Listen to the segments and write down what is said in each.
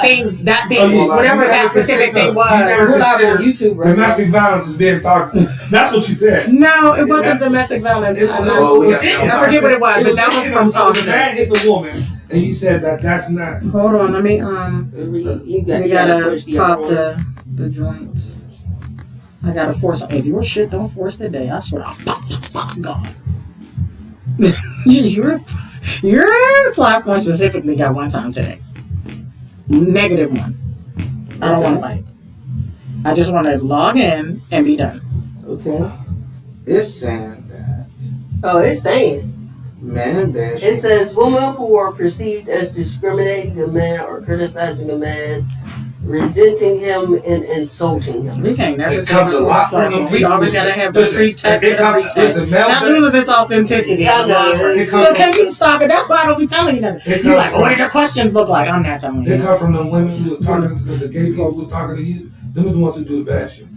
things that being whatever that specific thing was. We're live on YouTube, right? Domestic violence is being toxic. That's what you said. No, it wasn't domestic violence. I forget what it was, but that was from talking. Man hit the woman, and you said that's not. Hold on, let me we gotta pop the joints. I gotta force. If your shit don't force today, I swear I'll pop God. Your platform specifically got one time today. Negative one. I don't want to fight. I just want to log in and be done. Okay. It's saying that. Oh, it's saying. Man bashing. It says women who are perceived as discriminating a man or criticizing a man, resenting him and insulting him. We can't never. It comes a lot from them people. You always gotta have the free text. Listen, that loses its authenticity. I know. So can you stop it? That's why I don't be telling you nothing. You're like, what do your questions look like? I'm not telling you. They come from the women who was talking, the gay people who was talking to you. Them are the ones who do the bashing.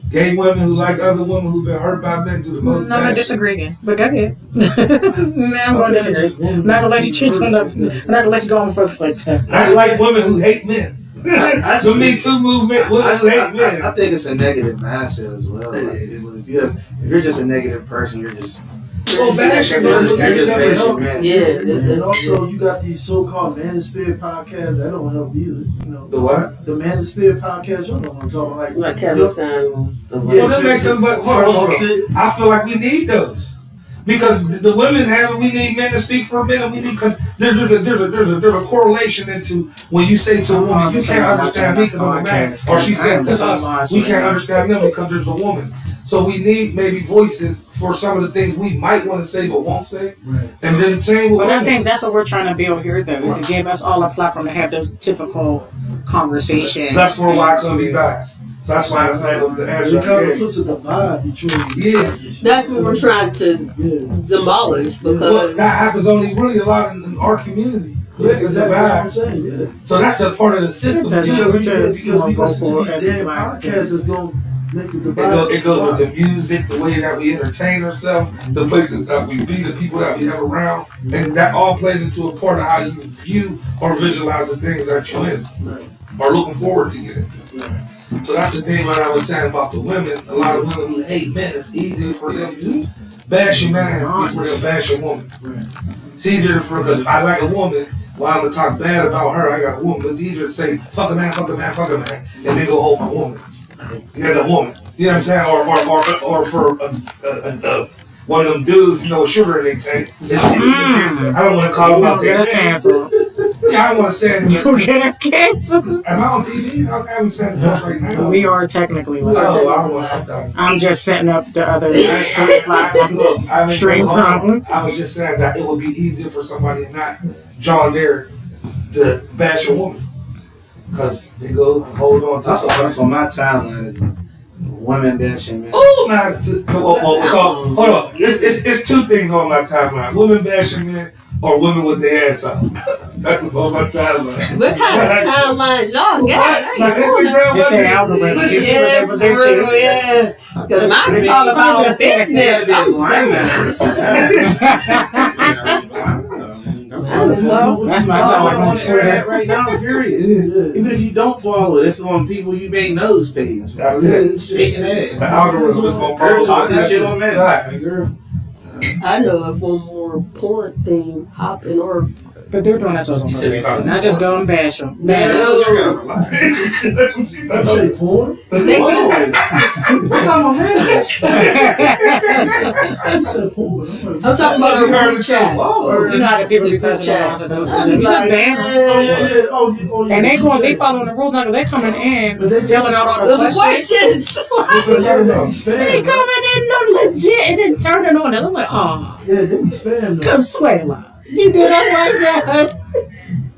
Gay women who like other women who've been hurt by men do the most. No, I'm not disagreeing. But go ahead. I'm going to disagree. I'm not gonna let you cheat on I'm not gonna let you go on first like that. I like women who hate men. The Me Too movement, women who hate men. I think it's a negative mindset as well. Like, if you're just a negative person, you're just. Well, bashing men. You're just bashing men. Yeah. And also, you got these so-called Man and Spirit podcasts that don't help either. You know, The what? The Man and Spirit podcast. You know what I'm talking about? Like Kevin Samuels. Well, that makes them. But hold on. I feel like we need those. Because the women we need men to speak for men, and we need, because there's a correlation into when you say to a woman, you can't understand me because I'm a man, or she says to us, we can't understand them because there's a woman. So we need maybe voices for some of the things we might want to say but won't say, Right. and then same with But women. I think that's what we're trying to build here, though, is to give us all a platform to have those typical conversations. That's where I couldn't be biased. So that's why I said with the answer. It kind of puts a divide between the sexes. That's what we're trying to demolish Well, because that happens only really a lot in our community. It's a That's what I'm vibe. saying. Yeah. So that's a part of the system. That's too. Because we more listen vocal to as these damn black podcasts that's going to make the divide. It goes with the music, the way that we entertain ourselves, the places that we be, the people that we have around, and that all plays into a part of how you view or visualize the things that you're in or looking forward to get into. So that's the thing when I was saying about the women. A lot of women who hate men, it's easier for them to bash a man before they bash a woman. It's easier because I like a woman. While I'm gonna talk bad about her, I got a woman. It's easier to say fuck a man, fuck a man, fuck a man, and then go hold my woman. As a woman, you know what I'm saying? Or for one of them dudes, with sugar in their tank. I don't want to call them out there. Get us canceled. Yeah, I don't want to say it. You get us canceled. Am I on TV? Okay, we saying stuff right now. We are technically live. Oh, I don't want to. I'm just setting up the other stream from. I was just saying that it would be easier for somebody not John Derek to bash a woman. Because they go hold on to That's something. on my timeline is women bashing men. Oh, man. So, hold on. It's two things on my timeline. Women bashing men or women with their ass out. That's on my timeline. what kind of timelines y'all got? Like, Instagram, It's their algorithm. You see what they was into. Yeah. Because mine is all about business. That's my song on Twitter. Right now, period. Even if you don't follow it, it's on people you may know's page. That's it. Shaking ass. The algorithm is going to Girl talking shit on that. I know if one more porn thing hopping or But they're doing that to us on purpose. Not just go and bash them. You say porn? What's on my man? She said porn. I'm talking about a group chat. You know how the people be passing around to them. You just ban them. Oh, And they following the rules. Now they're coming in, But they filling out all the The questions. questions. They coming in, no legit, and then turning on it. I'm like, oh, Yeah, they be spam though. Consuela. You did us like that.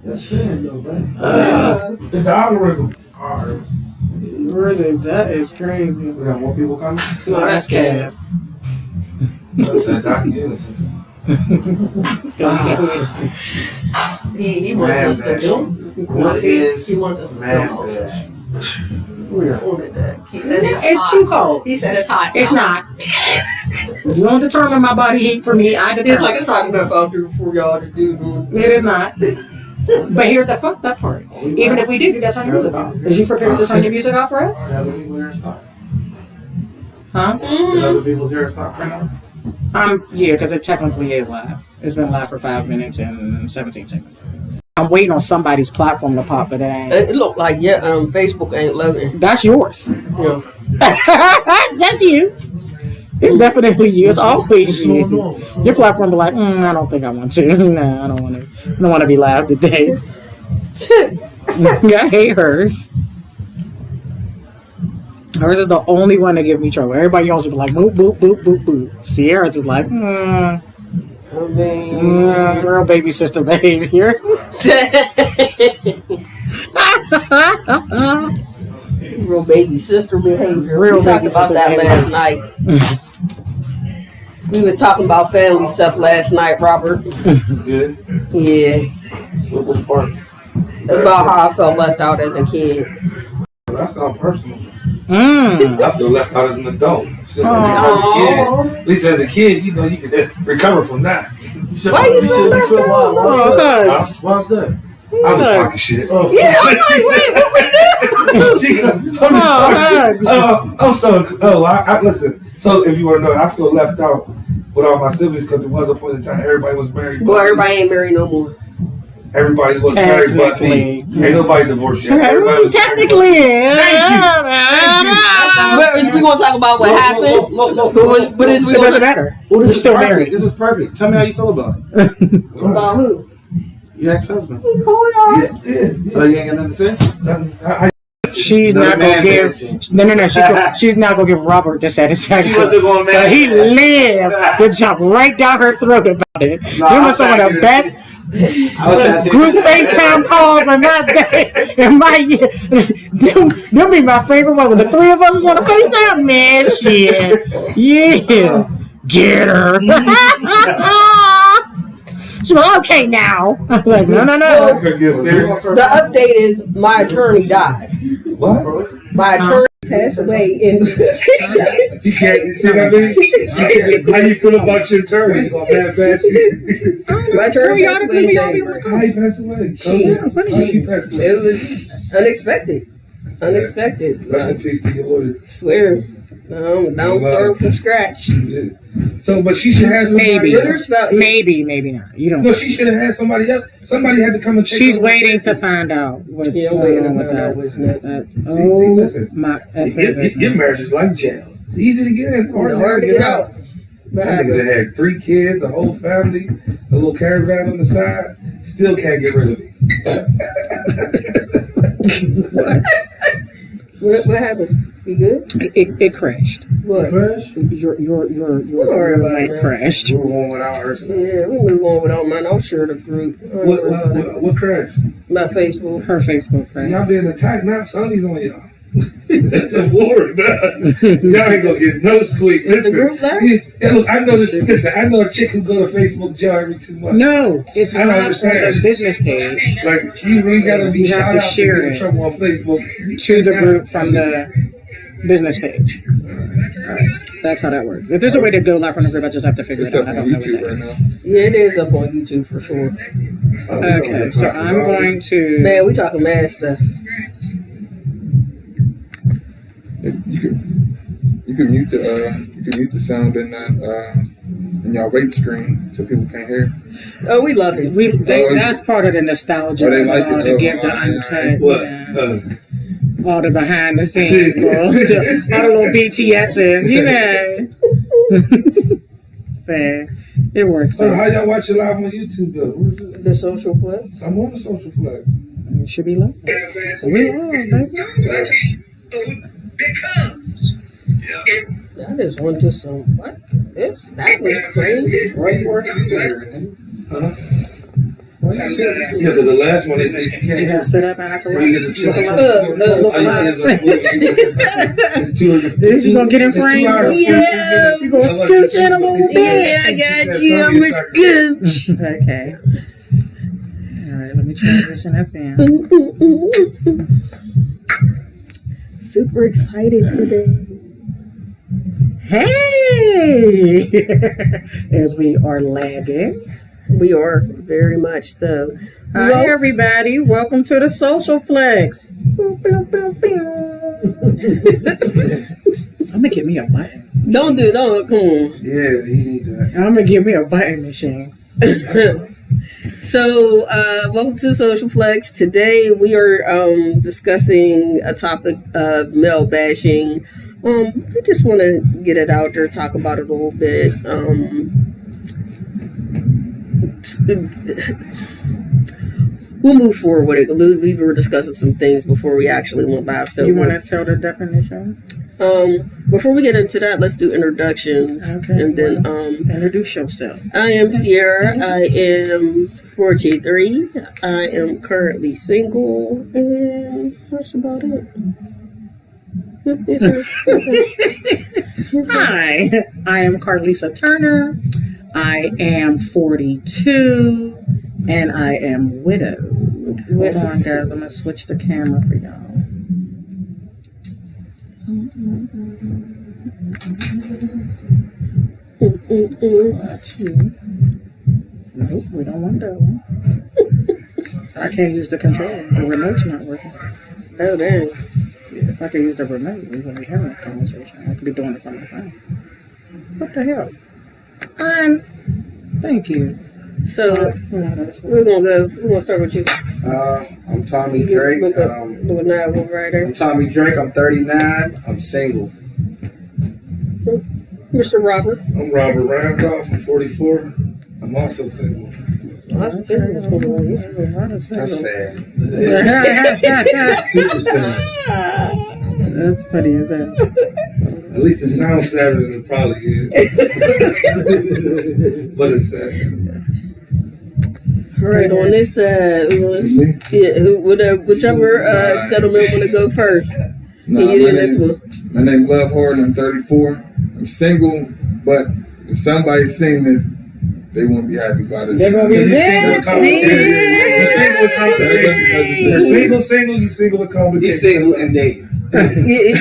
That's spam though, man. It's the algorithm. Really, that is crazy. We got more people coming? No, that's Kev. That's that Dr. Innocent. He wants us to film. What is He wants us to man film also. bashing? Ordered that. He said It's too cold. He said it's hot. It's not. You don't determine my body heat for me. I It's determine. like it's hot enough out there for y'all to do. It is not. But here's the fucked up part. Even if we did, you gotta turn your music off. Is you prepared to turn your music off for us? Other people here stop. Huh? Is other people's here stop right now? Yeah, because it technically is live. It's been live for 5 minutes and 17 seconds. I'm waiting on somebody's platform to pop, but it ain't. It looked like Facebook ain't loading. That's yours. Yeah. That's you. It's definitely you. It's always What's you. going on? What's going Your platform be like, I don't think I want to. No, I don't want to. I don't want to be live today. I hate hers. Hers is the only one that gives me trouble. Everybody else would be like, boop, boop, boop, boop, boop. Sierra's just like, I mean, real baby sister behavior. real baby sister behavior. Real We talked baby about sister that behavior. last night. We was talking about family stuff last night, Robert. Good. Yeah, What was part? about how I felt left out as a kid. That sounds personal. Mm. I feel left out as an adult. Shit, at least as a kid, you know, you can recover from that. You said, Why you you feel said you feel left wild. out? Why's Oh, that? hugs. Why's that? I was talking shit. Oh. Yeah, I'm like, wait, what we do? Listen. So if you want to know, I feel left out with all my siblings because there was a point in time everybody was married. Well, everybody ain't married no more. Everybody was married but me. Ain't nobody divorced yet. Everybody was Technically. But is we gonna talk about what happened? But is we It doesn't gonna matter. Oh, We're this is still perfect. married. This is perfect. Tell me how you feel about it. about who? Your ex-husband. Yeah. Oh, you ain't got nothing to say? She's Another not gonna man give. bitch. No. She's not gonna give Robert the satisfaction. She wasn't going But mad. he lived to jump right down her throat about it. No, He I'm was some of trying the to best I was trying to say- group FaceTime calls in my day. In my year, them be my favorite one. When the three of us was on the FaceTime, man, shit, yeah, get her. She's like, okay now. I'm like, no. The update is my attorney died. What? My attorney passed away in. You can't. You see what I mean? How you feel about your attorney? My attorney passed away in January. How he passed away? She- How he passed away? It was unexpected. Unexpected. Rest in peace to your lawyer. Swear. Don't start from scratch. So, but she should have somebody Maybe. else. Maybe not. You don't. No, she should have had somebody else. Somebody had to come and take She's over. waiting to find out what's Yeah, I'm going waiting on to with find out that. what's next. Oh listen. my! Your marriage is like jail. It's easy to get in. It's Hard to get out. What That nigga happened? that had 3 kids, a whole family, a little caravan on the side, still can't get rid of me. What happened? You good? It crashed. What? Crash? Your Don't worry about light it. crashed. We were going without her. Yeah, we move on without mine. I'll share the group. What crashed? My Facebook. Her Facebook crashed. Y'all being attacked now, Sonny's on y'all. That's a war now. Y'all ain't gonna get no squeak. Is the group there? Yeah, look, I know this. Listen, I know a chick who go to Facebook jail every 2 months. No, it's I don't not on understand. the business page Like, you really gotta be You have shot to out to share get in it. trouble on Facebook. to the group from the business page. That's how that works. If there's a way to go live from the group, I just have to figure It's it up out. I on don't know YouTube what right that now. Yeah, it is up on YouTube for sure. is. Okay, so I'm going to. Man, we talking mad stuff. You can mute the sound in that in your wait screen so people can't hear. Oh, we love it. That's part of the nostalgia. Oh, they like it. To give the Oh, uncut. What? All the behind the scenes, bro. All the little BTSs, you know. So, it works. So how y'all watch it live on YouTube though? Where's it? The social flex. I'm on the social flag. It should be low. We are, baby. I just went to some what? That was crazy. Right where Yeah, because the last one is You gotta sit up and I can Where you get the look chill. alive. It's 2 of the. You gonna get in frame? Yeah. You gonna scooch in a little bit? Yeah, I got you. I'm a scooch. Okay. All right, let me transition us in. Super excited today. Hey! As we are lagging. We are very much so. Hi, Well- everybody. Welcome to the Social Flex. Boom, boom, boom, boom. I'm gonna get me a button. Don't, come on. Yeah, you need that. I'm gonna get me a button machine. So, welcome to Social Flex. Today we are discussing a topic of male bashing. We just want to get it out there, talk about it a little bit. We'll move forward with it. We were discussing some things before we actually went live. So, You want to tell the definition? before we get into that, let's do introductions, Okay. and then Introduce yourself. I am Sierra. I am 43. I am currently single, and that's about it. Hi, I am Carlisa Turner. I am 42, and I am widowed. Hold on, guys. I'm gonna switch the camera for y'all. Nope, we don't want that one. I can't use the controller. The remote's not working. Oh, dang. Yeah, if I could use the remote, we wouldn't be having a conversation. I could be doing it from my phone. What the hell? Thank you. So, we're gonna start with you. I'm Tommy Drake. Do it now, one writer. I'm Tommy Drake. I'm 39. I'm single. Mr. Robert. I'm Robert Randolph. I'm 44. I'm also single. I'm single. What's going on? That's sad. Super single. That's funny as hell. At least it sounds sadder than it probably is. But it's sad. All right, on this whichever gentleman want to go first. Nah, Can you do my this name- one? My name's Love Horton. I'm 34. I'm single, but if somebody's seen this, they won't be happy about it. They're gonna be You're mad. single, you single with competition. He's single and dating. Yeah,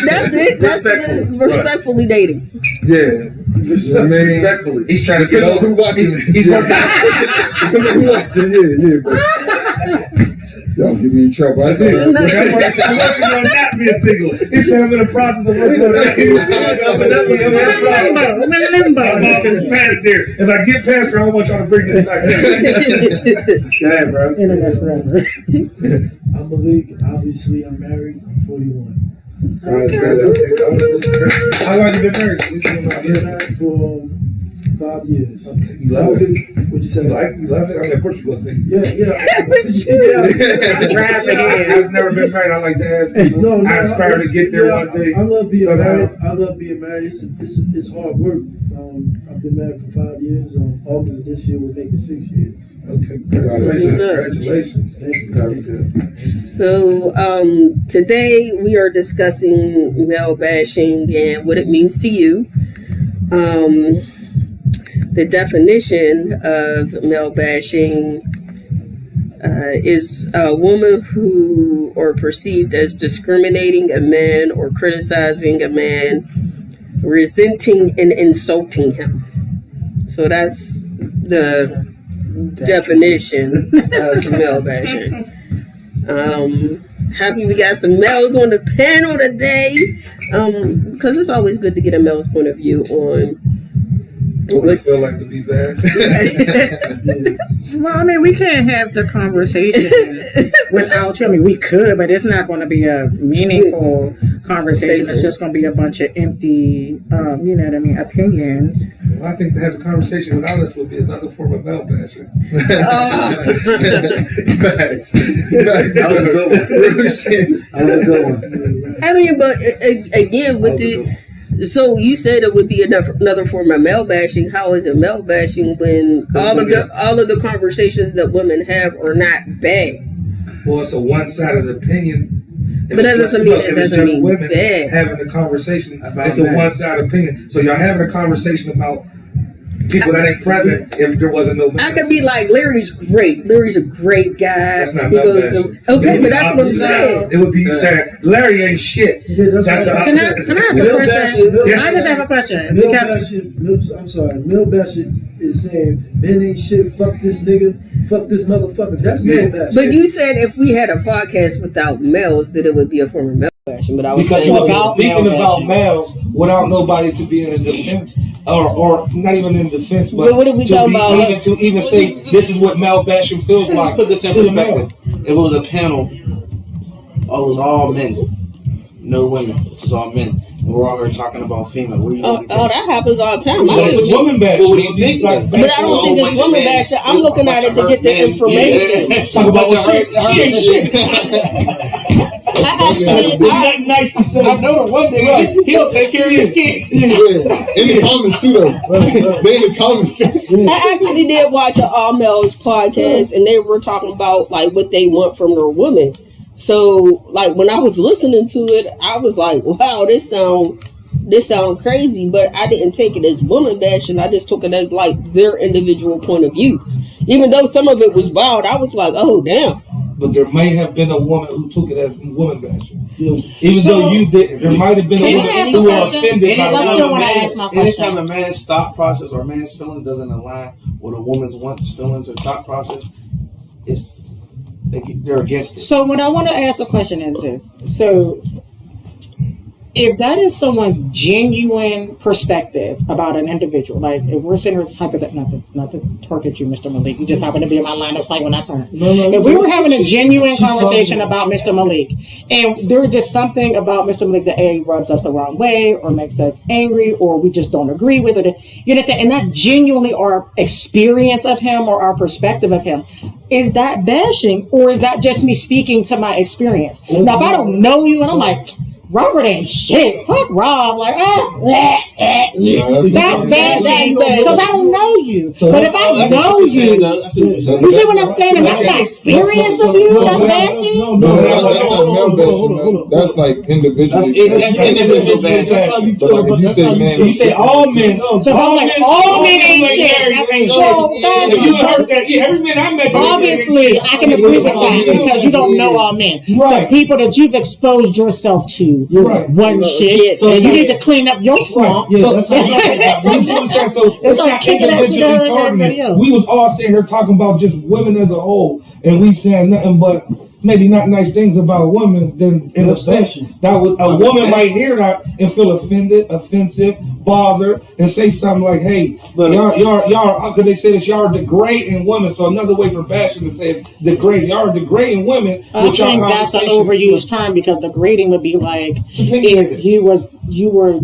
that's it. That's Respectfully. respectfully dating. Yeah. I mean, Respectfully. He's trying to get depending on over. who watching this. He's working. Depending on who watching, yeah, but y'all get me in trouble. I think. I'm working on not being single. He said I'm in the process of working on that. I'm in limbo. I'm off this past there. If I get past her, I don't want y'all to bring this back down. Go ahead, bro. Internet's forever. I'm Malik. Obviously, I'm married. I'm 41. How long you been married? I've been married for 5 years. Okay, you love it? What'd you say? You love it? I mean, of course you're going to say. Drive it in. I've never been married. I like to ask people. I aspire to get there one day. I love being Somehow. married. I love being married. It's hard work. I've been married for 5 years. August of this year will make it 6 years. Okay, congratulations. Thank you. That was good. So, today we are discussing male bashing and what it means to you. The definition of male bashing is a woman who or perceived as discriminating a man or criticizing a man, resenting and insulting him. So that's the definition of male bashing. Happy we got some males on the panel today, because it's always good to get a male's point of view on What would it feel like to be bad? Well, I mean, we can't have the conversation without you. I mean, we could, but it's not going to be a meaningful conversation. It's just going to be a bunch of empty, you know what I mean, opinions. Well, I think to have a conversation without us would be another form of male bashing. Facts. That was a good one. Real shit. That was a good one. I mean, but again, with so you said it would be another form of male bashing. How is it male bashing when all of the conversations that women have are not bad? Well, it's a one-sided opinion. But that doesn't mean it doesn't mean women bad. having a conversation. About It's a men. one-sided opinion. So y'all having a conversation about people that ain't present if there wasn't no. I could be like, Larry's great. Larry's a great guy. That's not He male goes bashing. okay, It would but be that's what I'm opposite. saying. It would be saying Larry ain't shit. Yeah, that's That's what the I'm Can opposite. I ask a Male question? bashing- I just have a question. Male Because bashing, I'm sorry, male bashing is saying men ain't shit, fuck this nigga, fuck this motherfucker. That's male bashing. But you said if we had a podcast without males, that it would be a form of male bashing. But I was Because saying, you're Without speaking male about bashing. males without nobody to be in a defense, or not even in defense, But what are we to talking be about? even to even say this is what male bashing feels Let's like. put this in to the male. perspective. If it was a panel, it was all men, no women, just all men, and we're all here talking about female. What do you oh, think? that happens all the time. So I it's think- It's woman bashing. What do you think? Like, but I don't think it's woman bashing. I'm looking at it to get the information. Talk about what she ain't shit. I actually, Nothing nice to say. I know the one nigga, he'll take care of your skin. Yeah, in the comments too though. They in the comments too. I actually did watch an all males podcast, and they were talking about like what they want from their women. So, like when I was listening to it, I was like, "Wow, this sound crazy." But I didn't take it as woman bashing. I just took it as like their individual point of views. Even though some of it was wild, I was like, "Oh, damn." But there may have been a woman who took it as woman bashing. Yeah. Even though you didn't, there might have been a Can I woman ask who a was question? offended by I Anytime still a wanna man's- ask my question. anytime a man's thought process or a man's feelings doesn't align with a woman's wants, feelings, or thought process, they're against it. So what I want to ask a question is this. So if that is someone's genuine perspective about an individual, like if we're sitting here type of not to target you, Mr. Malik, you just happen to be in my line of sight when I turn. No, If we were having a genuine She's conversation talking about Mr. Malik, and there's just something about Mr. Malik that A, rubs us the wrong way, or makes us angry, or we just don't agree with it, you understand? And that's genuinely our experience of him or our perspective of him. Is that bashing, or is that just me speaking to my experience? Now, if I don't know you and I'm like, Robert ain't shit. Fuck Rob. Like, that's bashing because I don't know you. But if I know you, you see what I'm saying? And that's my experience of you. That's bashing. No, that's not male bashing. No. That's like individual. That's individual bashing. That's how you But feel. like But if you that's say how you man, feel. You say all men. So if I'm like, all men ain't shit. So that's You heard that? Yeah, every man I met. obviously I can agree with that because you don't know all men. Right. The people that you've exposed yourself to, Right. one shit, So and you it's need to clean up your swamp. Yeah, So, that's how you see what I'm saying? So It's it's like not kicking that shit individually out of everybody targeted. else. We was all sitting here talking about just women as a whole, and we saying nothing but maybe not nice things about women. Then in a That's sense, fashion. that would a woman might hear that and feel offended, offensive, bothered, and say something like, "Hey, y'all, how could they say this? Y'all are degrading women." So another way for bashing to say it's degrade. Y'all are degrading women. I with y'all think that's an conversation. overused term because the grading would be like opinionated. if you were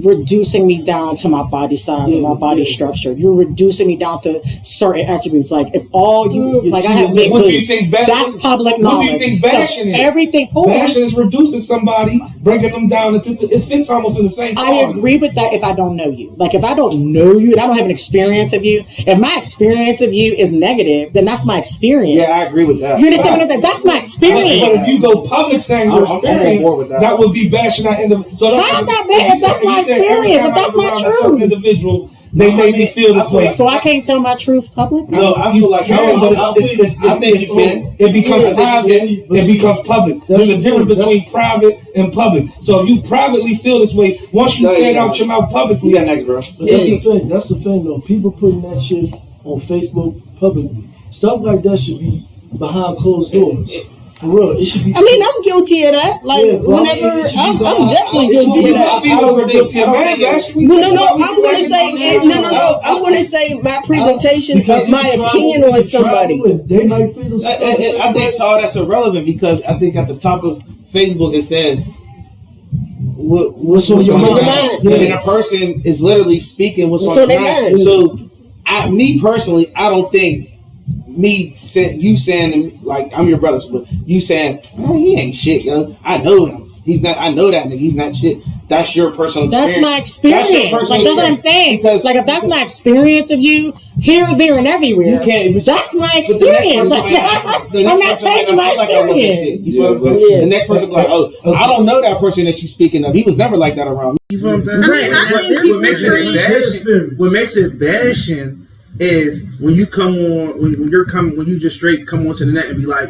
reducing me down to my body size and my body structure. You're reducing me down to certain attributes. Like if all you like, I have big What do you boobs. think? That's public What knowledge. do you think bashing So is? everything. Bashing is reducing somebody, breaking them down. It fits almost in the same. I category. agree with that if I don't know you. Like if I don't know you and I don't have an experience of you, if my experience of you is negative, then that's my experience. Yeah, I agree with that. You understand what I'm saying? That's my But experience. if you go public saying your I'm on experience, board with that. that would be bashing that individual. So How is that bad if that's my experience, if that's my truth? Individual, they made me feel this way. So I can't tell my truth public? No, I feel like No, but I think you can. It becomes Yeah, I think private. you It becomes public. There's a difference between private and public. So if you privately feel this way, once you No, say it yeah. out your mouth We publicly, got next, bro. But that's the thing. That's the thing, though. People putting that shit on Facebook publicly. Stuff like that should be behind closed doors. For real, it should be. I mean, I'm guilty of that. Like, Yeah, but whenever it should be I'm done. definitely It's guilty of that. females are guilty of man bashing. Well, no, I'm going to say no. I'm going to say my presentation is my opinion on somebody. They might feel the I think all that's irrelevant because I think at the top of Facebook it says what's on your mind, Yeah. and a person is literally speaking what's What's on on their their mind. mind. So, me personally, I don't think you saying like I'm your brother, but you saying he ain't shit, yo. I know him. He's not. I know that nigga. He's not shit. That's your personal That's experience. my experience. That's your personal Like, that's what I'm experience. saying. Because Like, if that's my experience of you here, there, and everywhere, You can't- that's my But the next experience. person might not- the I'm next not person might changing not my feel like I wasn't shit. experience. You know what I'm saying? Yeah. The next person be like, oh, I don't know that person that she's speaking of. He was never like that around me. You feel what I'm saying? I mean, I think people What makes it bashing is when you come on, when you just straight come onto the net and be like,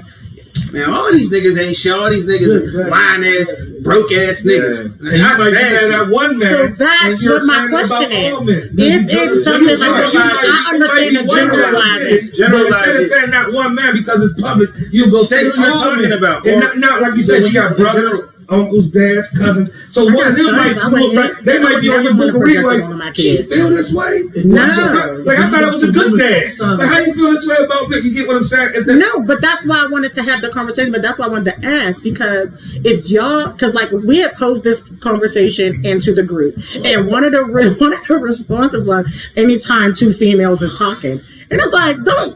man, all these niggas ain't shit. All these niggas is lying ass, broke ass niggas. And you That's might say bashing. that one man. So that's and you're what my saying about question is. all men. If it's something like that, I understand the generalizing. But instead of saying not one man because it's public, you go Say say who you're all talking men. about. And Or- not like you said, you got brothers, uncles, dads, cousins. So one of them might they might be on your book read like, she feel this way? No. Like I thought it was a good dad. Like how you feel this way about me? You get what I'm saying? No, but that's why I wanted to have the conversation. But that's why I wanted to ask, because if y'all, because like we had posed this conversation into the group, and one of the responses was, anytime two females is talking, and it's like, don't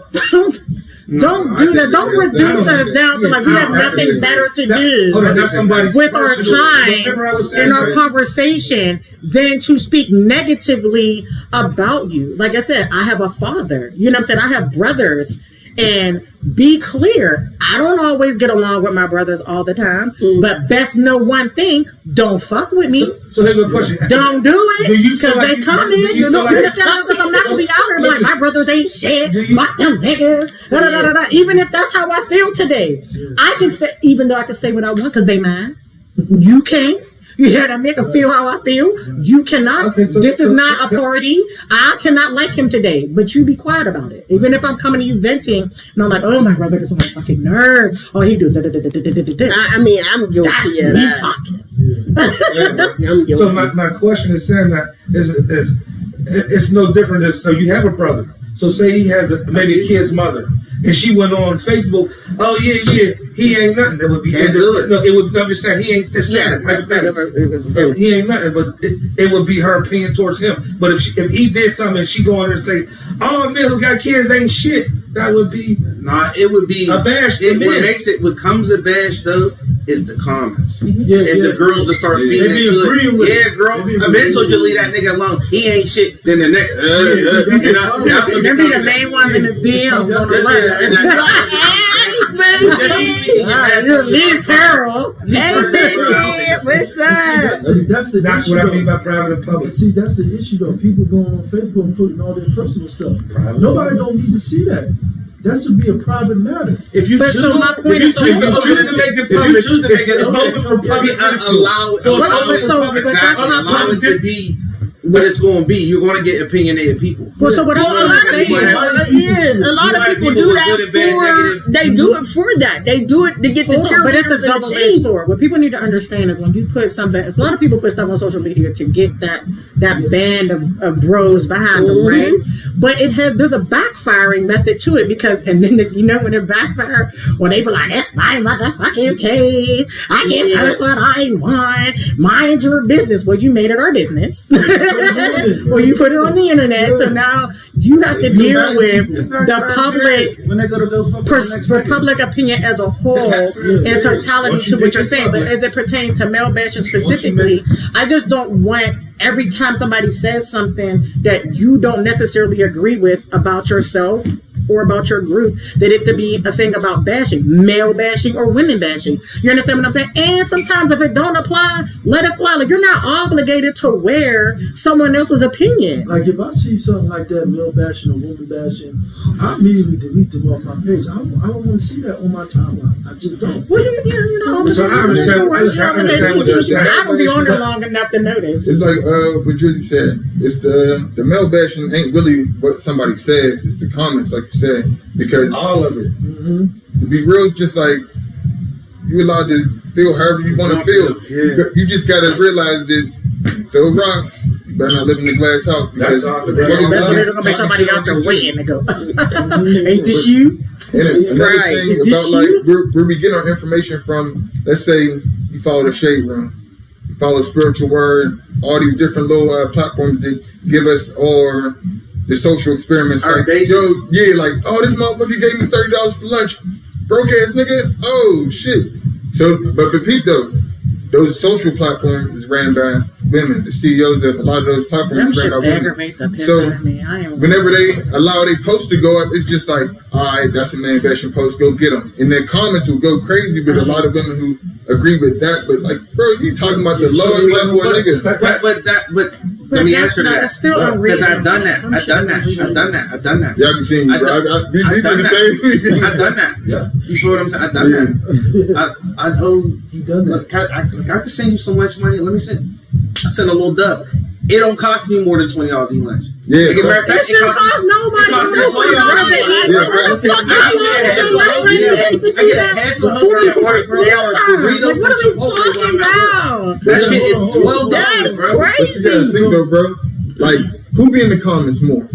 do that. Don't reduce us down to like we have nothing better to do That's somebody's with our personal- time Remember I was saying in our that? conversation than to speak negatively about you. Like I said, I have a father. You know what I'm saying? I have brothers. And be clear, I don't always get along with my brothers all the time, but best know one thing, don't fuck with me. So here's my question. Don't do Do it, you feel because like they you- come do in. you You know, feel like- I'm not gonna be out here like Listen. my brothers ain't shit. Do you- Fuck them niggas. Da, da, da, da, da. Even if that's how I feel today, I can say, even though I can say what I want, because they mine. You can't. You hear that? I can feel how I feel. You cannot. Okay, so- This is so- not a party. I cannot like him today, but you be quiet about it. Even if I'm coming to you venting, and I'm like, oh, my brother is on my fucking nerve. Oh, he do da da da da da da da. I mean, I'm guilty That's of me that. talking. I'm guilty. So my question is saying that is it's no different than, so you have a brother. So say he has maybe a kid's mother, and she went on Facebook. Oh yeah, he ain't nothing. That would be Can't do it. No, it would. No, I'm just saying he ain't just that type of thing. He ain't nothing, but it would be her opinion towards him. But if he did something and she go on there and say, "All men who got kids ain't shit," that would be Nah, it would be a bash to men. what comes a bash though is the comments. Yeah, It's the girls that start feeding They be into agreeing it. with Yeah, it. girl, They be I've been agreeing told you to with leave that nigga alone. He ain't shit. Then the next, that's the problem. that's what Them be the becomes- main ones in the DM on the and left. You're Lee Carroll. What's up? That's That's what I mean by private and public. But see, that's the issue though. People going on Facebook and putting all their personal stuff. Nobody don't need to see that. That should be a private matter. If you But choose, so my point is, If you choose to make it if you public, choose to make it it's public, open for public allow So allow but it, so- but that's exactly, not allow it to be what it's going to be. You're going to get opinionated people. Well, so what I'm A lot of saying, people, a lot of people do that for. They do it for that. They do it to get the hold on, but it's a cheerleaders and the double-edged team. sword. What people need to understand is when you put something, a lot of people put stuff on social media to get that band of bros behind them, right? But there's a backfiring method to it, because, and then when it backfire, when they be like, "That's my motherfucking case. I can post what I want. Mind your business." Well, you made it our business. Well, you put it on the internet, so now you have to deal with the public. When they go fuck For public opinion as a whole in totality to what you're saying, but as it pertains to male bashing specifically, I just don't want every time somebody says something that you don't necessarily agree with about yourself or about your group, that it to be a thing about bashing, male bashing or women bashing. You understand what I'm saying? And sometimes if it don't apply, let it fly. Like, you're not obligated to wear someone else's opinion. Like if I see something like that, male bashing or woman bashing, I immediately delete them off my page. I don't want to see that on my timeline. I just don't. Well, you know, So I understand what you're saying. I don't be on there long enough to notice. It's like what Drizzy said. It's the male bashing ain't really what somebody says. It's the comments, like you said. Because All of it. to be real, it's just like you're allowed to feel however you want to feel. Yeah. You just gotta realize that throw rocks. You better not live in a glass house because That's all. That's when there's gonna be somebody out there waiting to go. Ain't this you? And another Right. thing Is this about like you? where we get our information from, let's say you follow the Shade Room, you follow Spiritual Word, all these different little platforms that give us or the social experiments. Our like, basis. like, oh, this motherfucker gave me $30 for lunch. Broke ass nigga. Oh shit. So but peep though, those social platforms is ran by women. The CEOs of a lot of those Them platforms is ran shits by women. aggravate the piss So, out of me. I am. Whenever they allow their post to go up, it's just like, all right, that's a man bashing post, go get them. And their comments will go crazy with a lot of women who agree with that. But like, bro, you talking about the lowest level of niggas. But let me answer that. That's still Because I've done that. unreasonable. I've done that. Y'all be seeing, bro. We I've did done the that. same. I've done that. Yeah. You feel what I'm saying? I've done that. I know. He done that. Look, I can send you so much money. Let me send. I send a little dub. It don't cost me more than $20 eat lunch. Yeah, As a matter of bro. fact, It shouldn't cost nobody. It costs me no $20. money. Yeah, bro. What the fuck? How you gonna do I get a half a $100 for burrito Like, what are we from Chipotle talking when I'm at work. about? That shit is $12, That's bro. But you gotta crazy. think though, bro. Like, who be in the comments more?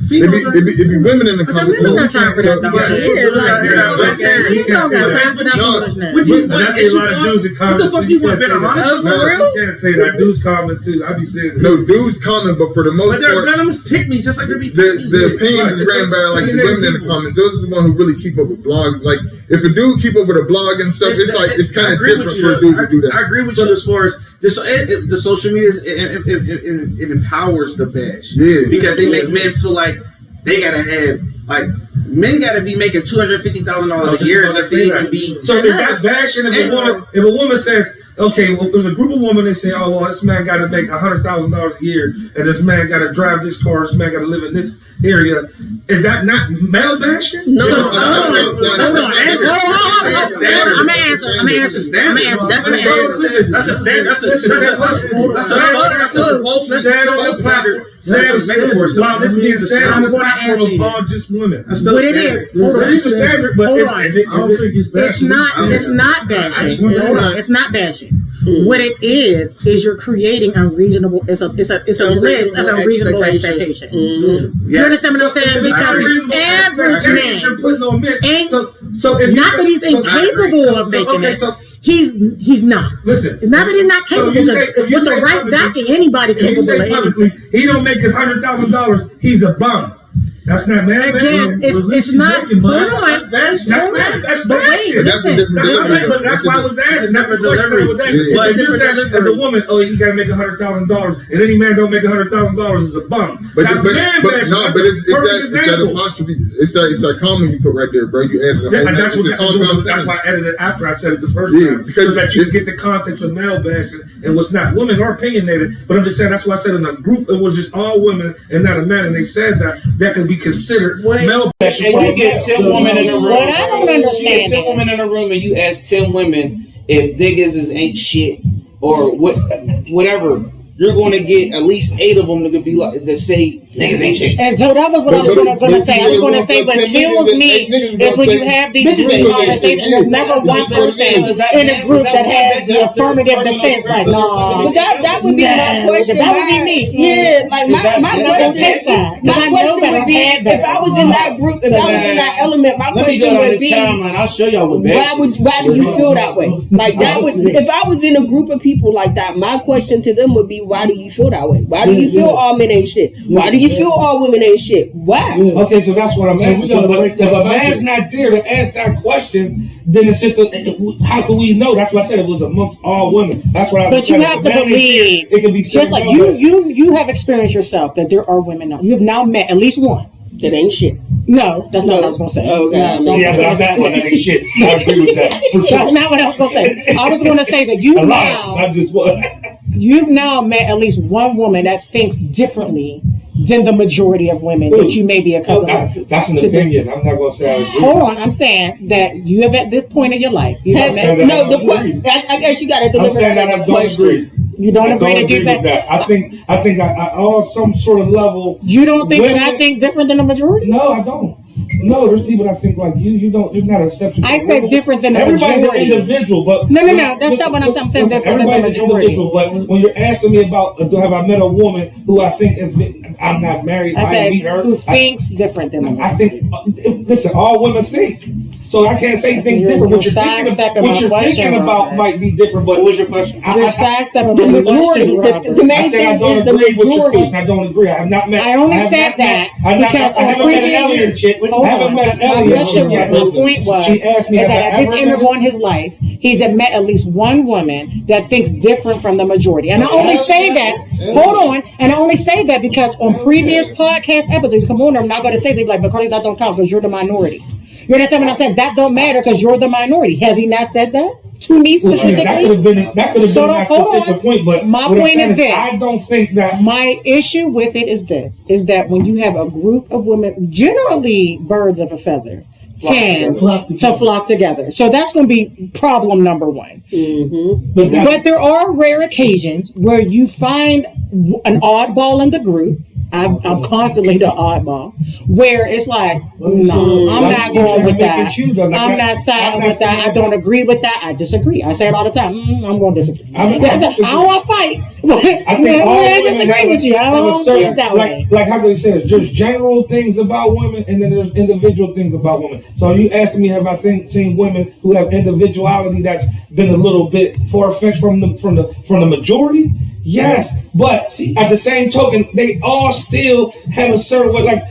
It Females are- be women in the But the comments women more. got time for that dumb Yeah, shit. yeah, like, You don't got time. You don't got time for that No. foolishness. What you And want? that's Is a she lot of on- dudes that comment. What the fuck you want? Better honest? Oh, for real? You can't say that. Dudes comment too. I be saying No, dudes comment, but for the most But they're part, venomous pick me just like they be the opinions is ran by like the women in the comments. Those are the ones who really keep up with blogs. Like, if a dude keep up with a blog and stuff, it's kind of different for a dude to do I that. agree with you as far as this. The social media it empowers the bash. Yeah. Because they make men feel like they gotta have like men gotta be making $250,000 a year just to even be. So if that's bashing, if a woman says, okay, well, there's a group of women, they say, oh, well, this man got to make $100,000 a year, and this man got to drive this car, this man got to live in this area. Is that not male bashing? No, So, That's hold on. standard. That's a standard. I'm gonna answer. That's a standard. That's That's a standard. That's a false standard. Wow, this being said on the I'm gonna platform answer of you. all just women. That's still What a it standard. is? Hold on. It's a standard, but Hold is on. it- I don't think it's bad. It's not. It's not bashing. Hold on. It's not bashing. What it is you're creating unreasonable. It's a list of unreasonable expectations. You understand what I'm saying? Because the average You're man, putting on men. ain't- So if you not that he's so- incapable of making okay, it. so He's not. listen. It's not that he's not So capable. you say- if you With the say right publicly- backing, anybody If you capable say of anything. publicly, he don't make his $100,000, he's a bum. That's not man. Again, it's not. Hold on. That's bashing. That's But wait, bashing. That's a listen. different delivery. But that's why I was asking. That's the question I was asking. Yeah. But if you Different said delivery. as a woman, oh, you gotta make $100,000, and any man don't make $100,000 is a bum. But That's man bashing. no, That's but a it's perfect that example. apostrophe. It's that comment you put right there, bro. You added a Yeah, whole and that's nother- what it's a compound that's why sentence. I edited it after I said it the first Yeah, time, because so that you it- get the context of male bashing and what's not. Women are opinionated, but I'm just saying that's why I said in a group it was just all women and not a man, and they said that could be considered male bashing. And you get 10 women in a room. What I don't You understand get 10 women in a room and you ask 10 women if niggas is ain't shit or whatever. You're going to get at least 8 of them that be like that say niggas ain't shit. And so that was what I was going to say. I was going to say what kills me is when you have these Bitches ain't group conversations. There's never one person in a group that has the affirmative defense. Like, no. But that would be my question. That would be me. Yeah, like my question would be, if I was in that group, if I was in that element, my Let me question go down would this be, timeline. I'll show y'all what bad. why do you feel that way? Like that would, if I was in a group of people like that, my question to them would be, why do you feel that way? Why do you feel all men ain't shit? Why do you feel all women ain't shit? Why? Okay, so that's what I'm So asking. we gotta But break if that a man's cycle. not there to ask that question, then it's just how can we know? That's why I said it was amongst all women. That's what I was But you saying. have If to a man ain't believe, there, it can be just like you have experienced yourself that there are women now. You have now met at least one. That ain't shit. No, that's not what I was going to say. Oh, God. No, Yeah, but I'm not saying that ain't shit. I agree with that for That's sure. not what I was going to say. I was going to say that A lot, not just one. you've now met at least one woman that thinks differently than the majority of women that you may be accustomed to. That's an to do. opinion. I'm not gonna say I agree. Hold on, I'm saying that you have at this point in your life, you have saying met, that- No, I guess you got to I'm deliver saying that that as I a don't question. agree. you don't I agree don't to agree do with that. that. I think I on some sort of level. You don't think that I Women- think different than the majority? No, I don't. No, there's people that think like you. You don't. There's not an exception. I said different than the Everybody's majority. an individual, but No, that's not what I'm saying. I'm saying different than the everybody's an majority. individual. But when you're asking me about, have I met a woman who I think has been? I'm not married. I I meet said her. who thinks different than the I majority. think. Listen, all women think. So I can't say anything You're- different. you're What you're sidestepping thinking, my question, about Robert. might be different. But What was your question? You're sidestepping The my majority, question, the Robert. main I said I thing don't is the agree with your majority. question. I don't agree. I have not met. I only have said not that met- because I haven't on met an previous- alien chick. Hold I haven't on. met an My alien question chick was, yet. my point was, She asked me, is have that I at this ever interval met- in his life, he's met at least one woman that thinks different from the majority. And I only say that, hold on, and I only say that because on previous podcast episodes, come on, I'm not going to say things like, because that don't count because you're the minority. You understand what I'm saying? That don't matter because you're the minority. Has he not said that to me Well, specifically? that could have been So that hold specific on. point. But My what I'm point saying is this. I don't think that. My issue with it is this: is that when you have a group of women, generally birds of a feather, tend to flock together. So that's going to be problem number one. But there are rare occasions where you find an oddball in the group. I'm constantly the oddball, where it's like, no, I'm not going with that. I'm not siding with that. I don't agree with that. I disagree. I say it all the time. I'm going to disagree. I don't want to fight. I think all I women disagree have with you. I have a don't see certain- it that way. Like how can you say this? There's general things about women, and then there's individual things about women. So are you asking me, have I seen women who have individuality that's been a little bit far-fetched from the majority? Yes, but see, at the same token, they all still have a certain way. Like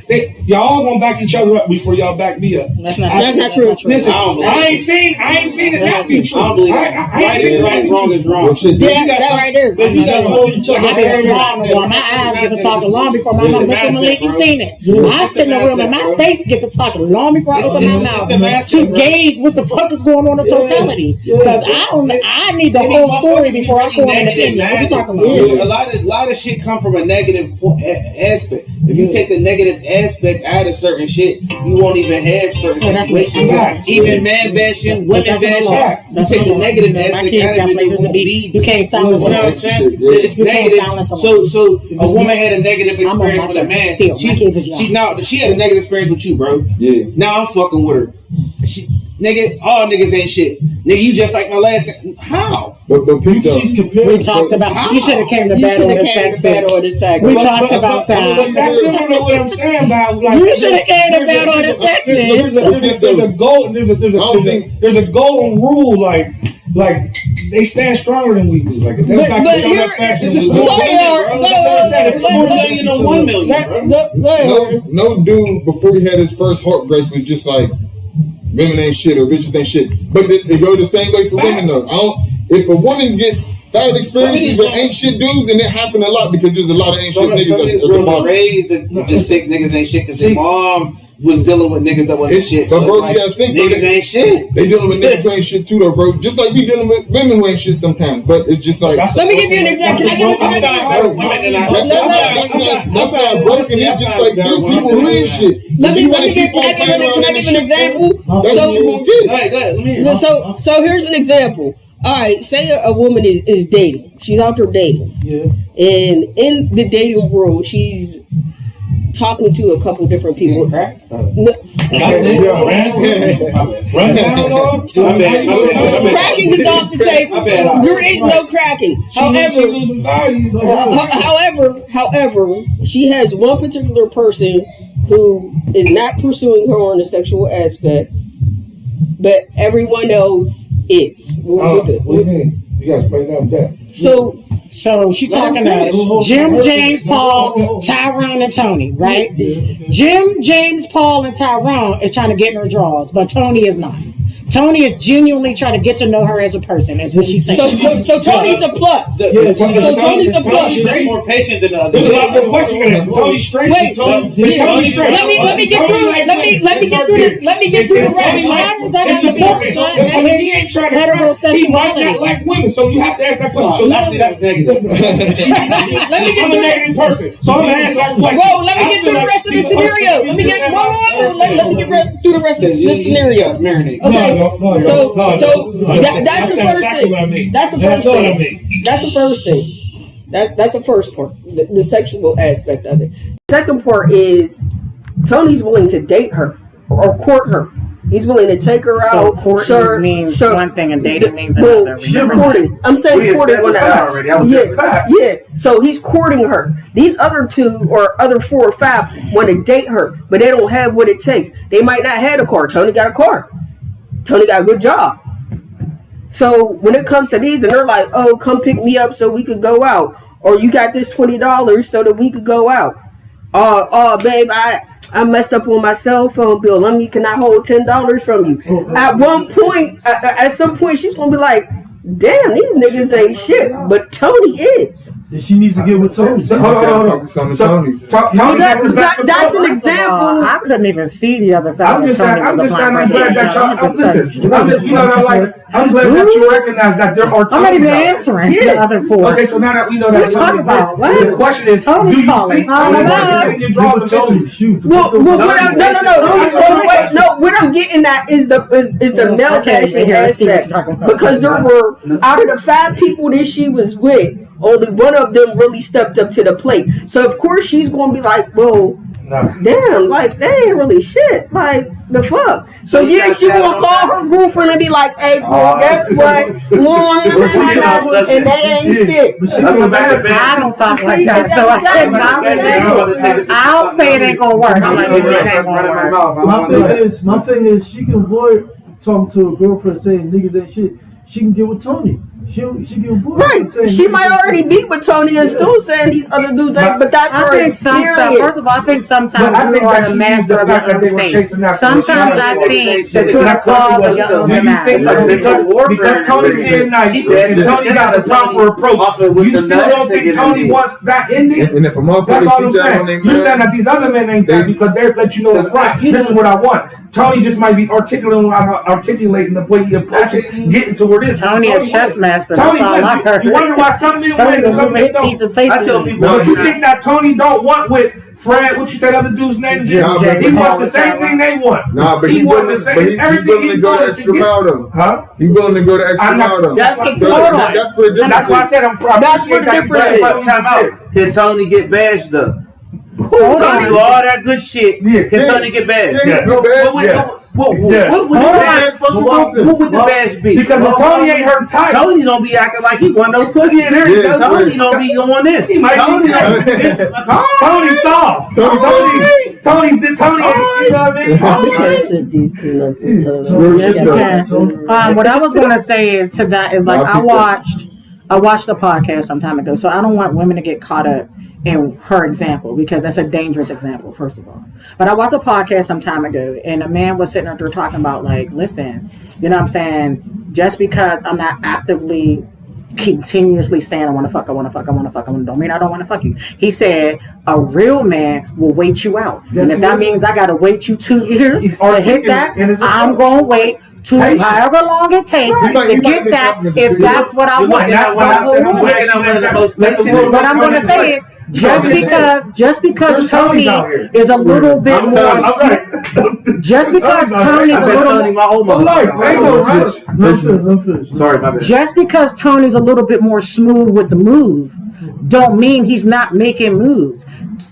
y'all all gonna back each other up before y'all back me up. That's not true. Listen, I don't believe I ain't seen it not be true. I don't believe I it. ain't Right seen is it right, not be wrong true. is wrong. Well, shit, Yeah, that right there. But you got some I said my eyes get to talking long before my It's mouth. the Look at mindset, Malik, you bro. seen it. I It's sit in the the room and mindset, my bro. face get to talking long before I It's open the- my it's mouth the mindset, to bro. gauge what the fuck is going on in totality. Because I need the whole story before I form an opinion. What you talking about? A lot of shit come from a negative aspect. If you take the negative aspect out of certain shit, you won't even have certain that's situations. facts. Even man bashing, women That's not law. bashing. You That's take not the law. negative My aspect kids out got of it, places it to won't be. be. You can't silence You know them. what I'm saying? Yeah. It's You can't negative. silence them. So a woman had a negative I'm a experience with a mother, man. still. My kids is young. She had a negative experience with you, bro. Yeah. Now I'm fucking with her. Nigga, all niggas ain't shit. Nigga, you just like my last. How? But Pete, though, She's comparing. We talked about. You should have came to You battle should with have came sex. to battle with the sex. We talked about But that. that's similar to what I'm saying about like You should have came to battle with the sex. There's a goal. There's a golden rule. Like they stand stronger than we do. Like if they're But not here- that fashion, This is we do. 4 million, bro. It's 4 million to 1 million, Let's bro. go. no dude before he had his first heartbreak was just like, women ain't shit or bitches ain't shit. But it go the same way for women though. If a woman gets bad experiences with ain't shit dudes, and it happened a lot because there's a lot of ain't shit Some of niggas these at the girls are bottom. raised to just think niggas ain't shit because their mom was dealing with niggas that wasn't shit. But So bro, it's like, you gotta think, niggas bro, ain't shit. They dealing with niggas who ain't shit too though, bro. Just like we dealing with women who ain't shit sometimes. But it's just like Let me give you an example. I'm not better women than I. that's not broken. It's just like there's people who ain't shit. Let You me wanna give. keep on Can I playing around give in an shit, example? That's what you want to Go ahead, let me hear. So here's an example. All right, say a woman is dating. She's out there dating. Yeah. And in the dating world, she's talking to a couple different people. Right? No, Run down on. cracking is off the table. There is no cracking. However, losing value. however, she has one particular person who is not pursuing her on a sexual aspect, but everyone else is. What do you mean? You guys play down that. So she talking to Jim, James, Paul, Tyrone, and Tony, right? Jim, James, Paul, and Tyrone is trying to get in her drawers, but Tony is not. Tony is genuinely trying to get to know her as a person, is what she's saying. So Tony's a plus. So Tony's a plus. She's more patient than the other. There's a lot more questions in this. Tony straight. Wait, Tony straight. let me get through it. Let me get through this. Let me get through the rest. Why is that It's a important. support? He ain't trying to. He might not like women, so you have to ask that question. So That's negative. Let me get I'm a through negative person, so I'm gonna ask that question. Whoa, let me get through the rest of the scenario. Let me get through the rest of the scenario. Marinate. Okay, so that's the first thing. That's the first thing. That's the first thing. That's the first part, the sexual aspect of it. Second part is Tony's willing to date her or court her. He's willing to take her So out. courting means one thing and dating means Well, another. courting. I'm saying courting on that already. I was saying facts. Yeah. So he's courting her. These other two or other 4 or 5 want to date her, but they don't have what it takes. They might not have a car. Tony got a car. Tony got a good job. So when it comes to these, and they're like, "Oh, come pick me up so we could go out," or "You got this $20 so that we could go out." Oh, babe, I messed up on my cell phone bill. Can I hold $10 from you? At one point, at some point, she's gonna be like, "Damn, these niggas ain't shit," but Tony is. And she needs to get with Tony. Hold on. That's an example. I couldn't even see the other side. I'm just saying. I'm glad that you recognize that there are. I'm not even answering the other four. Okay, so now that we know that, What you talking about? What? The question is, Tony's do you calling. think Tony was your draw eventually? No. What I'm getting at is the male bashing aspect, because there were, out of the 5 people that she was with, only one of them really stepped up to the plate. So of course she's gonna be like, well, damn, like they ain't really shit, like the fuck. So yeah, she gonna call her girlfriend and be like, "Hey, girl, guess what? And they ain't shit." I don't talk like that, so I'll say it ain't gonna work. I'm like, it ain't gonna work. My thing is, she can avoid talking to her girlfriend saying niggas ain't shit. She can get with Tony. She can avoid right. She might already be with Tony and still saying these other dudes ain't, but that's her experience. First of all, I think sometimes you are the master of your own fate. Sometimes I think that you're the cause of your own master. Because Tony's being nice, and Tony got the proper approach. You still don't think Tony wants that ending? And if a motherfucker That's all I'm keep that on saying. their You're saying that these other men ain't that because they're let you know it's right. This is what I want. Tony just might be articulating the way he approaches getting to where it is. Tony a chess master. That's all I heard. You wonder why some men win and some men don't. I tell people, but you think that Tony don't want with Fred? What you said, other dude's name? He wants the same thing they want. Nah, but he willing to go the extra mile though. Huh? He willing to go the extra mile though. That's the That's for a difference. That's why I said that's what the difference is. But time out. Can Tony get bashed though? Tony do all that good shit. Can Tony get bashed? What would the bash be? Because if Tony ain't hurt tight, Tony don't be acting like he want no pussy. Tony don't be doing this. He might Tony soft. Tony, you know what I mean? What I was gonna say is to that is like I watched a podcast some time ago, so I don't want women to get caught up in her example because that's a dangerous example, first of all. But I watched a podcast some time ago, and a man was sitting there talking about like, listen, you know what I'm saying? Just because I'm not actively continuously saying I want to fuck, don't mean I don't want to fuck you. He said a real man will wait you out, and if that means I gotta wait you 2 years to hit that, I'm gonna wait to however long it takes to get that. If that's what I want, what I'm gonna say is. Just because Tony is a little bit more, just because Tony's a little, just because Tony's a little bit more smooth with the move, don't mean he's not making moves.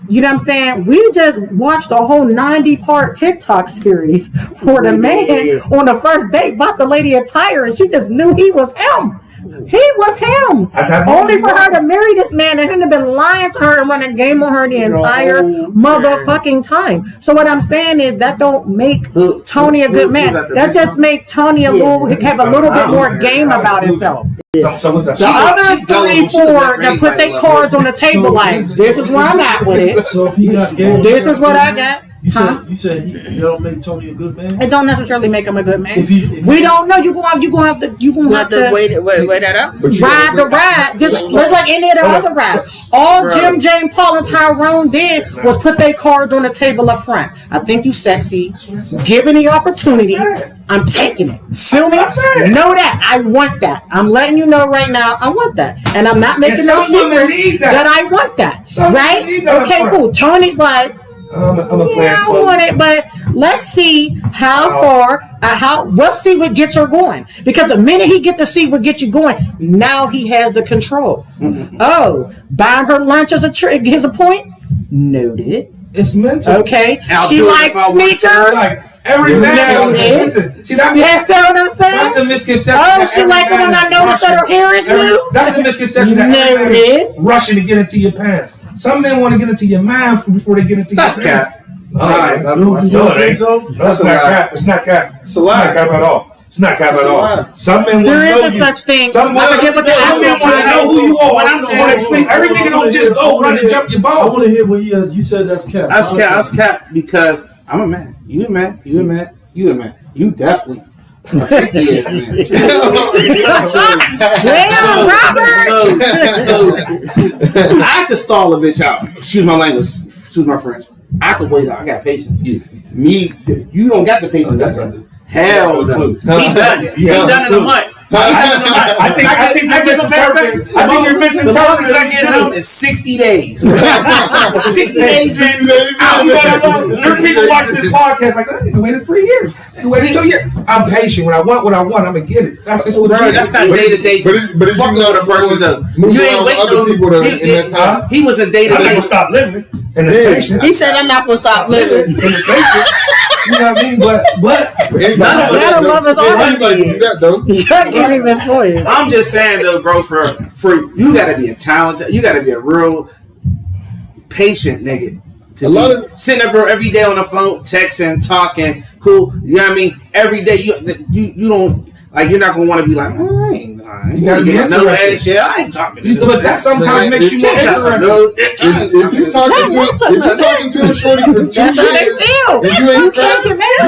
You know what I'm saying? We just watched a whole 90-part TikTok series where the man on the first date bought the lady a tire and she just knew he was him. He was him. Only for her to marry this man and him to been lying to her and running game on her the entire motherfucking time. So what I'm saying is that don't make Tony a good man. That just make Tony have a little bit more game about himself. The other 3, 4 that put their cards on the table like, this is where I'm at with it. So if he got game, this is what I got. You said you don't make Tony a good man. It don't necessarily make him a good man. We don't know. You gonna have to wait that up. Ride the ride, just like any of the other rides. All Jim, Jane, Paul, and Tyrone did was put their cards on the table up front. I think you sexy. Given the opportunity, I'm taking it. Feel me? Know that. I want that. I'm letting you know right now. I want that, and I'm not making no secrets that I want that. Right? Okay, cool. Tony's like. I want it, but let's see how far. Let's see what gets her going. Because the minute he get to see what gets you going, now he has the control. Oh, buying her lunch as a trick. Here's a point. Noted. It's mental. Okay. She likes sneakers. Every man. Listen, see that's what I'm saying? That's the misconception. Oh, she like it when I notice that her hair is blue. That's the misconception that every man rushing to get into your pants. Some men want to get into your mind before they get into your pants. That's cap. That's not cap. It's not cap. It's a lie. It's not cap at all. It's not cap at all. Some men There want to know is a you. such thing. Some I forget what the men want to know who you are. What I'm saying, every nigga don't just go run and jump your I ball. want to hear what he has. You said that's cap. I was capped because I'm a man. You a man. You a man. You a man. You definitely a freaky ass man. So I could stall a bitch out. Excuse my language. Excuse my French. I could wait out. I got patience. You don't got the patience. That's what I do. Hell no. He done it. He done it in a month. I think you're misinterpreting. The longest I get home is 60 days. 60 days, man. There's people watching this podcast like, that nigga waited 3 years. He waited 2 years. I'm patient. When I want what I want, I'm gonna get it. That's just what it is. That's not day to day. But it's Fuck you with a person though. You ain't waiting other people no. that in that time. He was a day to I'm not day. gonna stop living. And it's patient. He said, "I'm not gonna stop living." And it's patient. You know what I mean? But None of us are. Anybody can do that though. You can't give this for you. I'm just saying though, bro, for you gotta be a talented, you gotta be a real patient nigga. A lot of Sitting up, bro, every day on the phone, texting, talking, cool. You know what I mean? Every day you don't like. You're not gonna want to be like, You gotta be no interested. shit. I ain't talking to you. But that sometimes makes you more interested. if you talking to a shorty for 2 years, That's how they feel. and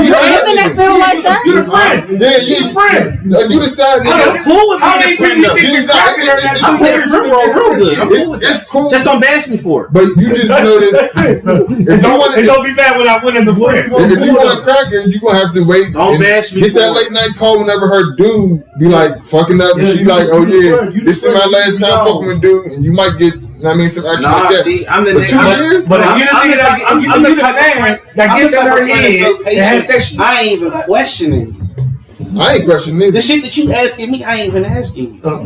you ain't Women that feel like that. You're the friend. yeah, You're the friend. you decide. I'm cool with How being many a friend people though. you think cracking her that I'm playing front row real good. I'm cool with It's that. cool, Just don't bash me for it. but you just know that And don't be mad when I win as a friend. if you want to crack her, you gonna have to wait. Don't and bash me Get that for it. late night call whenever her dude be like fucking up, and Yeah, she you- like, oh you yeah, defer, you this is defer, my you last be time out. fucking with dude, and you might get, some action Nah, like that. see, I'm the For nigga. 2 years, But if you're the I'm nigga the type- I'm that the type of man friend- that I'm gets the in type her of friend that's head so and has patient. sex. I ain't even questioning. I ain't questioning either. The shit that you asking me, I ain't even asking you. No,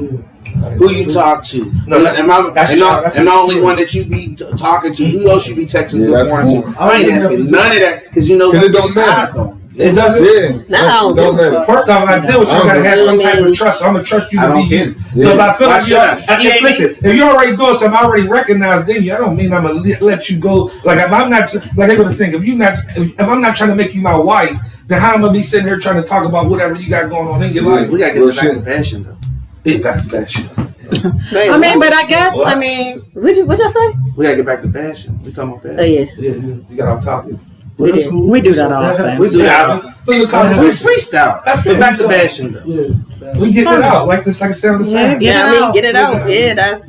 Who you talk to? No, am I that's am your- that's the your- only one that you be talking to? Who else you be texting Yeah, good that's morning cool. to? I ain't asking none of that because you know Because what? it don't matter. I don't. It doesn't. Yeah, No, I don't give a matter. fuck. First off, I deal with you, I gotta have some type of trust. So I'm gonna trust you I to be don't you. care. So if I feel Why like should I? listen, if you're already doing something, I already recognize then you. I don't mean I'm gonna let you go. Like if I'm not, like I gotta think, if I'm not trying to make you my wife, then how am I gonna be sitting here trying to talk about whatever you got going on in your life? We gotta get Real back to shit. passion though. It got that shit. Wait, I mean, but I guess, What? I mean, what y'all say? We gotta get back to passion. We talking about Oh passion. yeah, Yeah, you got off topic. we That's did. cool. we do that often. We do that. Look at the We conversation. freestyle. That's But it. back to passion though. Yeah. We get it out like this, like I said on the side. Get Yeah, it I mean, out. get it out. Yeah, that's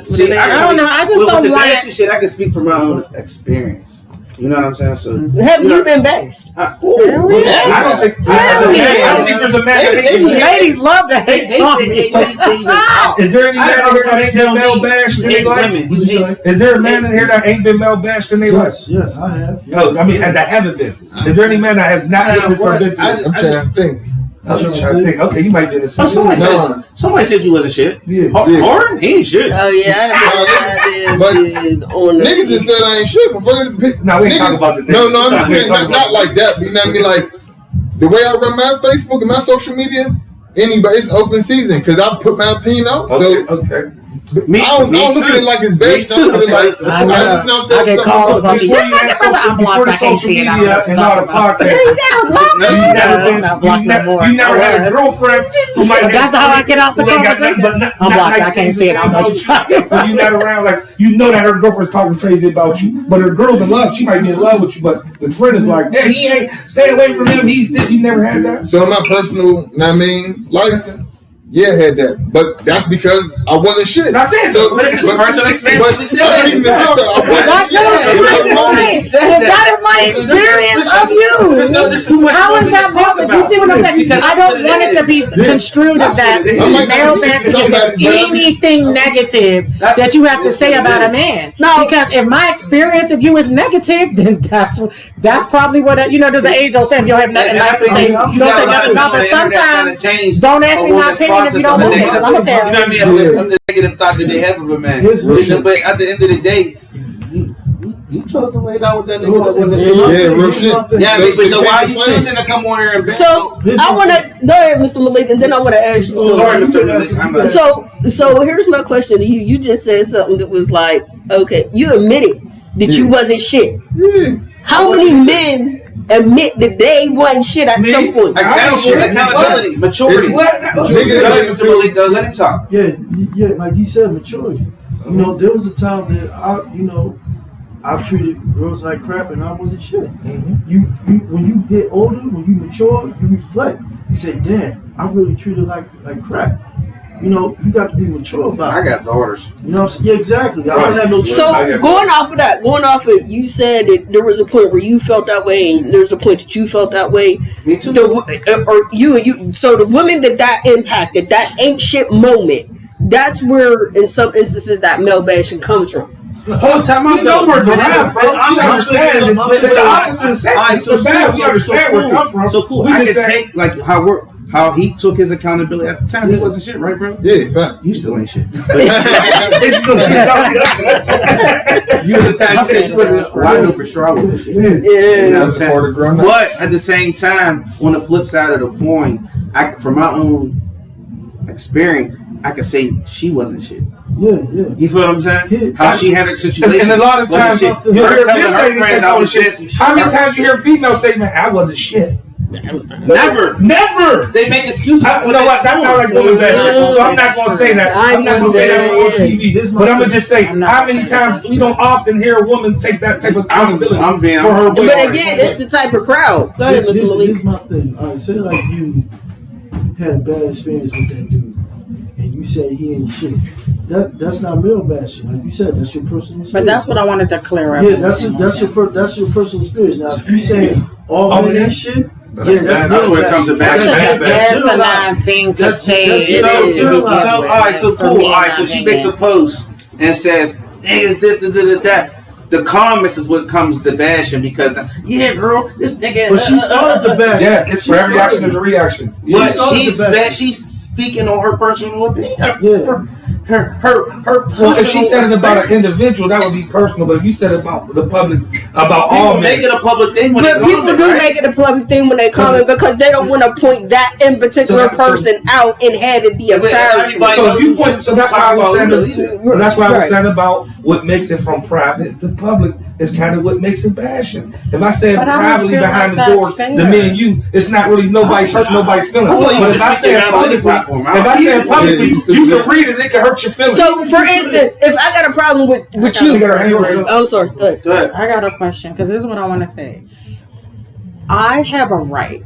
what See, it is. I don't know, I just with don't the like- passion shit. I can speak from my own experience. You know what I'm saying? So Have you been bashed? I don't think I don't think there's a man that hates me. Ladies love to They hate on me. even talk. Is there any I man don't out here know that ain't tell been me male bashed in you their hate life? women. You hate. Is there a man in here that ain't been male bashed in their life? Yes, I have. No, I mean, that haven't been. Is there any man that has not witnessed or been through? I'm trying to think. I'm just trying to think. Okay, you might be in the same. Somebody said you wasn't shit. Yeah. Harden, he ain't shit. Oh yeah, But on the Niggas just said I ain't shit. Motherfucker. No, we ain't Niggas- talking about the niggas. No, I'm No, just we saying ain't talking not about like that. But you know what I mean? Like the way I run my Facebook and my social media, anybody, it's open season because I put my opinion out. Okay, So okay. Me, I don't look at it like it's best. I look at it like I know. just know I get calls about you. Before you Yes, had my brother, I'm before blocked. the I can't social see it. I don't know media what to and all talk the about. podcast, you never had a girlfriend who might have. That's how I get out the who ain't got conversation. nothing but I'm blocked. nice I can't things see to it. say I'm not about you. talking When you not around, like you know that her girlfriend's talking crazy about you, but her girl's in love. She might be in love with you, but the friend is like, yeah, he ain't. Stay away from him. He's dead. You never had that. So in my personal, life, yeah, I had that, but that's because I wasn't shit. Not saying So, so, But it's his personal experience. But We I said didn't even know that. I That's wasn't not shit. my point. That is my experience of you. There's too much How more is to that talk relevant? You see what I'm saying? Because I that's don't what want it to be is. construed as that I'm like, male fantasy is anything negative that you have to say about a man. No. Because if my experience of you is negative, then that's probably what there's an age old saying. If you don't have nothing nice to say, don't say nothing about. But sometimes don't ask me my opinion if you don't want it. Because I'm gonna tell You know what I mean? I'm the negative thought that they have of a man. Yes, But at the end of the day, you chose to lay down with that nigga that wasn't shit. Yeah, real shit. Yeah, but then why are you choosing to come on here and So I want to go ahead, Mr. Malik, and then I want to ask you. Sorry, Mr. Malik. I'm not. So here's my question to you. You just said something that was like, okay, you admitted that you wasn't shit. Yeah. How many men admit that they wasn't shit at some point. Accountability, maturity. Let him talk. Yeah, like he said, maturity. You know, there was a time that I treated girls like crap and I wasn't shit. You when you get older, when you mature, you reflect. You say, damn, I really treated like crap. You know, you got to be mature about it. I got daughters. You know what I'm saying? Yeah, exactly. I don't have no. So going off of, you said that there was a point where you felt that way, and there's a point that you felt that way. Me too. So the women that impacted, that ain't shit moment, that's where, in some instances, that male bashing comes from. Whole time I'm know where to laugh, bro. I'm understanding. It's the opposite of sex. So bad. We understand where it comes from. So cool. I can take like how he took his accountability at the time. He wasn't shit, right, bro? Yeah, in fact. You still ain't shit. You was the time you said you wasn't. Well, I know for sure I wasn't shit. Yeah. That's part of growing up. But at the same time, on the flip side of the coin, from my own experience, I could say she wasn't shit. Yeah. You feel what I'm saying? Yeah. How she handled the situation. And a lot of times, you you hear telling men her say friends I was shit. How many times you hear females say, "Man, I wasn't shit"? Never. They make excuses. You know what? That sounds like women better. So I'm not going to say that. I'm not going to say that on TV. But I'm going to just say, how many times we don't often hear a woman take that type of accountability for her boyfriend. But again, it's the type of crowd. Go ahead, Mr. Malik. Here's my thing. All right, say like you had a bad experience with that dude, and you say he ain't shit. That's not male bashing, like you said. That's your personal experience. But that's what I wanted to clear up. Yeah, that's your personal experience. Now, if you say all men ain't shit. Yeah, that's where it comes to bashing. That's a non thing to say. So all right, so cool. All right, so she makes a post and says, "Niggas this, that." The comments is what comes to bashing because, yeah, girl, this nigga. But she started the bashing. Yeah, it's for every action is a reaction. But she's speaking on her personal opinion. Yeah. Her well, if she said it about an individual, that would be personal. But if you said it about the public, about all men, make it a public thing. When but people do make it a public thing when they comment because they don't want to point that in particular person out and have it be a character. So you point. So that's why I was saying. That's why I was saying about what makes it from private to public is kind of what makes it bashing. If I say it privately behind the door, the me and you, it's not really nobody's hurt nobody's feelings. But if I say it publicly, you can read it. It can hurt your feelings. So, for instance, if I got a problem with you, I'm sorry. Go ahead. I got a question because this is what I want to say. I have a right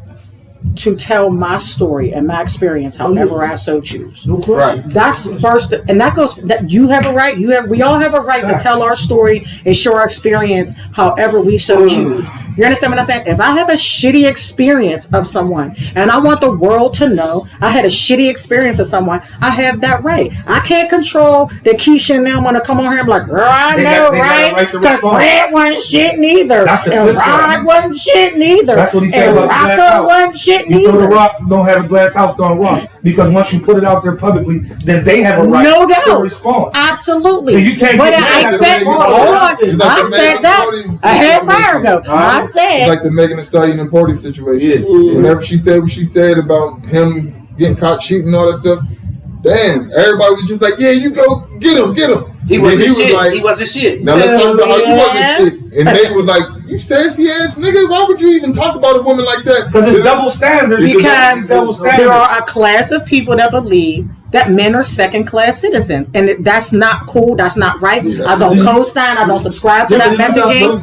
to tell my story and my experience however I so choose. No question. That's first, and that goes. That you have a right. We all have a right to tell our story and share our experience however we so choose. You understand what I'm saying? If I have a shitty experience of someone and I want the world to know I had a shitty experience of someone, I have that right. I can't control that Keisha and them want to come on here and be like, girl, I know, right? Because Fred wasn't shit neither. And Rod wasn't shit neither. That's what he said about the Rocco wasn't shit neither. You go to Rock, don't have a glass house, don't rock. Because once you put it out there publicly, then they have a right to respond. Absolutely. So you can't but I said, hold on. I said that a half hour ago. I said. It's like the Megan Thee Stallion and Party situation. Yeah. Whenever she said what she said about him getting caught cheating and all that stuff, damn, everybody was just like, yeah, you go, get him. He wasn't shit. Now let's talk about how you wasn't shit. And they was like, you sassy ass nigga, why would you even talk about a woman like that? Because it's double standards. Because there are a class of people that believe that men are second-class citizens, and that's not cool. That's not right. I don't co-sign. I don't subscribe to that messaging.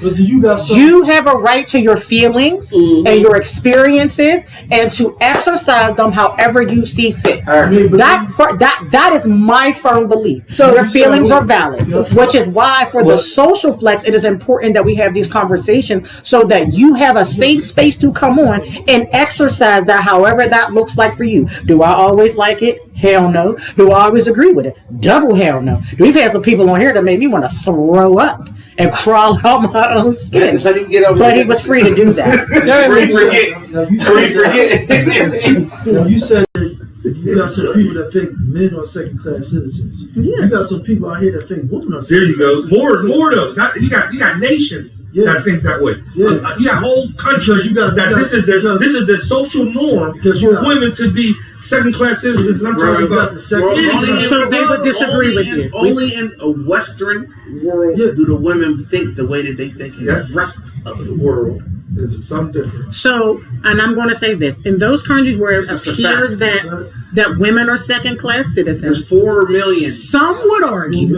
You have a right to your feelings and your experiences, and to exercise them however you see fit. That is my firm belief. So your feelings are valid, which is why for the social flex, it is important that we have these conversations so that you have a safe space to come on and exercise that however that looks like for you. Do I always like it? Hell no. Do I always agree with it? Double hell no. We've had some people on here that made me want to throw up and crawl out my own skin. But he was free to do that. You said you got some people that think men are second-class citizens. You got some people out here that think women are second-class citizens. More though. You got nations that think that way. You got whole countries. This is the social norm for women to be second class citizens. And I'm talking about the sex- So they would disagree with you. Only in a Western world do the women think the way that they think in the rest of the world. Is something different. So, and I'm going to say this: in those countries where it That's a appears that women are second-class citizens, There's 4 million some would argue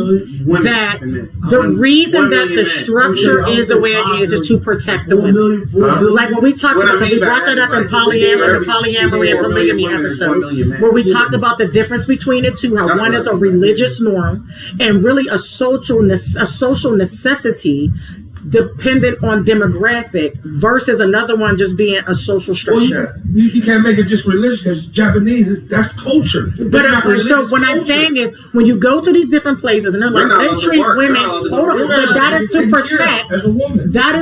women. that in it. the 1 reason that million the men. structure is the way it is to protect the women. Like when we talked What I about, mean we by brought that that up is in like, polyamory and polygamy women is 1 episode, million men. where we talked about the difference between the two. How That's one what is I a mean. religious norm and really a social necessity dependent on demographic versus another one just being a social structure. Well, you can't make it just religious because Japanese that's culture. But so what I'm saying is, when you go to these different places and they're like, they treat women, hold on, but that is to protect. as a woman. That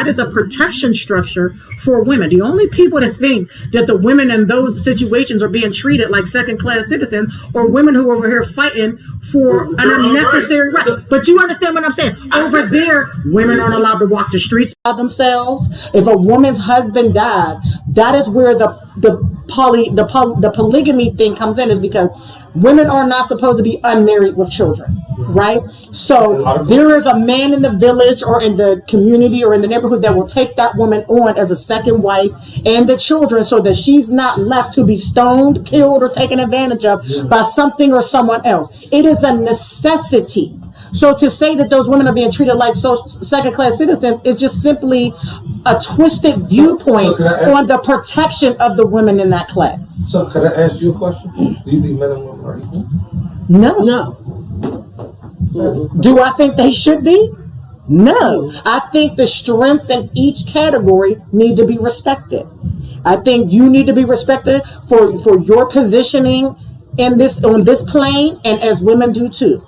is a protection structure for women. The only people that think that the women in those situations are being treated like second class citizens or women who are over here fighting for an unnecessary right. But you understand what I'm saying? Over there, women aren't allowed to walk the streets by themselves. If a woman's husband dies, that is where the polygamy thing comes in, is because women are not supposed to be unmarried with children, right? So there is a man in the village or in the community or in the neighborhood that will take that woman on as a second wife and the children so that she's not left to be stoned, killed, or taken advantage of by something or someone else. It is a necessity. So to say that those women are being treated like second-class citizens is just simply a twisted viewpoint on the protection of the women in that class. So, could I ask you a question? Do you think men and women are equal? No. Do I think they should be? No. I think the strengths in each category need to be respected. I think you need to be respected for your positioning in this on this plane, and as women do too.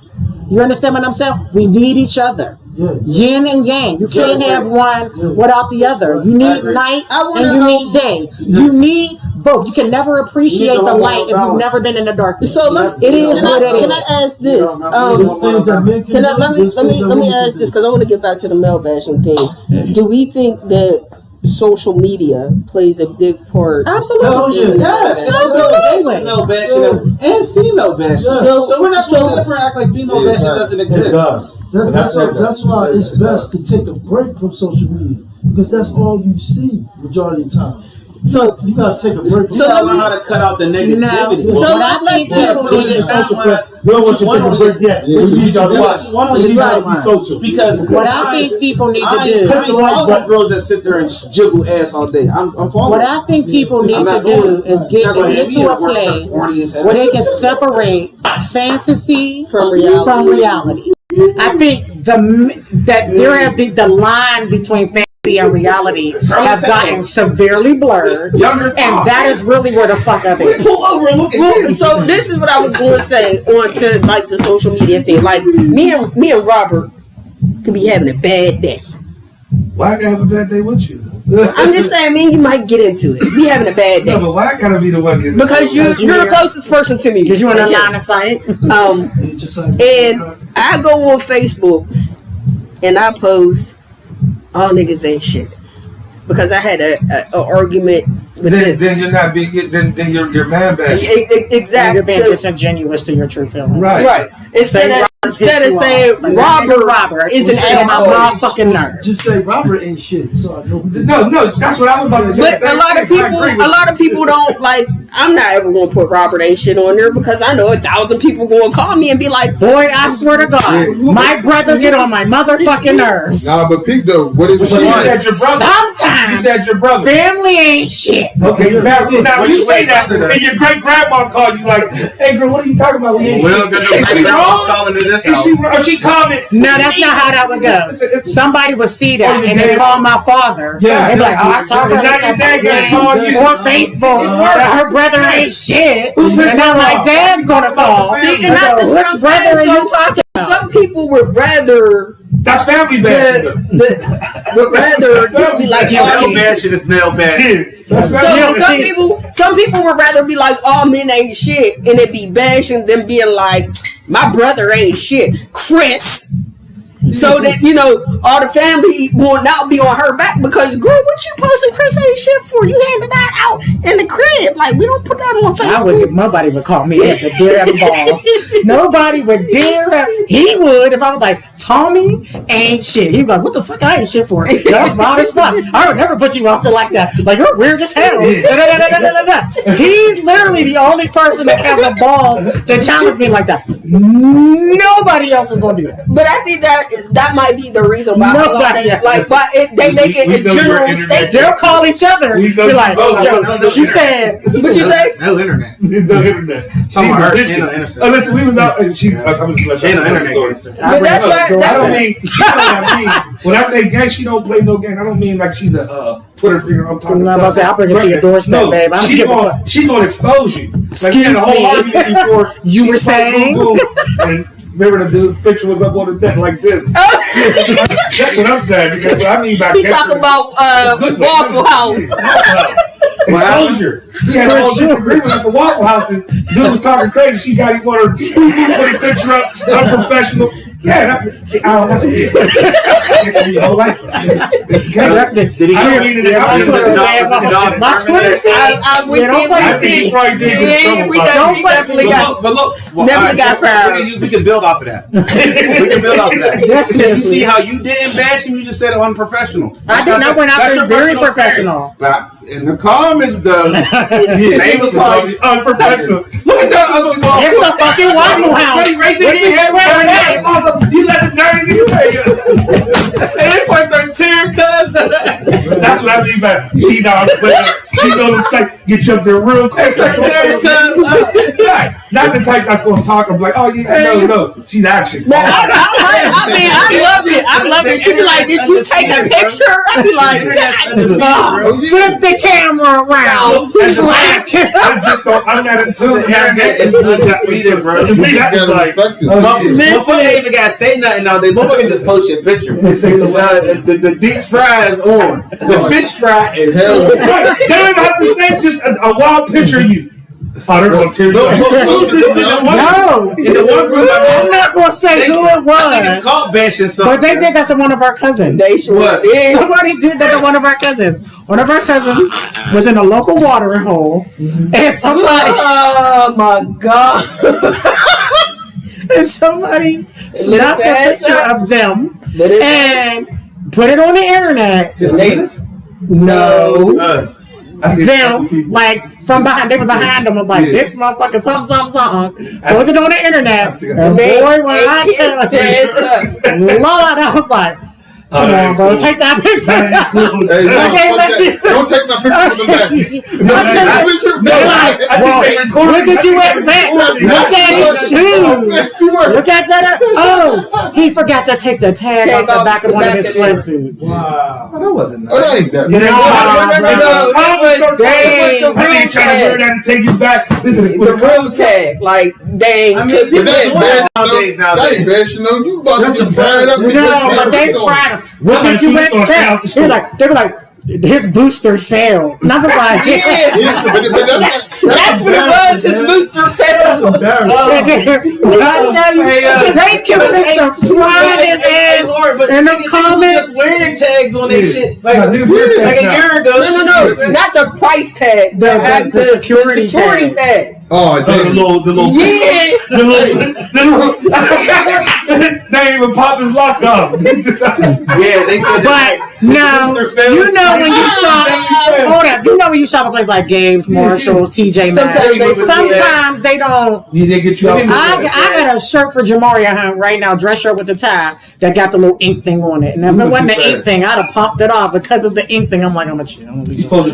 You understand what I'm saying? We need each other. Yin and yang. You can't have one without the other. You need night and you need day. You need both. You can never appreciate the light if you've never been in the darkness. So let me ask this? Let me ask this because I want to get back to the male bashing thing. Do we think that social media plays a big part? Absolutely. Absolutely. Male bashing and female bashing. So we're not going to act like female bashing doesn't exist. It does. That's why it's best to take a break from social media, because that's all you see majority of the time. So you gotta take a break. You gotta learn how to cut out the negativity. So let's because what I think people need to do. I follow girls that sit there and jiggle ass all day. I'm following. What I think people need to do is get into a place where they can separate fantasy from reality. I think that there has been the line between fantasy and reality has gotten severely blurred, and that is really where the fuck up is. Pull over and look at me. So this is what I was going to say on to like the social media thing. Like me and Robert could be having a bad day. Why I gotta have a bad day with you? I'm just saying, me and you might get into it. Be having a bad day. No, but why I gotta be the one getting Because you're the closest person to me. Because you're in a line of sight. And I go on Facebook and I post, all niggas ain't shit. Because I had a argument with this. Then you're not being. Then you're man bashing. Exactly. You're being disingenuous to your true feelings. Right. Instead of saying Robert is an asshole. My fucking nerve. Just say Robert ain't shit. So I know who this is. No, that's what I was about to say. But a lot of people don't like. I'm not ever going to put Robert ain't shit on there because I know 1,000 people going to call me and be like, boy, I swear to God, my brother get on my motherfucking nerves. Nah, but peep though, what if You said your brother? Sometimes You said your brother. family ain't shit. Okay, now you say that, and your great grandma called you like, "Hey, girl, what are you talking about? We ain't shit." calling to this house. She called it. No, that's not how that would go. Somebody would see that and they call my father. Yeah, they'd be like, "Oh, I saw her Now your dad gotta call you on Facebook that her brother ain't shit." And I'm like, Dad's gonna call. see, and that's just what I'm Which brother are saying. you talking about? Some people would rather That's family bashing. would rather just be like, Male bashing is male bashing. So some people would rather be like, all men ain't shit, and it be bashing than being like, my brother ain't shit. Chris so that all the family will not be on her back because, girl, what you posting Chris ain't shit for? You handed that out in the crib. Like, we don't put that on Facebook. Nobody would call me at the dare at the balls. Nobody would dare. He would if I was like, Tommy ain't shit. He'd be like, what the fuck? I ain't shit for. That's wild as fuck. I would never put you out to like that. Like, you're weird as hell. He's literally the only person that has the balls to challenge me like that. Nobody else is gonna do that. But I think that might be the reason why they make it a general statement. They'll call each other. Be like, she said, what you say? No internet. No internet. Listen, we was out and she. I'm just let you know. But that's why. I don't mean. When I say gang, she don't play no game. I don't mean like she's a Twitter figure. I'm talking about. I'll bring it to your doorstep, babe. She's gonna expose you. Excuse me. The whole argument before you were saying. And remember the dude's picture was up on the deck like this. That's what I'm saying. Because I mean, you talk about Waffle House. Exposure. She had a whole disagreement at the Waffle House, and dude was talking crazy. She got him on her picture up, unprofessional. Yeah, see, I don't have to be your whole life. Did he hear? I don't mean it. I think he probably did get in trouble. But look, never got found. We can build off of that. You see how you didn't bash him? You just said it unprofessional. I did not went out there very professional. In the comments, though, they was like unprofessional. Look at that ugly ball. It's the fucking Waffle House. You let the dirty nigga pay you. And they first started tearing cuz. That's what I mean by she know them say get you up there real quick. They started tearing cuz. Not the type that's gonna talk. I'm like, oh yeah, no, she's action. But I love it. I love it. She be like, did you take a picture? I be like, flip the camera around. I'm not in tune. The internet is undefeated, bro. To me, that's like, motherfucker ain't even gotta say nothing now. They motherfucker just post your picture. The deep fry is on. The fish fry is on. They don't have to say just a wild picture of you. Oh, they're going to tear you up. No. In the one group, I'm not going to say who it was. I think it's called bashing something. But they did that to one of our cousins. They sure did. Somebody did that to one of our cousins. One of our cousins was in a local watering hole, and somebody. Oh my God. And somebody snapped a picture of them and put it on the internet. His penis? No. Them, like, from behind, they were behind them, like, this motherfucker, something. Goes it on the internet, and boy, when I tell you, Lord, I was like, come on, bro, take that picture. Hey, don't take my picture from the back. What did you expect? Look at his shoes. Look at that. Oh, he forgot to take the tag off the back of one of his swimsuits. Wow. That wasn't that ain't that. No. I ain't trying to wear that and take it back. This is the road tag. Like, they ain't that ain't bashing on you. About to be fired up. No, but they fried him. What did you expect? They were like, his booster failed. And I was like, that's what it was. His booster failed. They killed Mr. Fried his ass in the comments. Wearing tags on that shit like a year ago. No, not the price tag. The security tag. Oh, the little they ain't even pop his lock up. Yeah, they said. But no, you know when you shop. Hold up, you know when you shop a place like Games, Marshalls, TJ Maxx. Sometimes they don't. You didn't get you. I got a shirt for Jamaria Hunt right now, dress shirt with the tie that got the little ink thing on it. And if it wasn't the ink thing, I'd have popped it off because of the ink thing. I'm like, I'm gonna chill. I'm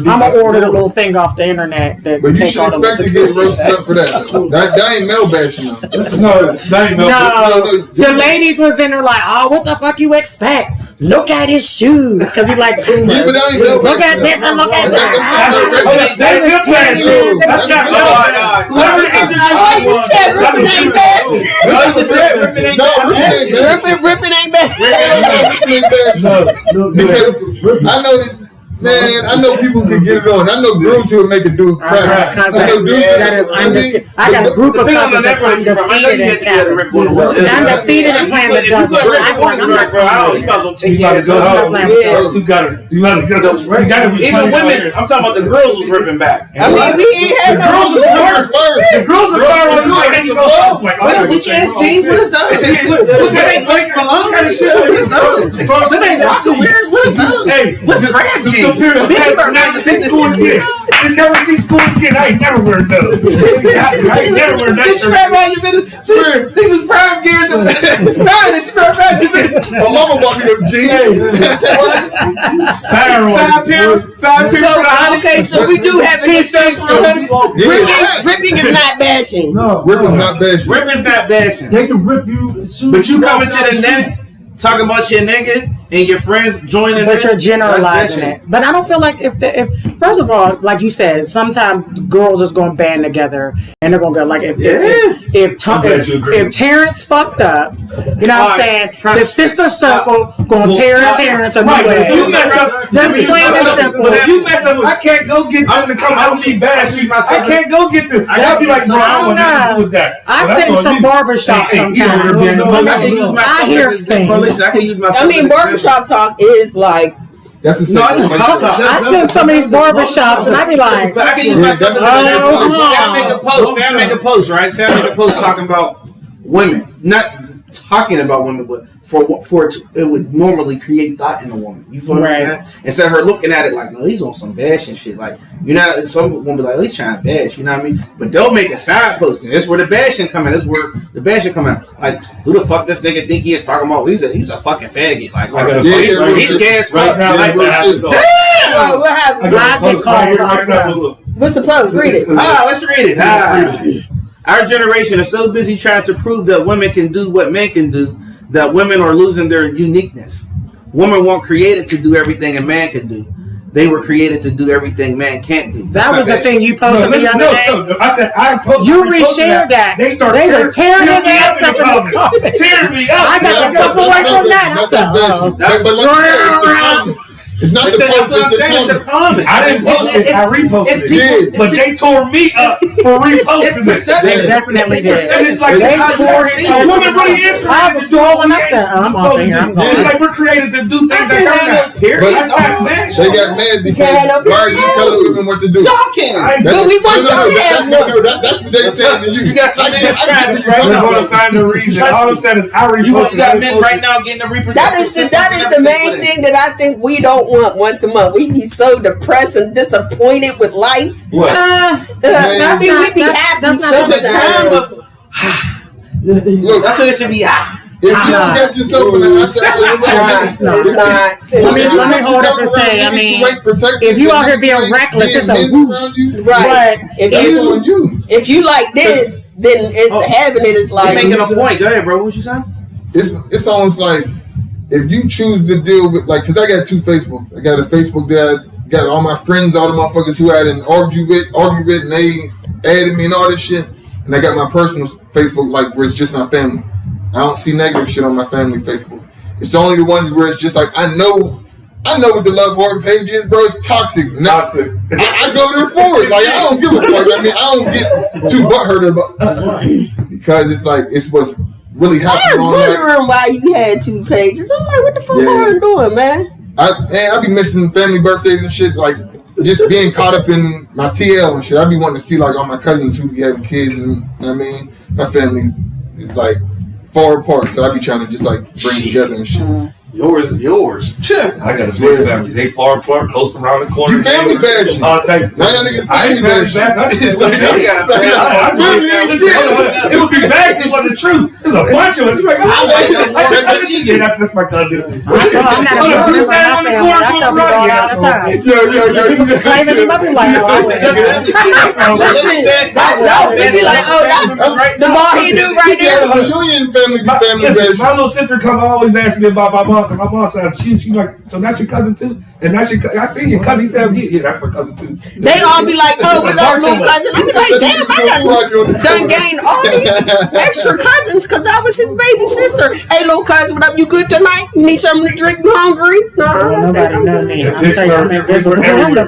gonna order the little thing off the internet. But you should expect to get roasted up for that. That ain't male bashing. No, that ain't male. No, the ladies was in there like, oh, what the fuck you expect? Look at his shoes, because he like, yeah, but that ain't male look at this and look at that. That's his plan. That's not. You said ripping ain't bad. Ripping ain't bad. I know that. Man, I know people can get it on. I know girls who would make a dude cry. I know dudes that is undefeated. I got a group of cousins that's undefeated in Canada. Undefeated in playing the drums. You might as well take your ass out. You gotta go. Even women, I'm talking about the girls was ripping back. I mean, we ain't had no. Girls are first. The girls are firing on the mic and you go off. Like, What a weak ass jeans? What is those? That ain't Grace Malone. What is those? That ain't Russell Wears. What is those? Hey, What's grab jeans? Bitches are not see school again. You never see school again. I ain't never wearing those. I ain't never wearing Bitch, that. grab all your business. These is prime gears and nine. It's grab all your business. My mama bought me those jeans. Five pair. Okay, so we do have a distinction. Ripping is not bashing. No, Ripping not bashing. Ripping's not bashing. They can rip you as soon But as you walk coming to down the net talking about your nigga and your friends joining. But you're That's generalizing bashing. it. But I don't feel like if first of all, like you said, sometimes girls is going to band together and they're going to go like if Terrence fucked up, you know what I'm saying? The sister circle going to tear Terrence a new Right, way. if you mess up, Just plain and simple. if you mess up, I can't go get them to come help me bash you. I can't go get them. I'll be like, bro, I don't want nothing to do with that. I sit in some barbershop sometimes. I can use myself I hear as an example. things. Listen, I can use myself. I mean, as an example. barbershop talk is like. That's the No, it's just talk. I sit in some of these barbershops and I be like, But I can use myself as an example. Say I make a post. Say I make a post, right? Say I make a post talking about women, not talking about women, but it would normally create thought in a woman. You feel what I'm saying? Instead of her looking at it like, oh, he's on some bashing shit. Like, you know, some women be like, oh, he's trying to bash. You know what I mean? But they'll make a side post, and that's where the bashing come in. That's where the bashing come in. Like, who the fuck this nigga think he is talking about? He's a fucking faggot. Like, he's gay as fuck. Right now, Oh, what happened? What's the post? Read it. Let's read it. Our generation is so busy trying to prove that women can do what men can do that women are losing their uniqueness. Women weren't created to do everything a man can do. They were created to do everything man can't do. that was the thing you posted the other day. I said I posted. You reshared that. They started were tearing his ass up in the comments. tearing me up. I got the fuck away from that. I said, It's not the post, it's the comment. I didn't post it. I reposted it. But they tore me up for reposting it. They definitely did. It's like They tore it. A woman really is. I was scrolling. I said, I'm off here. I'm It's going. like we're created to do things that they're not. They got mad because why are you telling women what to do? Y'all can. But we want y'all to have one. That's what they said to you. You got something that's strategy right We're now. going to find a reason. All I'm saying is I reposted. You got men right now getting a reproductive. That is the main thing that I think we don't want once a month. We be so depressed and disappointed with life. What? That's we not- be that's- happy that's not the sometimes. Look, That's what it should be. if you don't get yourself in the It's not. Let me hold up and say, I mean, if you out here being reckless, it's a whoosh. Right. If If you like this, then having it is You're like. making a point. Go ahead, bro. What you saying? it's almost like if you choose to deal with, like, because I got two Facebook. I got a Facebook that I got all my friends, all the motherfuckers who I didn't argue with, and they added me and all this shit. And I got my personal Facebook, like, where it's just my family. I don't see negative shit on my family Facebook. It's only the ones where it's just like, I know what the Love Horton page is, bro. It's toxic. Toxic. I go there for it. Like, I don't give a fuck. I mean, I don't get too butthurt about because it's like, it's what's really I happening was on that. wondering why you had 2 pages. I'm like, what the fuck are you doing, man? I be missing family birthdays and shit, like just being caught up in my TL and shit. I be wanting to see like all my cousins who be having kids, and you know what I mean, my family is like far apart, so I be trying to just like bring together and shit. Yours is yours. I got a big family. They far apart, close around the corner. You family bashing. All types of Now y'all niggas I ain't family family bashing. bashing. I just said, Family ain't shit. it would be bad if it wasn't true. There's a bunch of us. You're like, that's my cousin. I'm not a member of my family. I tell people all the time. Yo. Claiming me, I be like, That's us. We be like, oh, that's the ball he do right there. Union family be family bashing. My little sister come always ask me about my mom. mom, cause my mom said she like, so that's your cousin too, and that's your. I seen your cousin. He said, yeah, that's my cousin too. They all be like, oh, what up, little cousin? I be like, damn, I done gained all these extra cousins because I was his baby sister. Hey, little cousin, what up? You good tonight? You need something to drink? You hungry? No, Nobody know me. I'm telling you, I'm invisible. I'm the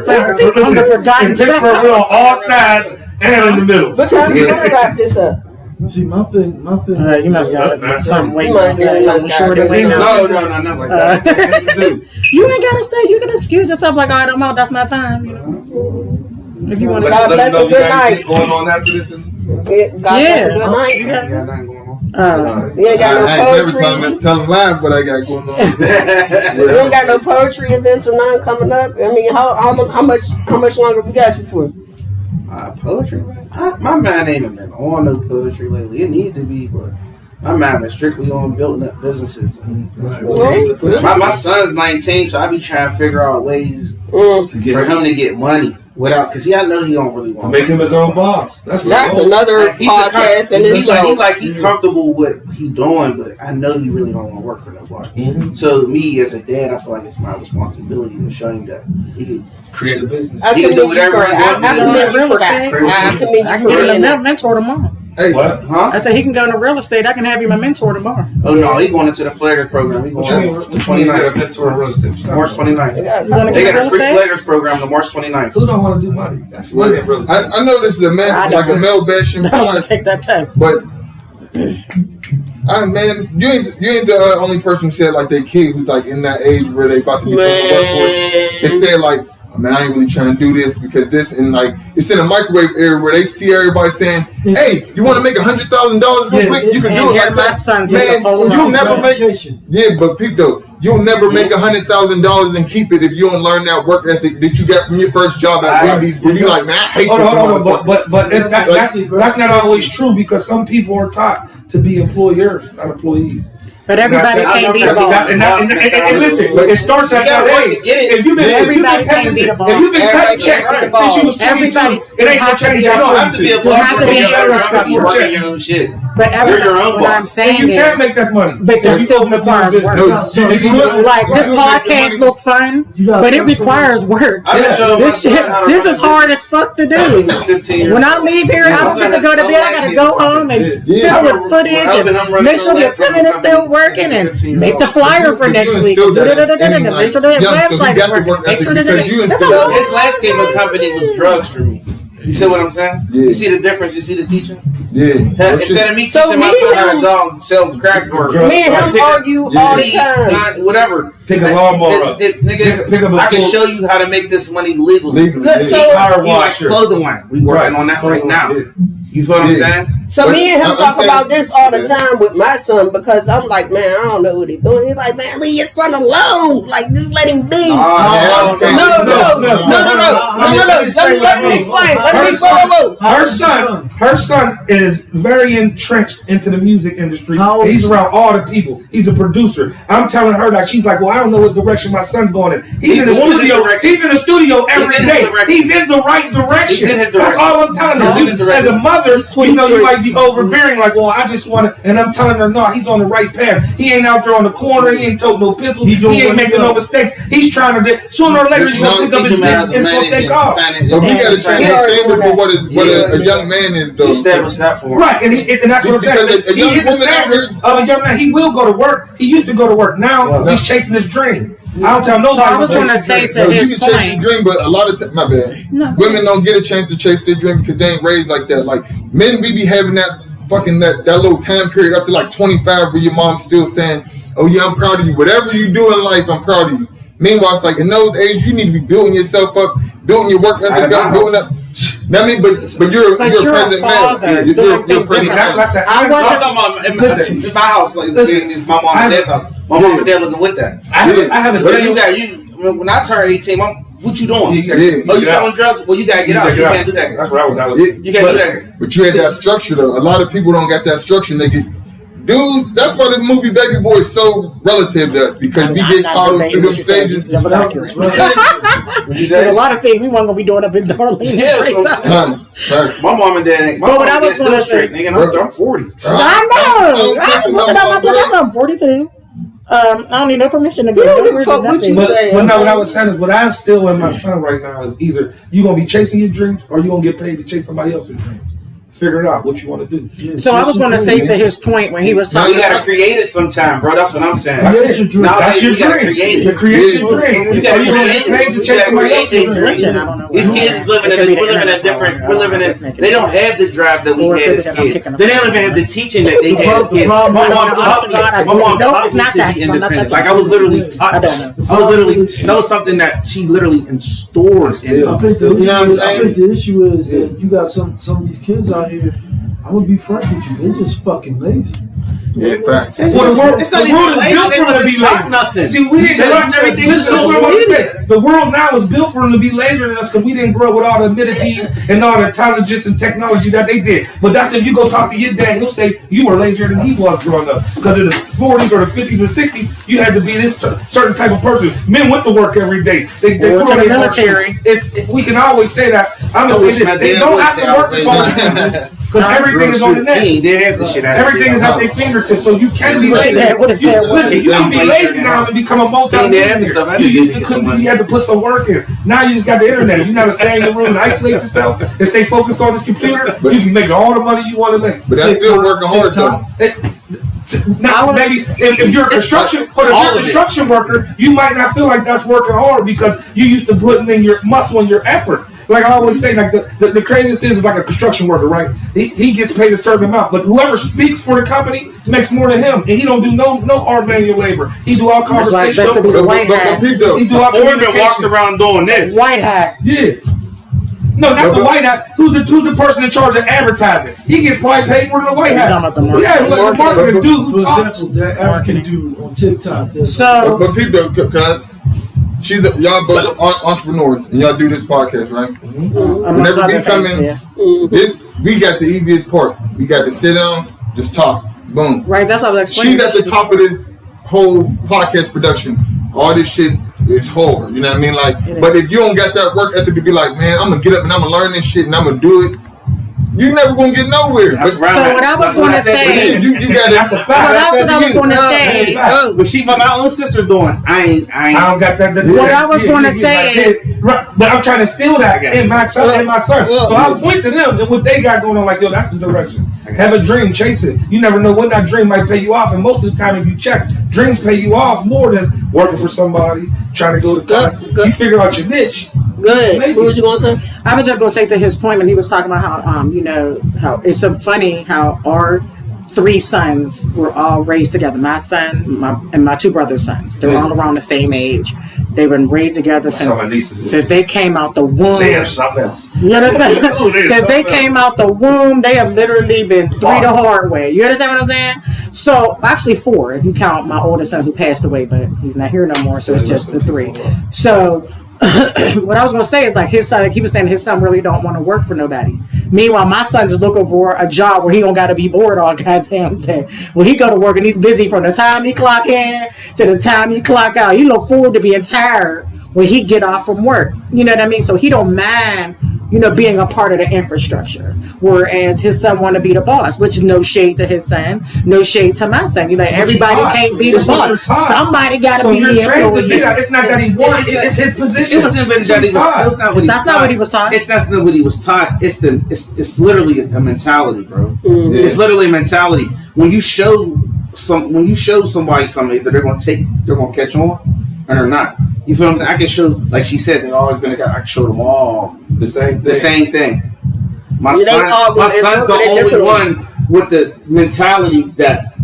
forgotten in Pittsburgh, we're on all sides and in the middle. What time you gonna wrap this up? See, my thing. You must got something waiting. You must got No, not like that. You ain't gotta stay. You can excuse yourself like, all right, I'm out. That's my time. You know. If you want to. God bless you and good night. Going on after this. God bless and good night. You got nothing going on. You ain't got no poetry. Tell them live what I got going on. You don't got no poetry events or none coming up. I mean, how much longer we got you for? Poetry. My mind ain't been on no poetry lately. It needs to be, but my mind been strictly on building up businesses. My son's 19, so I be trying to figure out ways for him to get money without, because I know he don't really want to make him his own boss. That's another podcast, and it's he comfortable with he doing, but I know he really don't want to work for nobody. Mm-hmm. So me as a dad, I feel like it's my responsibility to show him that he can create a business. He can do whatever he wants. I commend you for that. I can get him a mentor tomorrow. Hey, what? Huh? I said he can go into real estate. I can have him a mentor tomorrow. Oh no, he going into the Flaggers program. He going to the 29th. Mentor in real estate. March 29th. They got a free Flaggers program on March 29th. Who don't want to do money? That's money in real estate. I know this is a man like a male bashing. I don't want to take that test. But man, you ain't the only person who said like they kid who's like in that age where they about to be in the workforce. They said like, man, I ain't really trying to do this because this, and like it's in a microwave era where they see everybody saying, "Hey, you want to make $100,000 real quick? You can do it like that." Man, you'll never make but people though, you'll never make $100,000 and keep it if you don't learn that work ethic that you got from your first job at Wendy's. Where you like, man, I hate this. But that's not always true because some people are taught to be employers, not employees. But everybody can't be the boss. And listen, it starts at that age. If you've been cutting checks since you was 22, it ain't gonna change. You don't have to be a boss. You working your own shit. But what I'm saying you can't make that money. But that still requires work. Like this podcast look fun, but it requires work. This is hard as fuck to do. When I leave here, I don't get to go to bed. I gotta go home and fill with footage and make sure the equipment is still working and make the flyer for next week. Make sure the website works. Make sure his last game of company was drugs for me. You see what I'm saying? Yeah. You see the difference? You see the teaching? Yeah. Instead of me teaching my son how to go sell crack or me and him argue all the time. Whatever. Pick a lawnmower up. Nigga, I can show you how to make this money legally. So he likes clothing line. We working on that right now. You feel what I'm saying? So me and him talk about this all the time with my son because I'm like, man, I don't know what he's doing. He's like, man, leave your son alone. Like, just let him be. No. Let me explain. Her son is very entrenched into the music industry. He's around all the people. He's a producer. I'm telling her that she's like, well, I don't know what direction my son's going in. He's in the studio. He's in the studio every day. He's in the right direction. That's all I'm telling her. As a mother, you know, you might be overbearing, like, well, I just want to, and I'm telling her, no, he's on the right path. He ain't out there on the corner. He ain't toting no pistols. He ain't making no mistakes. He's trying to, sooner or later, he's going to pick up his business and it's going to take off. But we got to change the standard for what a young man is, though. Establish that for him. Right, and that's what I'm saying. He hit the standard of a young man. He will go to work. He used to go to work. Now, he's chasing his dream. I don't tell nobody. So I was going to say to his you can chase your dream, but a lot of my bad. Women don't get a chance to chase their dream because they ain't raised like that. Like men, we be having that fucking that little time period up to like 25 where your mom's still saying, "Oh yeah, I'm proud of you. Whatever you do in life, I'm proud of you." Meanwhile, it's like in those ages, you need to be building yourself up, building your work ethic up, building up. I mean, but you're a present man. You're a present man. That's what I said. I'm talking about in my house. Like, it's my mom and dad's house. My mom and dad wasn't with that. I have a when I turned 18, what you doing? You selling drugs? Well, you gotta get out. You can't do that. That's what I was. You can't do that. But you had that structure though. A lot of people don't got that structure. And they get dudes. That's why the movie Baby Boy is so relative to us because we get caught through them stages. There's a lot of things we weren't gonna be doing up in Darlene. My mom and dad ain't. My mom and dad still straight. Nigga, I'm 40. I know. I'm 42. I don't need no permission to go. You don't give a nowhere, fuck what nothing. you But say. no, what I was saying is, what I instill in my son right now is either you gonna be chasing your dreams or you gonna get paid to chase somebody else's dreams. Figure it out what you want to do. Yeah, So I was going to say to his point when he was Now talking you gotta about create it sometime, bro. That's what I'm saying. That's your dream. That's your You gotta dream. create You it. create your dream. You gotta Or you gonna create get paid it. to You chase gotta somebody create else's it. dream. religion. I don't know. These kids living in we're living in. They don't have the drive that we Or had as I'm kids. kicking them. They don't even have the teaching that they had as The kids. My problem- mom God, taught me. I My mom don't- taught it's me not to that. be I'm not independent. touching Like I was literally I taught. don't know. I was literally that was something that she literally installed in me. I think the You know what I'm issue, I saying? think the issue is that you got some of these kids out here. I'm gonna be frank with you. They're just fucking lazy. Yeah, facts. Well, the world, It's not the even world is lazy. built They for them to wasn't be taught lazy. nothing. See, we didn't. They learned everything This is from what I'm social saying. The world now is built for them to be lazier than us because we didn't grow up with all the amenities and all the intelligence and technology that they did. But that's if you go talk to your dad, he'll say you were lazier than he was growing up because in the 40s or the 50s or 60s, you had to be this certain type of person. Men went to work every day. They Or put to on the their military. We can always say that. I'm I gonna wish say my this: they dad don't would have say to I work was as hard lazy. as people because everything is on the net. They didn't have the shit out Everything is at their fingertips, so you can be lazy. What is that? Listen, you can be lazy now and become a multi-millionaire. You used to couldn't. You had to put some work in. Now you just got the internet. You got to stay in your room and isolate yourself and stay focused on this computer. You can make all the money you want to make. But that's still working hard though. Now, maybe if you're a construction, but if you're a construction worker, you might not feel like that's working hard because you used to putting in your muscle and your effort. Like I always say, like the craziest thing is like a construction worker, right? He gets paid a certain amount, but whoever speaks for the company makes more than him, and he don't do no hard manual labor. He do all That's why it's best to conversation. be the white hat. He do all Foreman communication. walks around doing this. White hat. Yeah. No, not the white hat. Who's the person in charge of advertising? He gets probably paid more than the white hat. Talking about the marketing. Yeah, like the marketing dude For who talks. example, that African dude on TikTok. So But people, can I? Y'all both entrepreneurs and y'all do this podcast, right? amongst Whenever other we come things, in, we got the easiest part. We got to sit down, just talk, boom. right. That's what I was explaining. She's at the top of this whole podcast production. All this shit is hard. You know what I mean? Like, but if you don't got that work ethic to be like, man, I'm gonna get up and I'm gonna learn this shit and I'm gonna do it, you never gonna get nowhere. That's But right. So what I was going to say, you got That's a it. fact. that's what I was going to Hey, say. fact. But she, my own sister's doing. I I ain't. don't got that. What I was gonna say is, right, but I'm trying to steal that in my son and my son. So I'll point to them and what they got going on. Like, yo, that's the direction. Have a dream, chase it. You never know when that dream might pay you off. And most of the time, if you check, dreams pay you off more than working for somebody, trying to go to college. Good. You figure out your niche. Good. Maybe. What was you going to say? I was just going to say to his point when he was talking about how, you know, how it's so funny how our three sons were all raised together. My son, and my two brothers' sons. They're all around the same age. They've been raised together Some of my nieces. since they came out the womb. They have something else. You understand? Oh, there's Since they something came out the womb, they have literally been three the hard way. You understand what I'm saying? So, actually four, if you count my oldest son who passed away, but he's not here no more, so it's just the three. So, what I was going to say is like his son, like he was saying his son really don't want to work for nobody. Meanwhile, my son is looking for a job where he don't got to be bored all goddamn day. When he go to work and he's busy from the time he clock in to the time he clock out. He look forward to being tired when he get off from work. You know what I mean? So he don't mind, you know, being a part of the infrastructure. Whereas his son want to be the boss, which is no shade to his son, no shade to my son. You like everybody can't be the boss. Somebody got to So be you're the trained to be employee. that. It's not that he wants it. It's his position. It wasn't that he was. That's not what he was That's not what he was taught. It's not what he was taught. It's literally a mentality, bro. It's literally a mentality. When you show somebody something that they're gonna catch on, and they're not. You feel what I'm saying? I can show, like she said, they've always been a guy. I can show them all the same thing. the same thing. My They son, all my will son's the interpret it only differently. one with the mentality that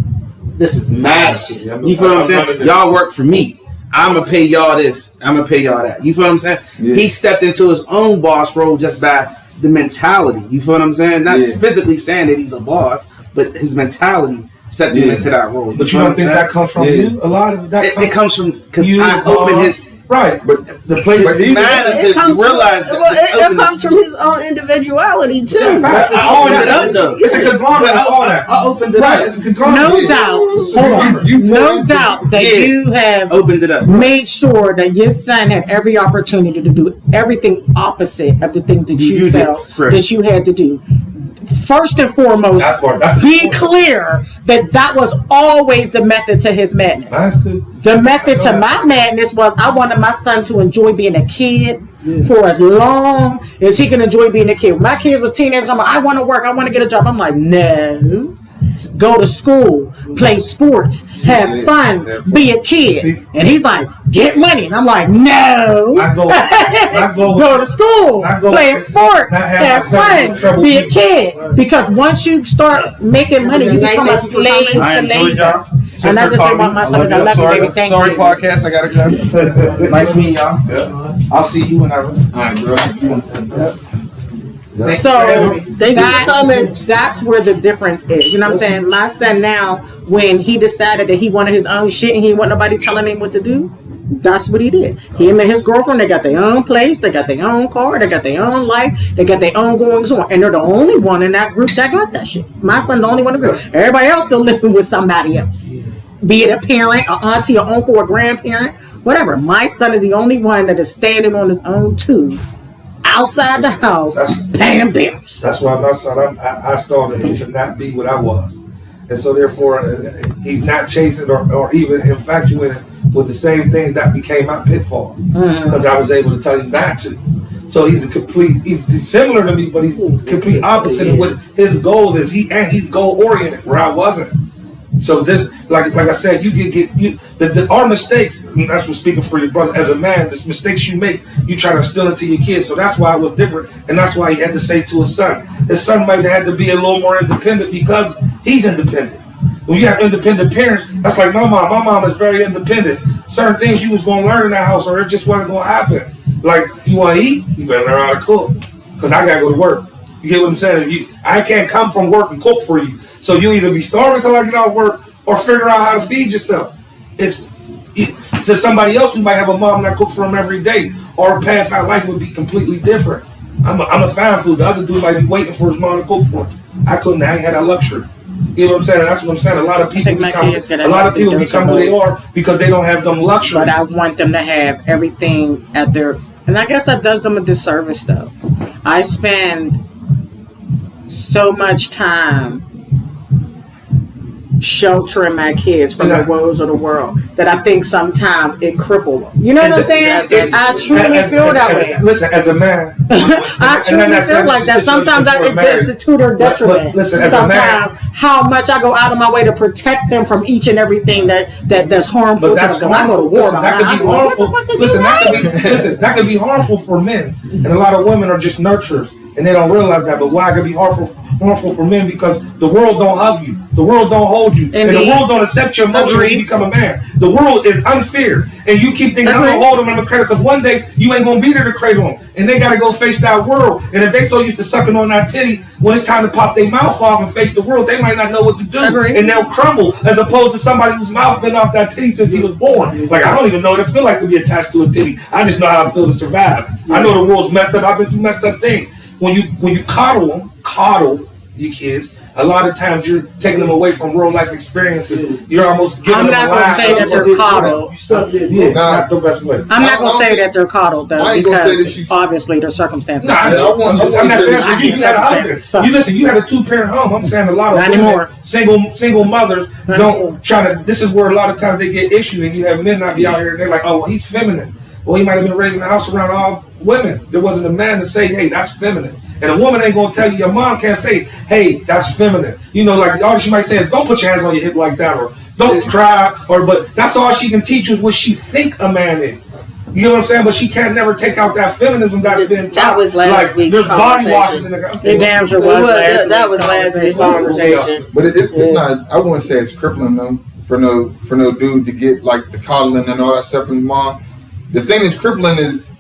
this is mad shit. You feel what I'm saying? Y'all work for me. I'm gonna pay y'all this. I'm gonna pay y'all that. You feel what I'm saying? Yeah. He stepped into his own boss role just by the mentality. You feel what I'm saying? Not physically saying that he's a boss, but his mentality stepped him into that role. But you don't think that comes from you? A lot of that It comes from because you, I opened his. right, but the place But is he- Man, It to comes realize from, that it comes from his own individuality too. I opened it up though. It's a conglomerate of all that. I opened it Right, up. it's a conglomerate. No doubt. Hold on. No doubt that you have Opened it up. made sure that your son had every opportunity to do everything opposite of the thing that you You did, felt correct. that you had to do. first and foremost, That part, that's be clear that was always the method to his madness. The method to my madness was I wanted my son to enjoy being a kid for as long as he can enjoy being a kid. When my kids were teenagers, I'm like, I want to work, I want to get a job. I'm like, no. Go to school, play sports, have fun, be a kid. And he's like, get money. And I'm like, no. Go to school, play a sport, have fun, be a kid. Because once you start making money, you become a slave to labor. And I just think about my son, I love you, baby. Thank Sorry, you. podcast. I gotta go. Nice meeting y'all. I'll see you whenever. All right, bro. So Thank you for coming. that's where the difference is. You know what I'm saying? My son now, when he decided that he wanted his own shit and he didn't want nobody telling him what to do, that's what he did. Him and his girlfriend, they got their own place, they got their own car, they got their own life, they got their own goings on. And they're the only one in that group that got that shit. My son's the only one in the group. Everybody else still living with somebody else. Be it a parent, an auntie, an uncle, or grandparent, whatever. My son is the only one that is standing on his own too. Outside the house, paying bills. That's why my son, I started him to not be what I was. And so therefore, he's not chasing or even infatuated with the same things that became my pitfall. Because I was able to tell him not to. So he's he's similar to me, but he's complete opposite of what his goals is. He's goal oriented, where I wasn't. So this, like I said, our mistakes. And that's what speaking for your brother as a man. The mistakes you make, you try to instill into your kids. So that's why it was different, and that's why he had to say to his son. His son might have had to be a little more independent because he's independent. When you have independent parents, that's like my mom. My mom is very independent. Certain things you was gonna learn in that house, or it just wasn't gonna happen. Like you want to eat, you better learn how to cook, because I gotta go to work. You get what I'm saying? I can't come from work and cook for you. So you either be starving till I get out of work or figure out how to feed yourself. It's to somebody else who might have a mom that cooks for them every day, or a path out life would be completely different. I'm a fan food. The other dude might be waiting for his mom to cook for him. I couldn't. I ain't had that luxury. You know what I'm saying? That's what I'm saying. A lot of people become who they are because they don't have them luxuries. But I want them to have everything at their, and I guess that does them a disservice though. I spend so much time sheltering my kids from the woes of the world that I think sometimes it crippled them. You know what I'm saying? I truly feel that way. Listen, as a man, I truly feel like that. Sometimes it constitutes a detriment. Listen, as a man, how much I go out of my way to protect them from each and everything that's harmful to them. I go to war. That could be harmful. Listen, that could be harmful for men, and a lot of women are just nurturers, and they don't realize that. But why it could be harmful for men? Because the world don't hug you, the world don't hold you, and the world don't accept your emotion when you become a man. The world is unfair, and you keep thinking I'm gonna hold them in the cradle because one day you ain't gonna be there to cradle them, and they gotta go face that world. And if they so used to sucking on that titty, when it's time to pop their mouth off and face the world, they might not know what to do, and they'll crumble. As opposed to somebody whose mouth been off that titty since he was born. Like I don't even know what it feel like to be attached to a titty. I just know how it feel to survive. I know the world's messed up. I've been through messed up things. When you coddle your kids, a lot of times you're taking them away from real life experiences. You're almost giving them a I'm not going to say that they're coddled. Not the best way. I'm not going to say that they're coddled though, because obviously their circumstances. I'm not saying for you. You had a husband. You listen. You had a 2-parent home. I'm saying a lot of single mothers don't try to. This is where a lot of times they get issued, and you have men not be out here and they're like, oh, well, he's feminine. Well, he might have been raised in the house around all women. There wasn't a man to say, hey, that's feminine. And a woman ain't gonna tell you, your mom can't say, hey, that's feminine. You know, like all she might say is, don't put your hands on your hip like that, or don't cry, but that's all she can teach you is what she think a man is. You know what I'm saying? But she can't never take out that feminism that's been taught. That was last week's there's conversation. Body washes in the It damn sure was that was last week's conversation. But it's not. I wouldn't say it's crippling them for no dude to get like the coddling and all that stuff from his mom. The thing that's crippling is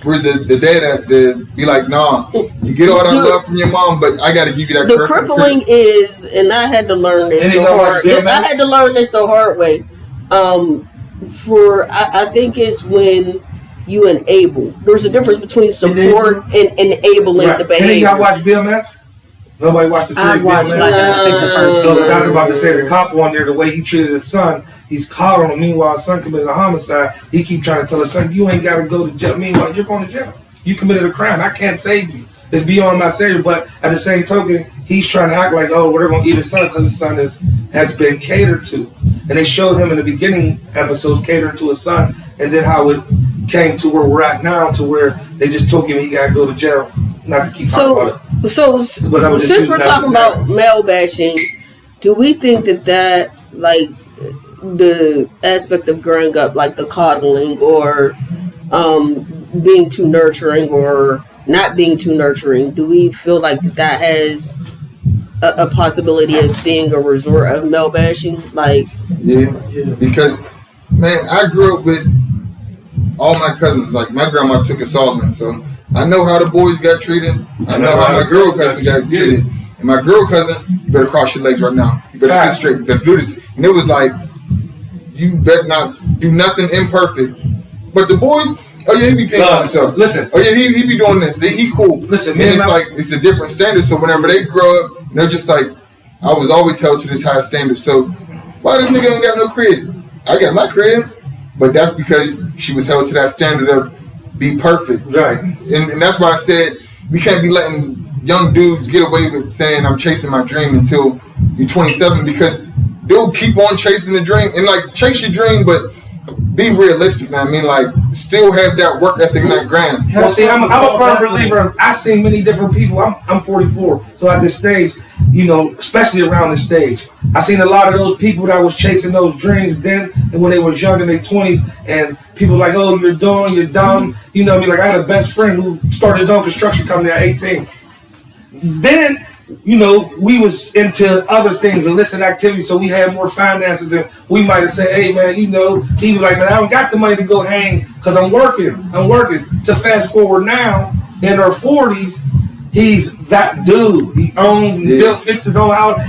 where's the dad to be like, nah, you get all that love from your mom, but I got to give you that. The crippling is, and I had to learn this the hard way. I think it's when you enable. There's a difference between support and enabling the behavior. Any y'all watch BMF? Nobody watched the series. I watched BMF? I think the first So season. I was about to say the cop on there, the way he treated his son, he's coddling him. Meanwhile, his son committed a homicide. He keep trying to tell his son, you ain't got to go to jail. Meanwhile, you're going to jail. You committed a crime. I can't save you. It's beyond my savior. But at the same token, he's trying to act like, oh, we're going to eat his son because his son has been catered to. And they showed him in the beginning episodes catering to his son, and then how it came to where we're at now, to where they just told him he got to go to jail. Not to keep talking about it. So since we're talking about male bashing, do we think that like the aspect of growing up, like the coddling or being too nurturing or not being too nurturing, do we feel like that has a possibility of being a resort of male bashing? Like, yeah, because man, I grew up with all my cousins. Like my grandma took us all in, so I know how the boys got treated. I know how my girl cousin got treated. And my girl cousin, you better cross your legs right now. You better sit straight. You better do this. And it was like, you better not do nothing imperfect. But the boy, oh yeah, he be picking on himself. Listen. Oh yeah, he be doing this. He cool. Listen, and it's like, it's a different standard. So whenever they grow up, they're just like, I was always held to this high standard. So why this nigga ain't got no crib? I got my crib. But that's because she was held to that standard of be perfect. Right. And that's why I said we can't be letting young dudes get away with saying I'm chasing my dream until you're 27, because they'll keep on chasing the dream. And like, chase your dream, but be realistic, man. I mean, like, still have that work ethic and that grind. Well, see, I'm a firm believer. I've seen many different people. I'm 44, so at this stage, you know, especially around this stage, I seen a lot of those people that was chasing those dreams then, and when they was young in their 20s, and people like, oh, you're dumb. You know what I mean? Like, I had a best friend who started his own construction company at 18. Then, you know, we was into other things, illicit activities, so we had more finances than we might have said, hey, man, you know, he was like, man, I don't got the money to go hang because I'm working. To fast forward now, in our 40s, he's that dude. He built, fixed his own house.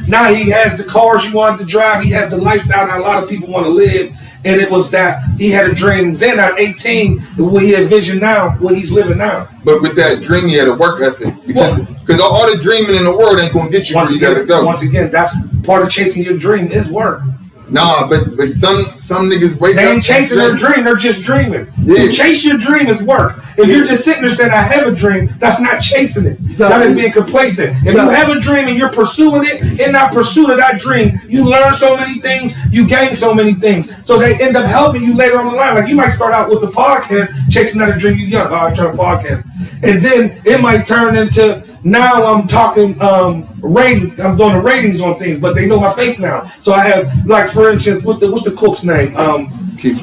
Now he has the cars he wanted to drive. He has the lifestyle that a lot of people want to live. And it was that he had a dream then at 18, what he envisioned now, what he's living now. But with that dream, he had a work ethic. Because all the dreaming in the world ain't going to get you where you got to go. Once again, that's part of chasing your dream is work. Nah, but some niggas wake up. They ain't chasing their dream, they're just dreaming. Yeah. To chase your dream is work. If you're just sitting there saying, I have a dream, that's not chasing it. That is being complacent. If you have a dream and you're pursuing it, in that pursuit of that dream, you learn so many things, you gain so many things. So they end up helping you later on the line. Like you might start out with the podcast, chasing that dream, you young, I try to podcast. And then it might turn into, now I'm talking rating. I'm doing the ratings on things, but they know my face now. So I have, like, for instance, what's the cook's name?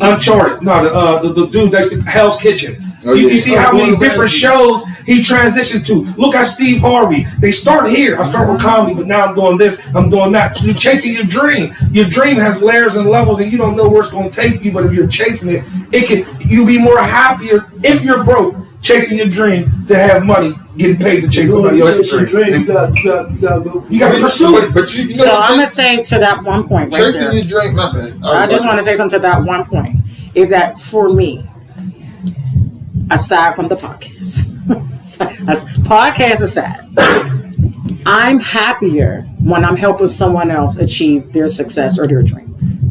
Uncharted. No, the dude that's Hell's Kitchen. You see how many different shows he transitioned to. Look at Steve Harvey. They start here. I start with comedy, but now I'm doing this, I'm doing that. You're chasing your dream. Your dream has layers and levels, and you don't know where it's going to take you. But if you're chasing it, you'll be more happier if you're broke. Chasing your dream to have money, getting paid to chase somebody else's dream. You got to pursue it. But you know, so I'm gonna say to that one point right chasing there. your dream, my bad. I just want to say something to that one point. Is that for me, aside from the podcast, podcast aside, I'm happier when I'm helping someone else achieve their success or their dream.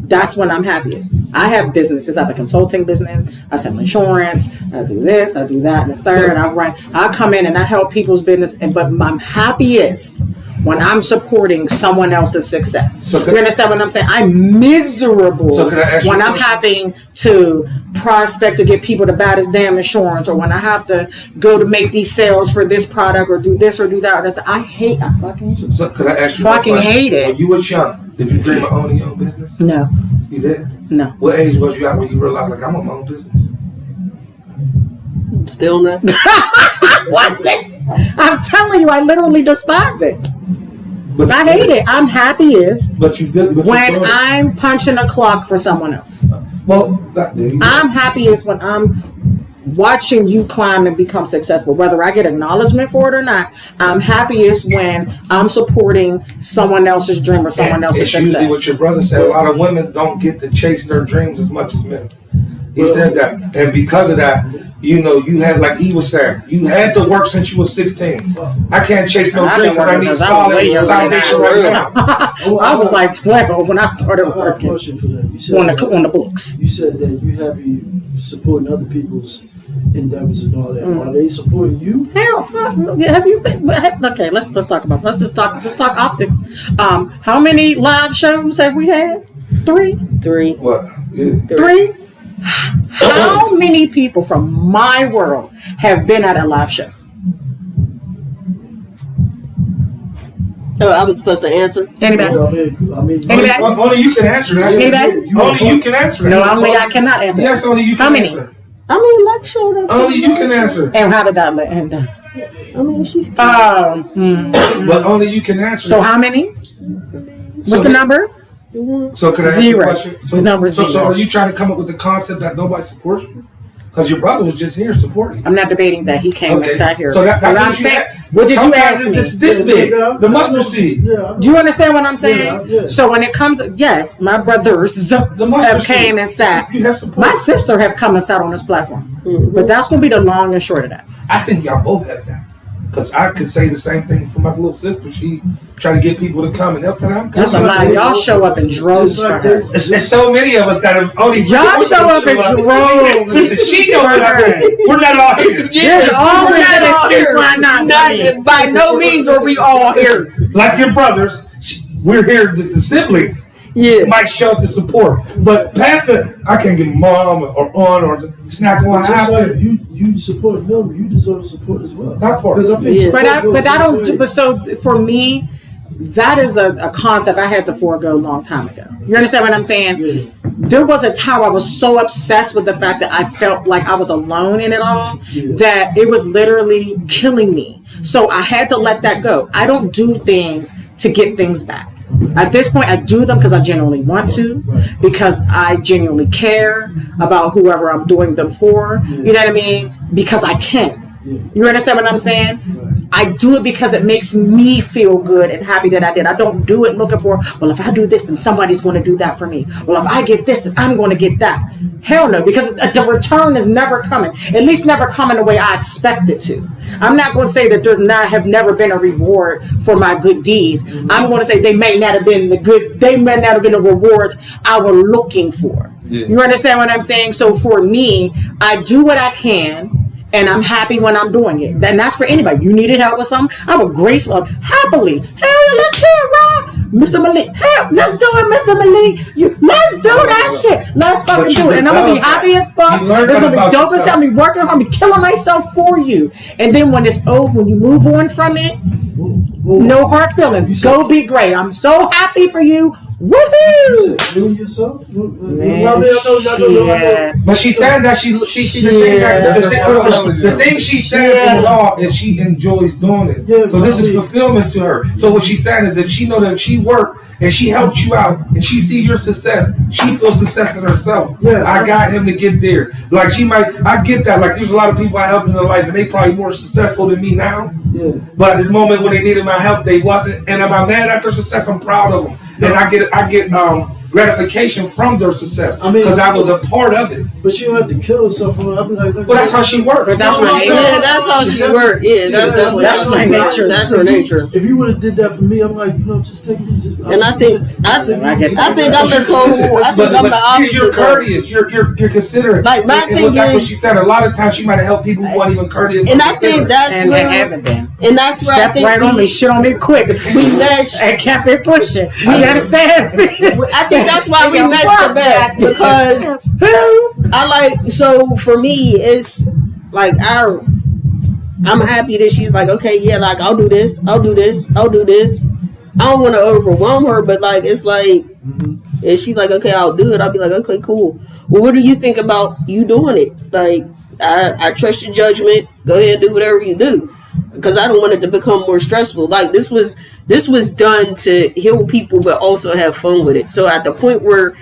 That's when I'm happiest. I have businesses. I have a consulting business. I sell insurance. I do this. I do that. And the third. I come in and I help people's business. But I'm happiest when I'm supporting someone else's success. You understand what I'm saying? I'm miserable when I'm having to prospect to get people to buy this damn insurance, or when I have to go to make these sales for this product, or do this or do that. I fucking So could I ask you fucking hate it. When you was young, did you dream of owning your own business? No. You did? No. What age was you at when you realized, like, I want my own business? Still not. What's it? I'm telling you, I literally despise it. But I hate it. I'm happiest when I'm punching a clock for someone else. Well, I'm happiest when I'm watching you climb and become successful. Whether I get acknowledgement for it or not, I'm happiest when I'm supporting someone else's dream or someone else's success. Usually what your brother said, a lot of women don't get to chase their dreams as much as men. He said that. And because of that, you know, you had, like he was saying, you had to work since you were 16. I can't chase no dream because I need solid foundation right now. I was like 12 when I started working on the books. You said that you're happy supporting other people's endeavors and all that. Are they supporting you? Hell, fuck. Have you been? Okay, let's talk about. Let's talk optics. How many live shows have we had? 3. What? Yeah. 3. How many people from my world have been at a live show? Oh, I was supposed to answer. Anybody? Anybody? Only you can answer that. Anybody? Only you can answer that. No, only I cannot answer. Yes, only you can How many? answer. I mean, let's show them. Only you can answer. And how did that end? I mean, she's. But only you can answer. So how many? What's the number? So can I ask you a 0. question? The number So 0. are you trying to come up with the concept that nobody supports you? Because your brother was just here supporting you. I'm not debating that. He came and sat here. So that What I'm gives you saying. that. What did you Sometimes ask me? It's this big. The mustard seed. Do you understand what I'm saying? Yeah. So when it comes, yes, my brothers have came and sat. You have support. My sister have come and sat on this platform. But that's going to be the long and short of that. I think y'all both have that. Because I could say the same thing for my little sister. She tried to get people to come and help her. That's a lie. Y'all show up in droves for her. There's so many of us that have only. Y'all show up in droves. She know we're not here. We're not all here. There's always not an all excuse here. why not. By no means are we all here. Like your brothers, we're here. The siblings might show up to support, but past the, I can't give mom or aunt or it's not going to Just happen. like you support them, you deserve support as well. That part. Because I think But I don't do, but so for me, that is a concept I had to forego a long time ago. You understand what I'm saying? Yeah. There was a time I was so obsessed with the fact that I felt like I was alone in it all that it was literally killing me. So I had to let that go. I don't do things to get things back. At this point, I do them because I genuinely want to, because I genuinely care about whoever I'm doing them for. You know what I mean? Because I can. You understand what I'm saying? I do it because it makes me feel good and happy that I did. I don't do it looking for, well, if I do this, then somebody's going to do that for me. Well, if I give this, then I'm going to get that. Hell no, because the return is never coming. At least never coming the way I expect it to. I'm not going to say that have never been a reward for my good deeds. I'm going to say they may not have been the rewards I were looking for. Yeah. You understand what I'm saying? So for me, I do what I can. And I'm happy when I'm doing it. And that's for anybody. You needed help with something? I would happily. Hell yeah, let's do it, Rob. Mr. Malik. Hell, let's do it, Mr. Malik. Let's do that shit. Let's fucking do it. And I'm going to be happy as fuck. It's going to be dope as hell. I'm going to be working hard. I'm going to be killing myself for you. And then when it's over, when you move on from it, no hard feelings. Go be great. I'm so happy for you. Woohoo! Do yourself? But she said that the thing she said in law is she enjoys doing it. Yeah, so this is fulfillment to her. So what she's saying is if she know that if she worked and she helped you out and she see your success, she feels success in herself. Yeah, I got him to get there. Like I get that. Like there's a lot of people I helped in their life and they probably more successful than me now. Yeah. But at the moment when they needed my help, they wasn't. And am I mad at their success? I'm proud of them. And I get gratification from their success because I was a part of it. But she don't have to kill herself. I'll be like, well, that's how she works. That's my nature. Yeah, that's how she works. Yeah, that's my nature. That's her nature. If you would have did that for me, I'm like, just take it. And I think I'm the total. I think I'm the opposite. You're courteous. You're considerate. Like my thing that's what is, she said. A lot of times she might have helped people who weren't even courteous. And I think that's where. And that's where Step I think right on me, shit on me quick. We mesh and kept it pushing. You understand? I think that's why we mesh the best because I like. So for me, it's like I'm happy that she's like, okay, yeah, like I'll do this. I don't want to overwhelm her, but like it's like if she's like, okay, I'll do it. I'll be like, okay, cool. Well, what do you think about you doing it? Like I trust your judgment. Go ahead and do whatever you do. Because I don't want it to become more stressful. Like this was done to heal people, but also have fun with it. So at the point where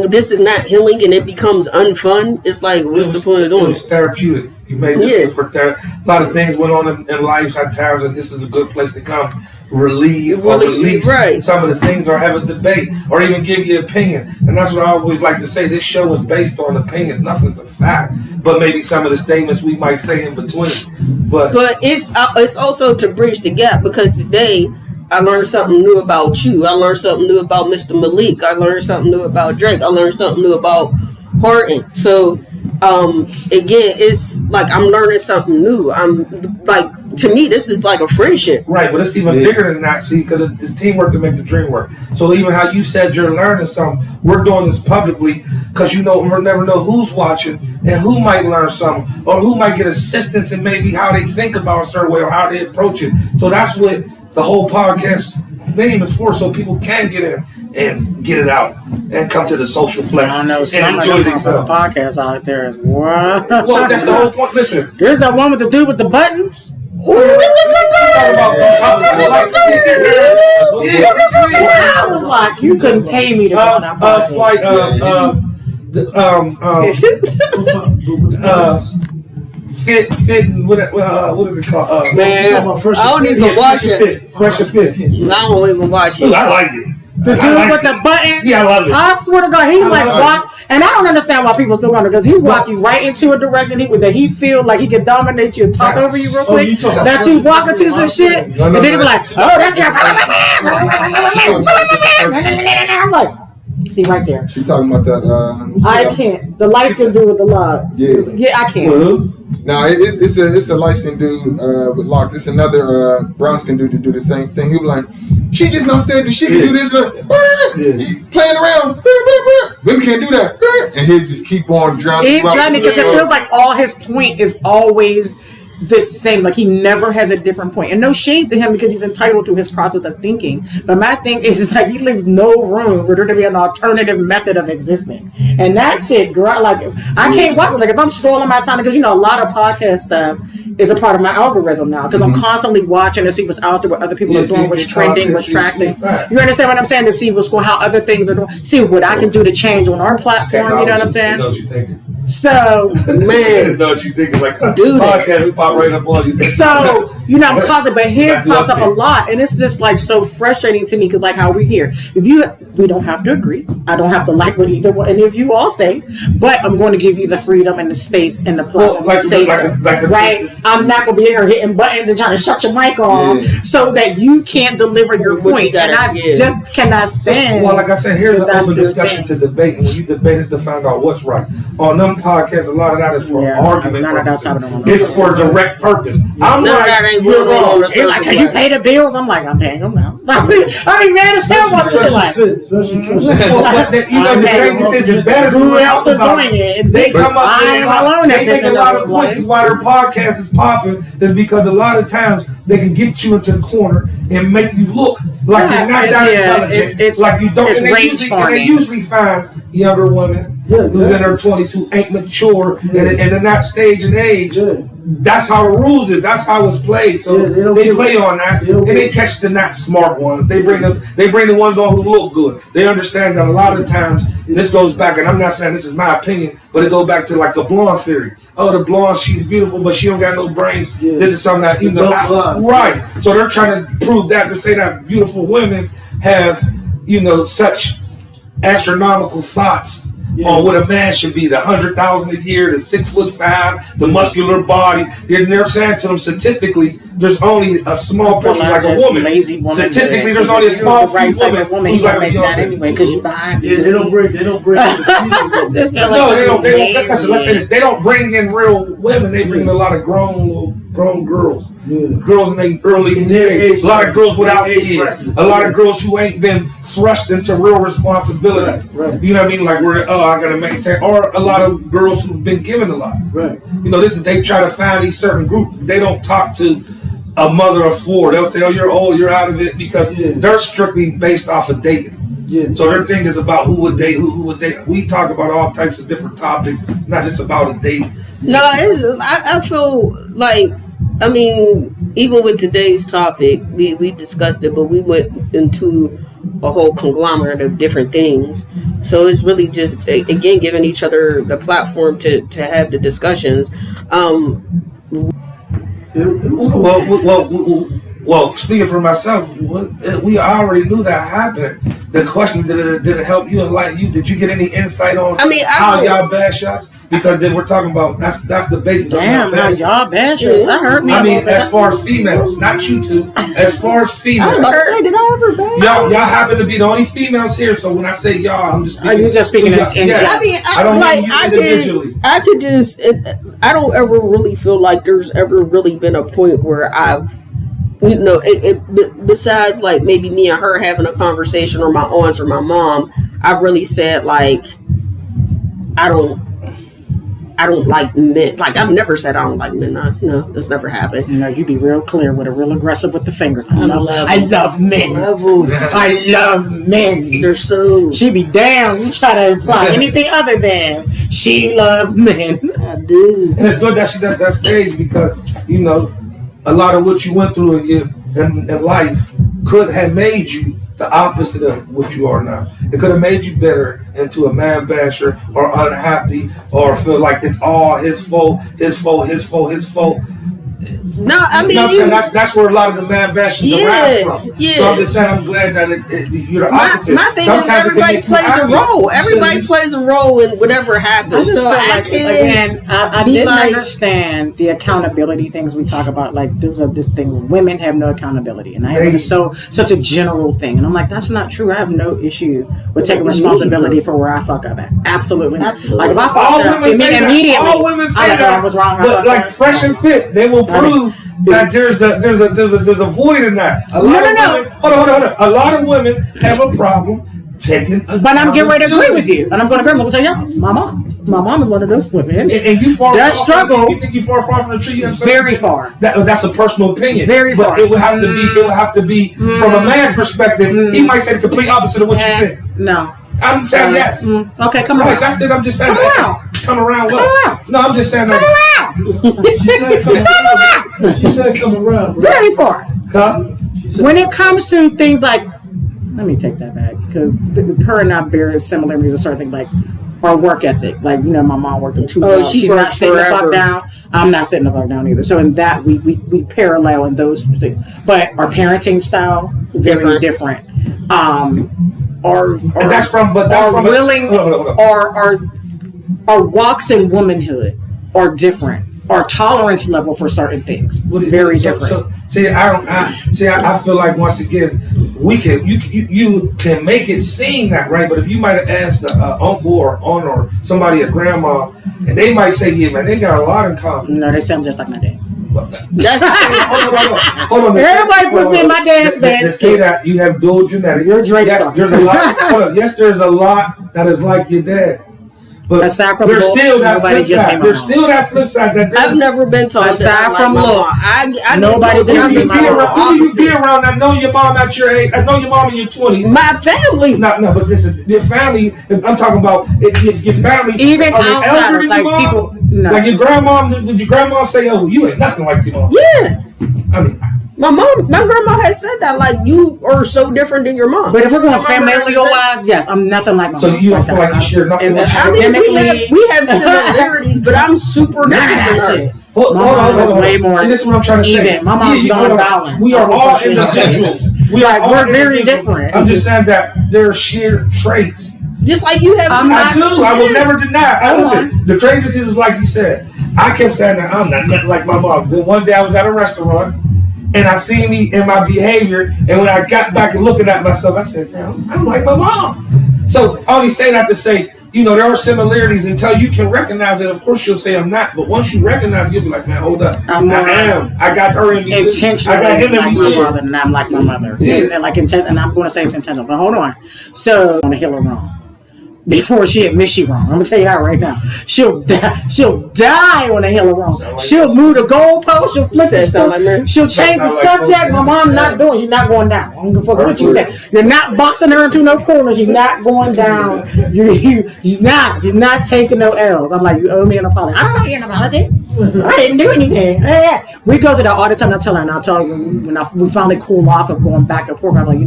this is not healing and it becomes unfun, it's like, what's the point of doing it? It's therapeutic. You made it for therapy. A lot of things went on in life at times, and this is a good place to come relieve or release some of the things, or have a debate, or even give your opinion. And that's what I always like to say. This show is based on opinions. Nothing's a fact, but maybe some of the statements we might say in between. But it's also to bridge the gap, because today I learned something new about you. I learned something new about Mr. Malik. I learned something new about Drake. I learned something new about Horton. So again, it's like I'm learning something new. I'm like, to me, this is like a friendship. Right, but it's even bigger than that, see, because it's teamwork to make the dream work. So even how you said you're learning something, we're doing this publicly because we'll never know who's watching and who might learn something or who might get assistance in maybe how they think about a certain way or how they approach it. So that's what the whole podcast name is for, so people can get in and get it out and come to the social flex I know and some enjoy of the themselves. podcasts out there is what? Well, that's the whole point. Listen, There's that one with the dude with the buttons. I was like, you couldn't pay me to go on that podcast. flight, what is it called? Man, I don't even watch it. Fresh and Fit. I don't even watch Ooh, it. I like it. The dude with the button. Yeah, I love it. I swear to God, he like love walk, and I don't understand why people still want to, because he walk you right into a direction that he feel like he can dominate you and talk over you real quick. you talking That you walk into some shit, No, and then he be no. like, "Oh, that guy." I'm like, see right there. She talking about that. I can't. The light skin dude with the locks. Yeah. I can't. Now it's a light skinned dude with locks. It's another brown skinned dude to do the same thing. He'll be like, she just not saying that she can do this. He playing around. Women can't do that. And he'll just keep on drowning. It's funny because it feels like all his point is always the same. Like he never has a different point. And no shade to him because he's entitled to his process of thinking. But my thing is like he leaves no room for there to be an alternative method of existing. And that shit, like I can't watch it. Like if I'm scrolling my time, because a lot of podcast stuff is a part of my algorithm now because I'm constantly watching to see what's out there, what other people are doing, what's trending, what's tracking. You understand what I'm saying? To see what's going, how other things are doing, see what I can do to change on our platform. You know what I'm saying? Know what you thinking. So man, Know what you thinking? Like, Dude. podcast, we pop right up on you. so I'm constant, but his pops up a lot, and it's just like so frustrating to me because like how we're here. We don't have to agree. I don't have to like what either one, and if you all say, but I'm going to give you the freedom and the space and the platform to say so. Right? I'm not going to be here hitting buttons and trying to shut your mic off so that you can't deliver your point, and I just cannot stand. Well, like I said, here's an that's open the discussion thing. to debate, and when you debate, it's to find out what's right. On them podcasts, a lot of that is for argument none of that's purposes. happening on those. It's for direct purpose. I'm None of like, that ain't you're going on wrong. the It's like, can you pay the bills? I'm like, I'm paying them now. I mean, man, it's hell what this is like. Especially Well, but the crazy thing is, better Who else is doing it? They come up I am alone with at this they make a lot of level. points why their podcast is popping is because a lot of times they can get you into the corner and make you look like you're not that intelligent. It's like you don't. it's And they usually find younger women who's in their 20s who ain't mature and in that stage and age. That's how the rules is. That's how it's played. So they play on that, and they catch the not smart ones. They bring the ones on who look good. They understand that a lot of times, and this goes back, and I'm not saying this is my opinion, but it goes back to like the blonde theory. Oh, the blonde, she's beautiful, but she don't got no brains. This is something that right. So they're trying to prove that to say that beautiful women have such astronomical thoughts. On what a man should be, the 100,000 a year, the 6'5", the muscular body. They're saying to them statistically, there's only a small portion like a woman. Statistically, there's only a small few women who's like that anyway because you behind. Yeah, they don't break. No, they don't. Let's say this. They don't bring in real women. They bring in a lot of grown girls. Girls in their early age. A lot of girls without kids. A lot of girls who ain't been thrust into real responsibility. Right. You know what I mean? Like I gotta maintain. Or a lot of girls who've been given a lot. Right. They try to find these certain groups. They don't talk to a mother of four. They'll say, "Oh, you're old. You're out of it," because they're strictly based off of dating. Yeah. So their thing is about who would date, who would date. We talk about all types of different topics. It's not just about a date. No, I feel like, I mean, even with today's topic, we discussed it, but we went into a whole conglomerate of different things. So it's really just, again, giving each other the platform to have the discussions. Well, speaking for myself, we already knew that happened. The question, did it help you, enlighten you? Did you get any insight on how y'all bash us? Because then we're talking about, that's the basis Damn, of how y'all bashers. That hurt me. I mean, as far as females, not you two, as far as females. I was about to say, did I ever bash? Y'all happen to be the only females here, so when I say y'all, I'm just speaking. Are you just speaking in yes. I mean, I don't mean you individually. I could just, I don't ever really feel like there's ever really been a point where I've, you know, besides like maybe me and her having a conversation, or my aunts or my mom, I've really said like, I don't like men. Like, I've never said I don't like men. No, that's never happened. You know, you be real clear with it, real aggressive with the finger. I love men. I love men. They're so. She be down. You try to imply anything other than she love men. I do. And it's good that she got that stage, because, you know, a lot of what you went through in life could have made you the opposite of what you are now. It could have made you better into a man basher, or unhappy, or feel like it's all his fault. No, I mean, you know what I'm saying? That's where a lot of the man bashing derives from. Yeah. So I'm just saying, I'm glad that you're the opposite. My thing Sometimes is, everybody plays a role. Everybody plays a role in whatever happens. So I didn't understand the accountability things we talk about. Like, there's this thing, women have no accountability, and I think it's such a general thing. And I'm like, that's not true. I have no issue with taking responsibility for where I fuck up at. Absolutely. Like, if I fuck up immediately, all women say that. I was wrong. But like Fresh and Fit, they will prove that there's a void in that. Hold on. A lot of women have a problem taking. But I'm getting ready to agree with you, and I'm going to agree. I'm going to tell y'all, my mom is one of those women. And you far that struggle. You think you far from the tree? Very far. That's a personal opinion. Very far. But it would have to be from a man's perspective. He might say the complete opposite of what you think. No. I'm saying yes. Okay, come around. That's it. I'm just saying. Come around. What? No, I'm just saying. Come around. She said come around. Very far. When it comes to things like, let me take that back, because her and I bear similarities in certain things, like our work ethic. Like, you know, my mom worked in 2 jobs. She's not sitting the fuck down. I'm not sitting the fuck down either. So in that, we parallel in those things. But our parenting style, very different. Our walks in womanhood are different. Our tolerance level for certain things very different. I feel like, once again, you can make it seem that, right? But if you might have asked an uncle or aunt or somebody, a grandma, and they might say, yeah, man, they got a lot in common. No, they sound just like my dad. Hold on. Everybody puts me in my dad's bed. To say that you have dual genetics. You're Drake star. There's a lot. Yes, there's a lot that is like your dad. But aside from there's looks, still that flip side. There's still that flip side. I've never been told aside from looks. Nobody who you be around that know your mom at your age. I know your mom in your 20s. My family. No, but this is your family. I'm talking about your family. Even outside of like people. No. Like your grandma. Did your grandma say, "Oh, you ain't nothing like your mom"? Yeah. I mean. My grandma has said that, like, you are so different than your mom. But if we're going familial-wise, yes, I'm nothing like my mom. So you don't feel like you share nothing with her? I mean, we have similarities, but I'm super different. Hold on. Way more. See, this is what I'm trying to say. My mom's non-violent. We are all individuals. We're very different. I'm just saying that there are shared traits. Just like you have. I will never deny. Listen, the craziest is like you said. I kept saying that I'm not nothing like my mom. Then one day I was at a restaurant, and I seen me in my behavior, and when I got back and looking at myself, I said, I'm like my mom. So I only say that to say, you know, there are similarities until you can recognize it. Of course, you'll say I'm not, but once you recognize it, you'll be like, man, hold up. I am. I got her in me. Intentionally, I got him in me. My brother, and I'm like my mother. Yeah. And I'm going to say it's intentional, but hold on. So, on the hill of wrong. Before she admits she wrong. I'm gonna tell you that right now. She'll die on the hill of wrong. She'll move the goalpost. She'll flip the stuff. She'll change the subject. My mom not doing. She's not going down. I don't give a fuck what you say. You're not boxing her into no corner. She's not going down. She's not taking no L's. I'm like, you owe me an apology. I'm not getting an apology. I didn't do anything. Yeah. We go through that all the time. I tell her, and I'll tell you when we finally cool off of going back and forth. I'm like,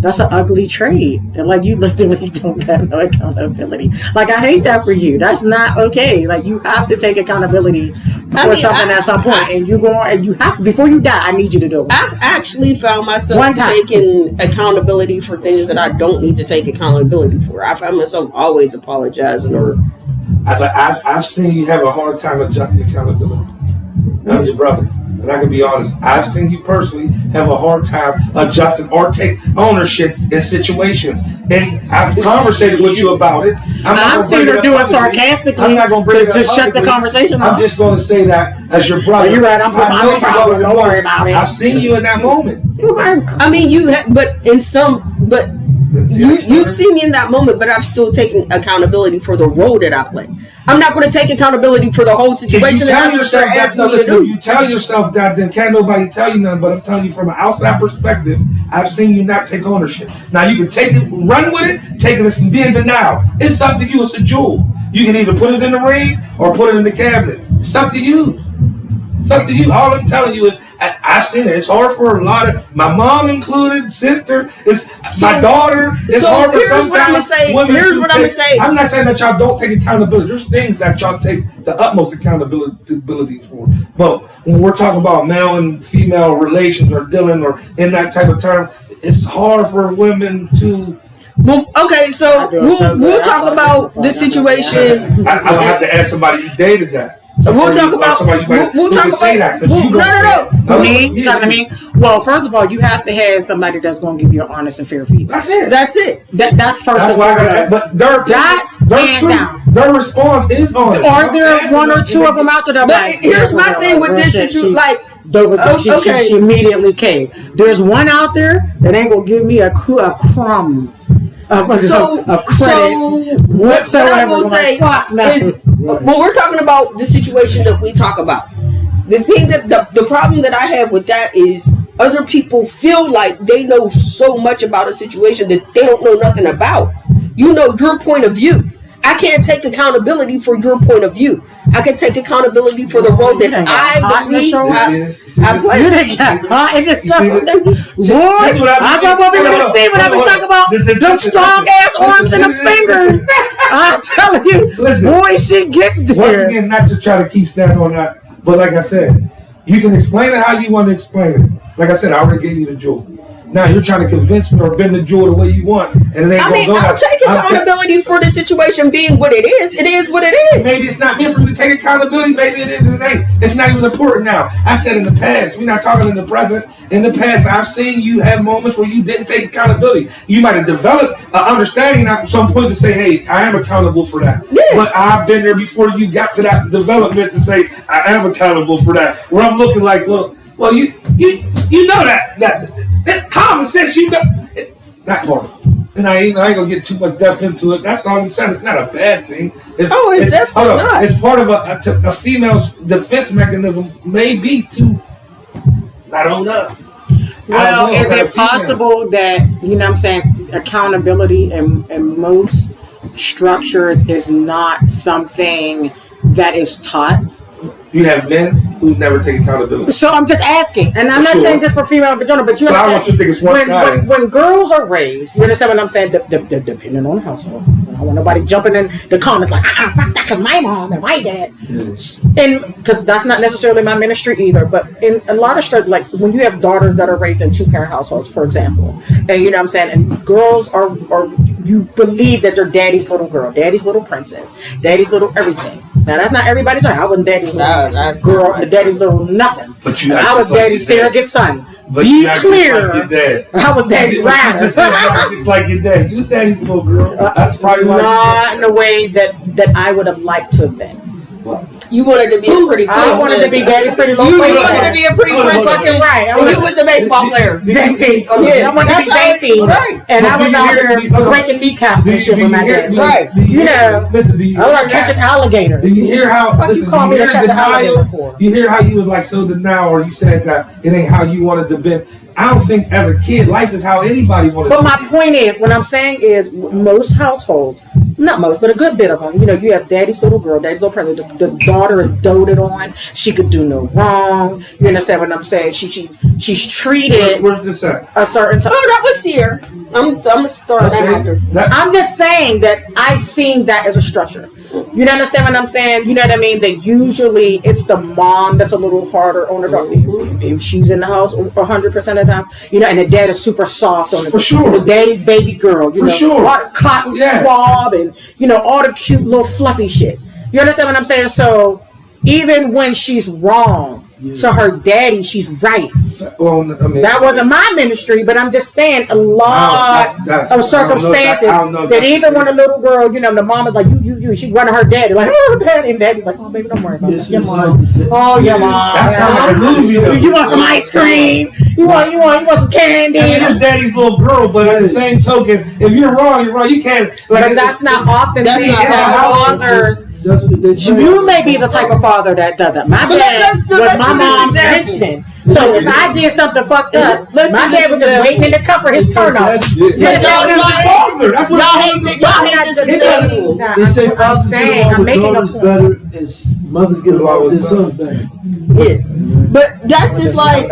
that's an ugly trait. And like, you literally don't have no accountability. Like, I hate that for you. That's not okay. Like, you have to take accountability for something at some point, and you go on, and you have to, before you die. I need you to do it. I've actually found myself taking accountability for things that I don't need to take accountability for. I find myself always apologizing or. I've seen you have a hard time adjusting accountability. I'm your brother, and I can be honest. I've seen you personally have a hard time adjusting or take ownership in situations. And I've conversated with you about it. I've seen her do it sarcastically. I'm not going to shut the conversation off. I'm just going to say that as your brother. You're right. I'm a problem. Don't worry about it. I've seen you in that moment. I mean, you've seen me in that moment, but I've still taken accountability for the role that I play. I'm not going to take accountability for the whole situation. If you tell yourself that, then can't nobody tell you nothing. But I'm telling you from an outside perspective, I've seen you not take ownership. Now you can take it, run with it, take it and be in denial. It's up to you. It's a jewel. You can either put it in the ring or put it in the cabinet. It's up to you. It's up to you. All I'm telling you is, I've seen it. It's hard for a lot of, my mom included, sister, my daughter. It's hard for sometimes. Here's what I'm going to say. I'm not saying that y'all don't take accountability. There's things that y'all take the utmost accountability for. But when we're talking about male and female relations or dealing or in that type of term, it's hard for women to. Well, okay, so we'll talk about the situation. I don't have to ask somebody you dated that. We'll talk about. We'll talk about. No. Me? Talking to me? Well, first of all, you have to have somebody that's going to give you an honest and fair feedback. That's it. That's first of all. But that's hands down. Their response is honest. Are there one or two of them out there? But here's my thing with this situation. She immediately came. There's one out there that ain't going to give me a crumb of credit whatsoever. What I will say is, when we're talking about the situation that we talk about, the thing that the problem that I have with that is other people feel like they know so much about a situation that they don't know nothing about. You know your point of view. I can't take accountability for your point of view. I can take accountability for the role that I believe I play. You didn't get hot in the show. Boy, I don't want people to see what I've been talking about. Them strong ass arms and the fingers. I'm telling you, boy, she gets there. Once again, not to try to keep standing on that, but like I said, you can explain it how you want to explain it. Like I said, I already gave you the jewel. Now you're trying to convince me or bend the jewel the way you want, and it ain't gonna go. I'll take accountability for the situation being what it is. It is what it is. Maybe it's not meant for you to take accountability. Maybe it is and it ain't. It's not even important now. I said in the past. We're not talking in the present. In the past, I've seen you have moments where you didn't take accountability. You might have developed an understanding at some point to say, "Hey, I am accountable for that." Yeah. But I've been there before you got to that development to say, "I am accountable for that." Where I'm looking like, look, well, you know that common sense, you know, not part of it. And I ain't gonna get too much depth into it. That's all I'm saying. It's not a bad thing. It's definitely not. It's part of a female's defense mechanism, maybe to not own up. Well, is it possible that, you know what I'm saying, accountability in most structures is not something that is taught? You have men who never take accountability. So I'm just asking, and I'm not saying just for female and vagina, but you know, I want you to think it's one-sided. When girls are raised, you understand what I'm saying? Depending on the household, I don't want nobody jumping in the comments like, fuck that, because my mom and my dad, and because that's not necessarily my ministry either. But in a lot of structures, like when you have daughters that are raised in two-parent households, for example, and you know what I'm saying, and girls are you believe that they're daddy's little girl, daddy's little princess, daddy's little everything. Now that's not everybody's right. I wasn't daddy's little girl, the daddy's little nothing. But I was daddy's surrogate son. Be clear. I was daddy's rider. Just like your dad. You daddy's little girl. That's probably why. Not in a way that I would have liked to have been. You wanted to be a pretty princess. I wanted to be daddy's pretty little princess. You wanted to be a pretty princess. Right. And you was the baseball player. Dainty. I wanted to be dainty. Right. And I was out there breaking kneecaps and shit with my dad. Right. You know, I was like catching alligators. Do you hear how? You call me to catch an alligator for? You hear how you was like so denial, or you said that it ain't how you wanted to be. I don't think as a kid, life is how anybody wanted to be. But my point is, what I'm saying is, most households, not most, but a good bit of them. You know, you have daddy's little girl, daddy's little pregnant. The daughter is doted on. She could do no wrong. You understand what I'm saying? She's treated Where's this at? a certain time. Oh, that was here. I'm gonna start that after. I'm just saying that I've seen that as a structure. You understand what I'm saying? You know what I mean? That usually it's the mom that's a little harder on the daughter. If she's in the house 100% of the time, you know, and the dad is super soft on the For sure. The daddy's baby girl, you For know, sure. all the cotton Yes. swab and you know all the cute little fluffy shit. You understand what I'm saying? So even when she's wrong to her daddy, she's right. Well, I mean, That wasn't my ministry, but I'm just saying a lot of circumstances I don't know that even when a little girl, you know, the mom is like, you, she running her daddy, like, oh, daddy, and daddy's like, oh, baby, don't worry about It's it. Your like mom. Oh, your mom. That's how the movie though. You want some ice cream? You want some candy? And it's daddy's little girl, but at the same token, if you're wrong, you're wrong. You can't. Like, But that's not often That's seen not in how fathers. That's what they say. You may be the type of father that does that. My But dad let's do was this my mom's example. henchman. So if I did something fucked up, Let's my do dad was this just waiting in the cup for his turn off. Because y'all father. That's what hate this example. They say I'm fathers get saying, along I'm with making a daughters point. better, and mothers get along with their sons better. Yeah. But that's just like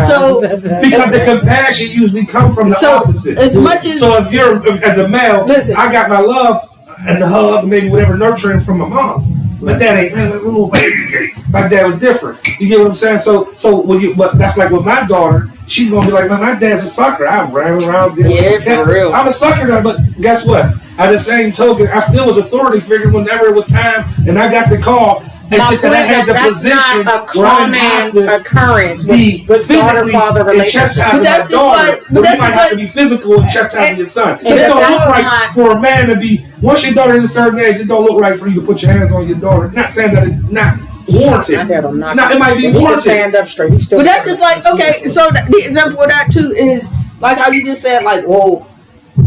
so. Because the compassion usually comes from the So opposite. as much as So if you're as a male, Listen. I got my love and the hug, maybe whatever nurturing from my mom. But that ain't little baby. My dad was different. You get what I'm saying? So when you, but that's like with my daughter. She's gonna be like, man, my dad's a sucker. I ran around. Yeah, for real. I'm a sucker now, but guess what? At the same token, I still was authority figure whenever it was time, and I got the call. It's My just that I point had is the that's position not a where I didn't have common to occurrence be with daughter-father and relationship. chastising But that's my just daughter, like- but but that's you might just have to like- be physical and chastising your son. and It don't that's look right not- for a man to be, once your daughter is a certain age, it don't look right for you to put your hands on your daughter. Not saying that it's not warranted. My dad will knock No, it might be If he can warranted. stand up straight. He's still. But that's just like okay. So the example of that too is like how you just said like, whoa,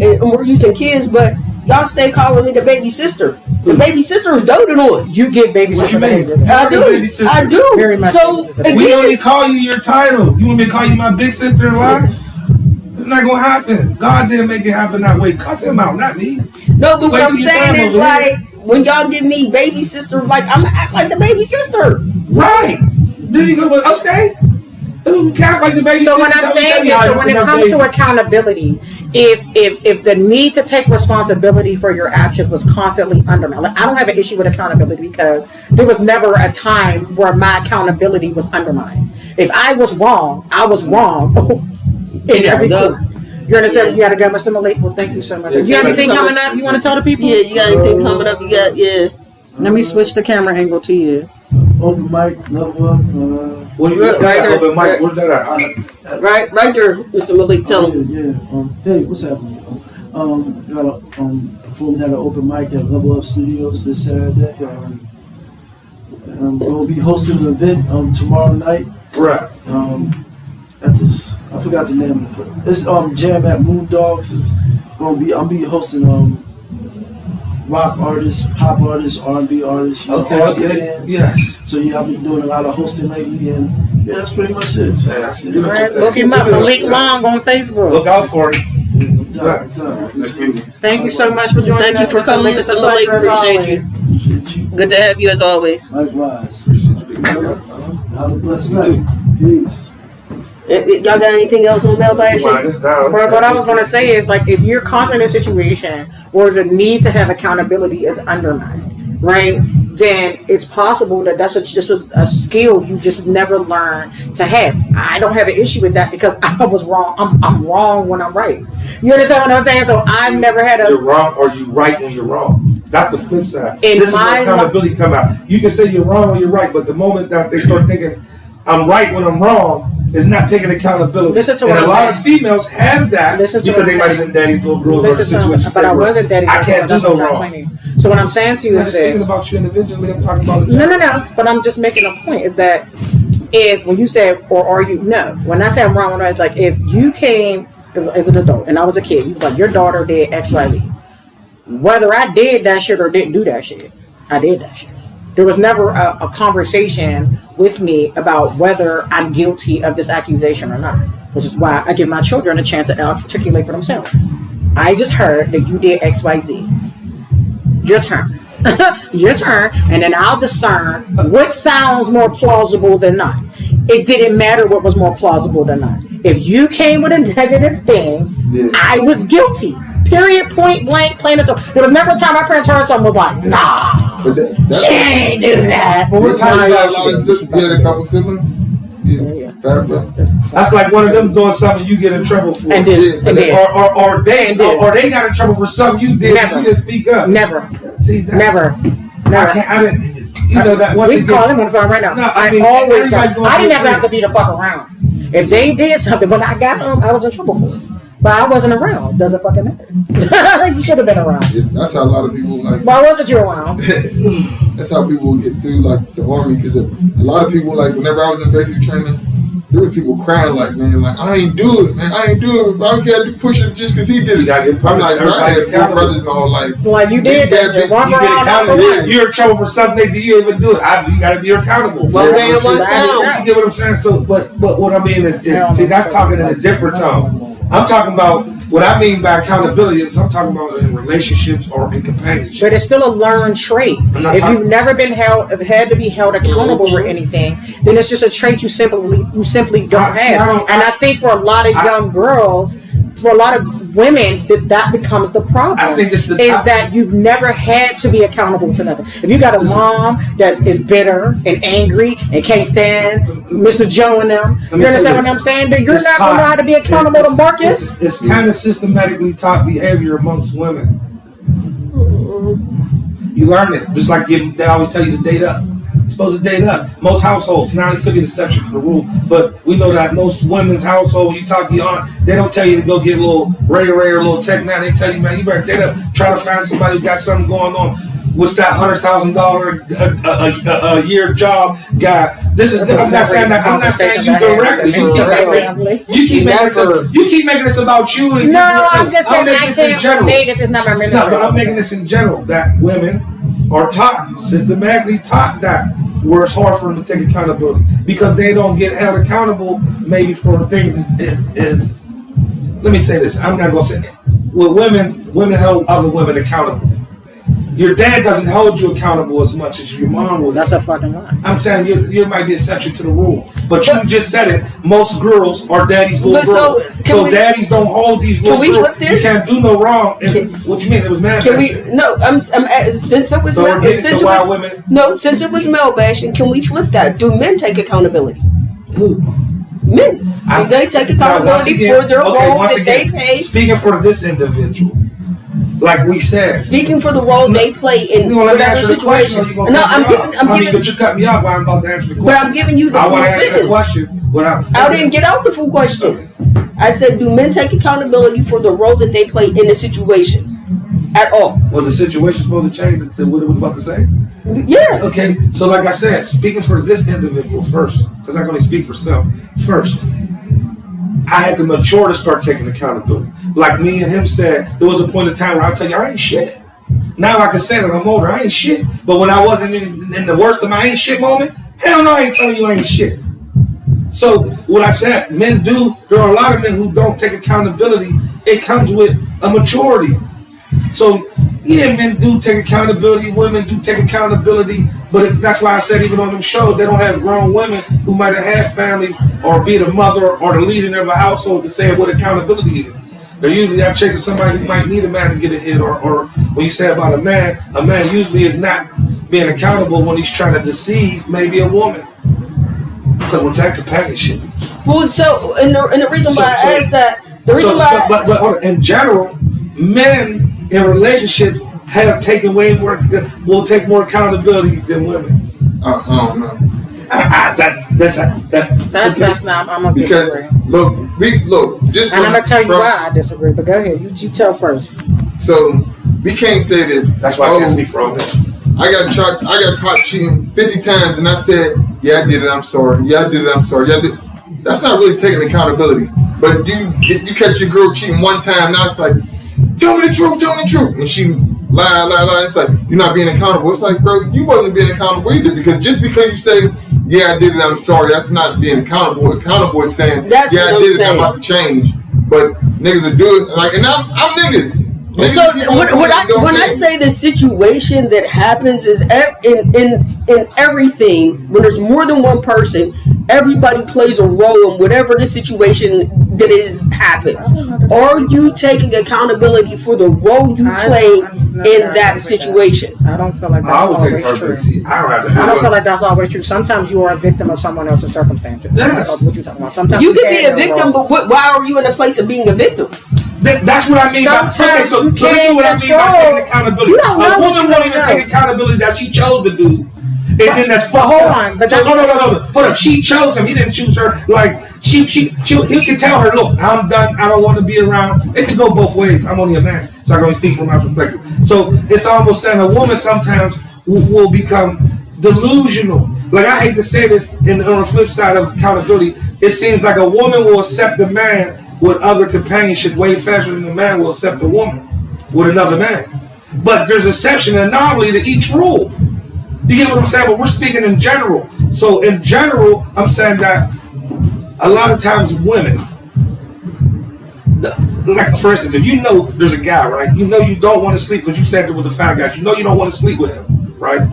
and we're using kids, but y'all stay calling me the baby sister. The baby sister is doted on. You get What you babysitter mean? behavior. I do. Baby sister. I do. Very much So babysitter. We again, only call you your title. You want me to call you my big sister-in-law? It's not gonna happen. God didn't make it happen that way. Cuss him out, not me. no, but what I'm Wasting your saying time is over like when y'all give me baby sister, like I'm gonna act like the baby sister. Right. Then you go, well, okay. You can't like the baby. So when sister, I'm tell me saying how this, so it's when it enough comes baby. to accountability, if the need to take responsibility for your actions was constantly undermined, like, I don't have an issue with accountability because there was never a time where my accountability was undermined. If I was wrong, I was wrong in every go. court. You understand? You gotta go, Mr. Malik. Well, thank you so much. You got anything coming up? You want to tell the people? Yeah, you got anything coming up? You got Let me switch the camera angle to you. Open mic, level up. What you Right got? there. Open mic. Where's that at? right there, Mr. Malik. Tell him. Yeah. Hey, what's happening? Got a performing at an open mic at Level Up Studios this Saturday. I'm gonna be hosting an event tomorrow night. Right. At this, I forgot the name of it. It's Jam at Moondogs. Is gonna be. I'll be hosting rock artists, pop artists, R&B artists. Okay. bands. Yes. So yeah, I've been doing a lot of hosting lately, and yeah, that's pretty much it. So, Yeah, that's yeah. beautiful. Right, look him up, Malik Long on Facebook. Look out for it. Done. Thank you so much for joining Thank us. you for coming, It's a Mr. Malik. pleasure as Appreciate you. always. Appreciate you. Good to have you as always. Likewise. Have a blessed night. Peace. Y'all got anything else on Mel Bashing? Write this down. But what I was going to say is, like, if you're caught in a situation where the need to have accountability is undermined, right? Then it's possible that this was a skill you just never learned to have. I don't have an issue with that because I was wrong. I'm wrong when I'm right. You understand what I'm saying? So I've never had You're a. wrong or you right when you're wrong. That's the flip side. In This is my where accountability come out. You can say you're wrong when you're right, but the moment that they start thinking I'm right when I'm wrong is not taking accountability. Listen to and what a I'm lot of saying. females have that Listen to because what they I'm might have saying. been daddy's little girl or Listen to situation. but I wasn't daddy. I can't do That's no what I'm wrong. trying to tell you. So what I'm saying to you I'm is just thinking this. about you individually. I'm talking about No. But I'm just making a point. Is that if when you say or are you no? When I say I'm wrong, it's like if you came as an adult and I was a kid, you was like your daughter did X, Y, Z. Whether I did that shit or didn't do that shit, I did that shit. There was never a conversation with me about whether I'm guilty of this accusation or not, which is why I give my children a chance to articulate for themselves. I just heard that you did X, Y, Z. your turn. Your turn, and then I'll discern what sounds more plausible than not. It didn't matter what was more plausible than not. If you came with a negative thing, I was guilty. Period, point blank, plain and simple. There was never a time my parents heard something was like, nah, she ain't do that. But You had a couple siblings? Yeah. That's like one of them doing something you get in trouble for. And did. Or they got in trouble for something you did. Never. You didn't speak up. Never. See, Never. I didn't. You know that once we can call him on the phone right now. No, I mean, always got. everybody's I didn't going have to be the fuck around. If they did something, when I got them, I was in trouble for it. But I wasn't around. Doesn't fucking matter. You should have been around. Yeah, that's how a lot of people like. Why wasn't you around? That's how people get through like the army, because a lot of people like whenever I was in basic training, there were people crying like, man, like I ain't do it, man, I ain't do it. I gotta do push it just because he did it. I'm like, bro, I had 4 brothers my whole life. Like you did that. One for all, not for one. You're in trouble for something that you didn't even do it. You gotta be accountable. One man, one sound. You get what I'm saying? So, but what I mean is see, that's talking in a different tone. I'm talking about what I mean by accountability is I'm talking about in relationships or in companionship. But it's still a learned trait. If you've never been had to be held accountable for anything, then it's just a trait you simply don't have. And I think for a lot of young girls, for a lot of women, that becomes the problem. I think it's that you've never had to be accountable to nothing. If you got a mom that is bitter and angry and can't stand Mr. Joe and them, you understand what I'm saying? Then you're not going to know how to be accountable to Marcus. It's kind of systematically taught behavior amongst women. You learn it, just like they always tell you to date up. You're supposed to date up. Most households, now it could be an exception to the rule, but we know that most women's household, when you talk to your aunt, they don't tell you to go get a little Ray or a little tech now. They tell you, man, you better date up. Try to find somebody who got something going on. What's that $100,000 a year job guy? I'm not saying you directly. You keep making this about you. No, I'm just saying I can't date if it's not my No, but I'm making this in general that women are systematically taught that where it's hard for them to take accountability because they don't get held accountable maybe for things is let me say this. I'm not gonna say it. With women hold other women accountable. Your dad doesn't hold you accountable as much as your mom will. That's a fucking lie. I'm saying you might be an exception to the rule. But you just said it. Most girls are daddy's little girls. So daddies don't hold these little girls. Can we flip this? You can't do no wrong. What you mean? It was man bashing. No, since it was since it was male bashing, can we flip that? Do men take accountability? Who? Men. Do they take accountability for their role that they play? Speaking for this individual. Like we said, speaking for the role they play in whatever situation. No, I'm giving. But you cut me off. I'm about to answer the question. But I'm giving you the full sentence. I didn't get out the full question. I said, do men take accountability for the role that they play in the situation at all? Well, the situation supposed to change what it was about to say. Yeah. Okay. So, like I said, speaking for this individual first, because I can only speak for self first. I had to mature to start taking accountability. Like me and him said, there was a point in time where I tell you, I ain't shit. Now I can say that I'm older, I ain't shit. But when I wasn't in the worst of my ain't shit moment, hell no, I ain't telling you I ain't shit. So what I said, men do, there are a lot of men who don't take accountability. It comes with a maturity. So yeah, men do take accountability, women do take accountability, but that's why I said even on them shows, they don't have grown women who might have had families or be the mother or the leader of a household to say what accountability is. They're usually out chasing somebody who might need a man to get a hit, or when you say about a man usually is not being accountable when he's trying to deceive maybe a woman. Because we're taking companionship. Well, so, and the reason why I asked that, but hold on, in general, men in relationships have taken will take more accountability than women. I don't know. That's not. I'm gonna disagree. Look. Just and I'm gonna tell you why I disagree. But go ahead. You tell first. So we can't say that. That's why I can't speak for this. I got caught cheating 50 times, and I said, "Yeah, I did it. I'm sorry. Yeah, I did it. I'm sorry. Yeah, I did." That's not really taking accountability. But you catch your girl cheating one time, now it's like, tell me the truth, and she lie. It's like, you're not being accountable. It's like, bro, you wasn't being accountable either, because just because you say, yeah, I did it, I'm sorry, that's not being accountable. Accountable is saying, yeah, I did it, I'm about to change. But niggas will do it, like, and I'm niggas. So when I say the situation that happens is in everything, when there's more than one person, everybody plays a role in whatever the situation that is happens. Are you taking accountability for the role you play in that situation? I don't feel like that's I would take always true. purpose. I don't feel like that's always true. Sometimes you are a victim of someone else's circumstances. Yes. That's what you're talking about. Sometimes You can be can a victim, but why are you in a place of being a victim? That's what I mean. Sometimes So you this is what I mean by control. taking accountability. You don't know A what woman you won't don't even know. take accountability that she chose to do. And then that's fucked hold up. on, but so, that's- hold up. She chose him. He didn't choose her. Like he can tell her, look, I'm done. I don't want to be around. It can go both ways. I'm only a man, so I can only speak from my perspective. So it's almost saying a woman sometimes will become delusional. Like I hate to say this, and on the flip side of accountability, it seems like a woman will accept a man with other companionship way faster than a man will accept a woman with another man. But there's exception and anomaly to each rule. You get what I'm saying? But we're speaking in general. So in general, I'm saying that a lot of times women, like for instance, if you know there's a guy, right? You know you don't want to sleep because you said it with the fat guys. You know you don't want to sleep with him, right?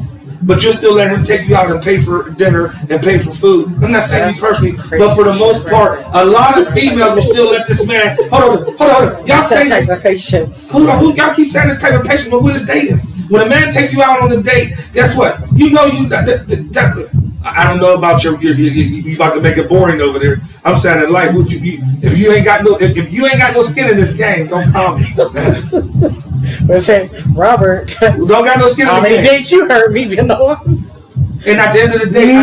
But you'll still let him take you out and pay for dinner and pay for food. I'm not saying you personally, but for the most part, a lot of females will still let this man. Hold on. Y'all say type this. of patience. Hold on. Y'all keep saying this type of patience, but what is dating? When a man take you out on a date, guess what? You know I don't know about you about to make it boring over there. I'm saying in life, if you ain't got no skin in this game, don't call me. But say, Robert, Don't got no skin how in the many game. days you heard me, you know? And at the end of the day,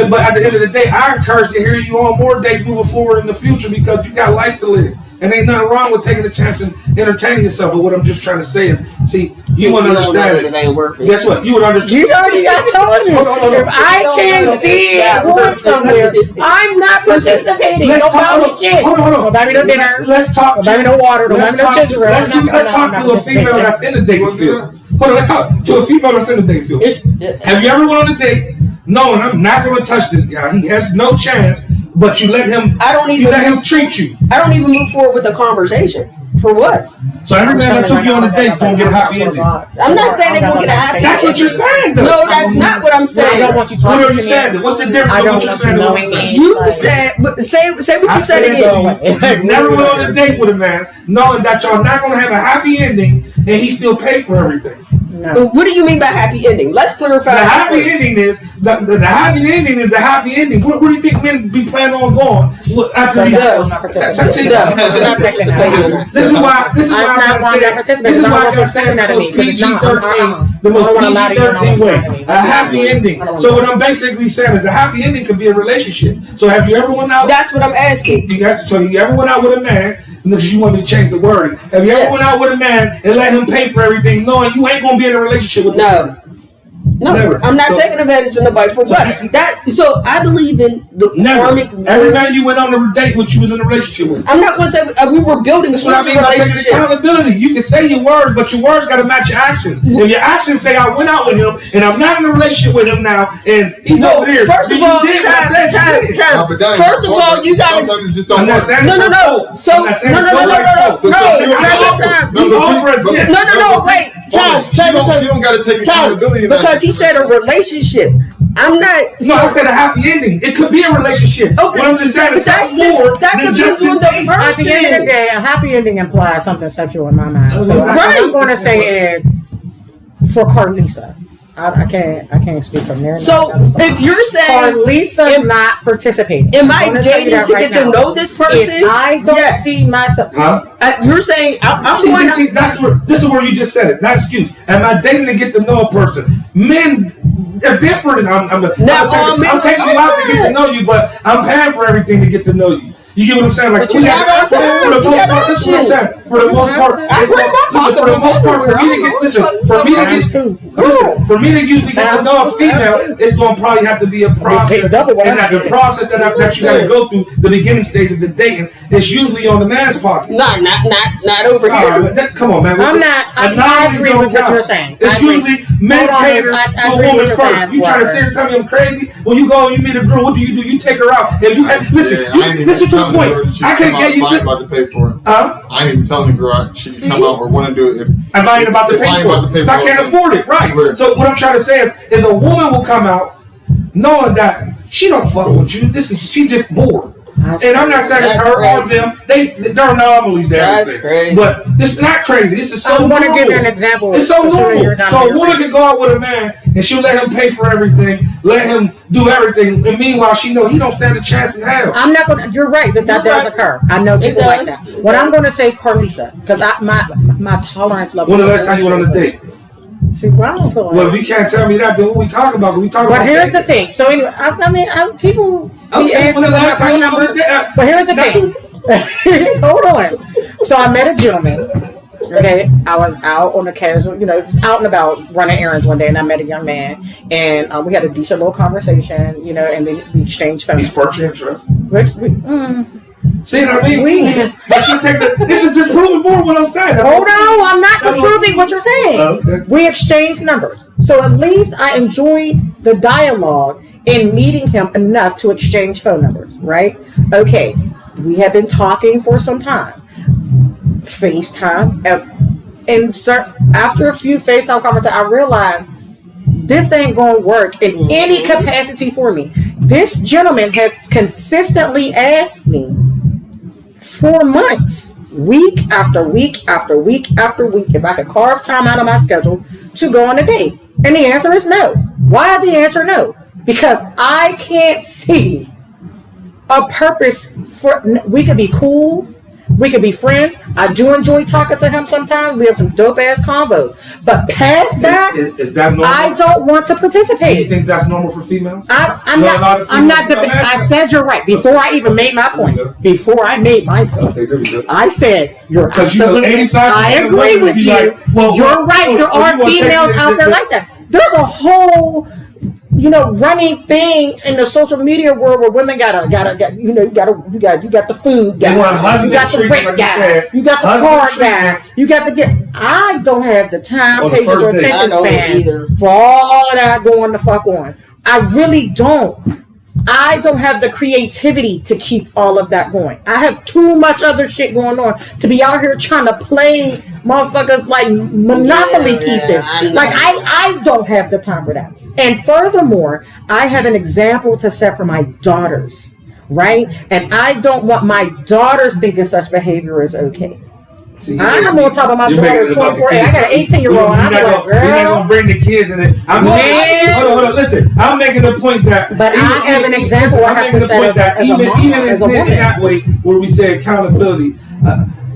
but at the end of the day, I encourage to hear you on more dates moving forward in the future because you got life to live. And ain't nothing wrong with taking a chance and entertaining yourself. But what I'm just trying to say is, see, you would understand this. Guess what? You would understand. You already got told you. Hold on. If I can't see it going somewhere, I'm not participating. Let's Don't buy talk. me shit. Hold on. Don't buy me no dinner. Let's talk. Don't buy me no water. Don't buy me no ginger ale. Let's talk to a female that's in the dating field. Hold on. Let's talk to a female that's in the dating field. Have you ever went on a date knowing I'm not going to touch this guy? He has no chance. But you let him. You let him treat you. I don't even move forward with the conversation. For what? So every man that took you on a date is gonna get a happy ending. I'm not saying they're gonna get a happy ending. That's what you're saying, though. No, that's not what I'm saying. I don't want you What talking are to you me. saying? What's the difference? I don't What you're want saying? you and what knowing I'm saying? me. You said, but say what you said again. Never went on a date with a man knowing that y'all not gonna have a happy ending and he still paid for everything. No. What do you mean by happy ending? Let's clarify. The happy ending is the happy ending is a happy ending. Where do you think men be planning on going after these? This is why I gotta say the most PG-13, the most PG-13 way. A happy ending. So what I'm basically saying is the happy ending could be a relationship. So have you ever went out? That's what I'm asking. You ever went out with a man? Because you want me to change the word. Have you ever went out with a man and let him pay for everything, knowing you ain't gonna be in a relationship with him? No, Never. I'm not taking advantage of nobody for what. So I believe in the karmic. Every man you went on a date with, you was in a relationship with. I'm not going to say we were building a That's what I mean by taking accountability. You can say your words, but your words got to match your actions. If your actions say I went out with him and I'm not in a relationship with him now, and he's over there. First of all, first of all, you got to. I'm not saying No. So wait. You don't got to take accountability because he said a relationship. I'm not. No, I said a happy ending. It could be a relationship. Okay. What I'm just saying is that's more that than could just be doing the At person. the end of the day, a happy ending implies something sexual in my mind. So what I'm going to say is for Carlisa. I can't speak from there. So if you're saying Carlisa not participating, am I dating to get to know this person? If I don't see myself. You're saying this is where you just said it. Not excuse. Am I dating to get to know a person? Men are different. I'm taking you out to get to know you, but I'm paying for everything to get to know you. You get what I'm saying? Like, for the most part, for me to usually get to know a female, it's going to probably have to be a process. And at the process that you got to go through, the beginning stages of the dating, it's usually on the man's pocket. Not over here. Come on, man. I agree with what you're saying. It's usually men cater to a woman first. You trying to sit and tell me I'm crazy? When you go and you meet a girl, what do? You take her out. If you listen to the point. I can't get you this. I ain't even tell telling the girl she can come out or want to do it. If I ain't about to If I pay ain't for about to pay it. for I can't it. afford it. Right. Swear. So what I'm trying to say is a woman will come out knowing that she don't fuck with you. She just bored. And I'm not saying it's That's her or crazy. them. They're anomalies there. That's crazy. But it's not crazy. It's just so I'm going to normal. give you an example. It's so as soon as normal. you're done So with a your woman rant. can go out with a man and she'll let him pay for everything, let him do everything, and meanwhile she know he don't stand a chance in hell. I'm not going to, you're right that You're does right. occur. I know people like does. that. What I'm going to say, Carlisa, because my tolerance level. When the last time you went on a date? See, well, I don't feel like Well, if you can't tell me that, then what we talking about? We talking But about here's the dating. thing. So anyway, people be Okay, asking when for the my last time phone you went on number. a date? But here's the thing. Hold on. So I met a gentleman. Okay, I was out on a casual, just out and about running errands one day, and I met a young man, and we had a decent little conversation, and then we exchanged phone He numbers. sparked your interest. See what I mean? But you take this is just proving more what I'm saying. Hold on, I'm not disproving what you're saying. Okay. We exchanged numbers. So at least I enjoyed the dialogue in meeting him enough to exchange phone numbers, right? Okay, we have been talking for some time. FaceTime. And after a few FaceTime conversations, I realized this ain't going to work in any capacity for me. This gentleman has consistently asked me for months, week after week after week after week, if I could carve time out of my schedule to go on a date. And the answer is no. Why is the answer no? Because I can't see a purpose for, we could be cool. We could be friends. I do enjoy talking to him sometimes. We have some dope ass combos. But past that, Is that normal? I don't want to Do you participate. think that's normal for females? I'm No, not. not if I'm not. females- I said you're right. Before I even made my point. Before I made my point. Okay, there we go. I said you're Because absolutely. 85% I of agree women with be you. like, well, you're well, right. well, There well, are you wanna take females it- out there like that. There's a whole, running thing in the social media world where women got you got the food guy, They want a husband you got the treatment, rent like you guy, said. you got the Husband car treatment. guy, you got the I don't have the time, On the patience, first or date. attention I don't span either. for all of that going the fuck on. I really don't. I don't have the creativity to keep all of that going. I have too much other shit going on to be out here trying to play motherfuckers like Monopoly Yeah, pieces. I know. Like I don't have the time for that. And furthermore, I have an example to set for my daughters, right? And I don't want my daughters thinking such behavior is okay. See, I'm on top of my you're daughter, making it about the 24. I got an kids. 18-year-old, and I'm You're not like, gonna- You're not girl. gonna bring the kids in it. Hold on. Listen, I'm making the point that. But I have an example I have to set as a mom, even as a in woman. that way, where we say accountability,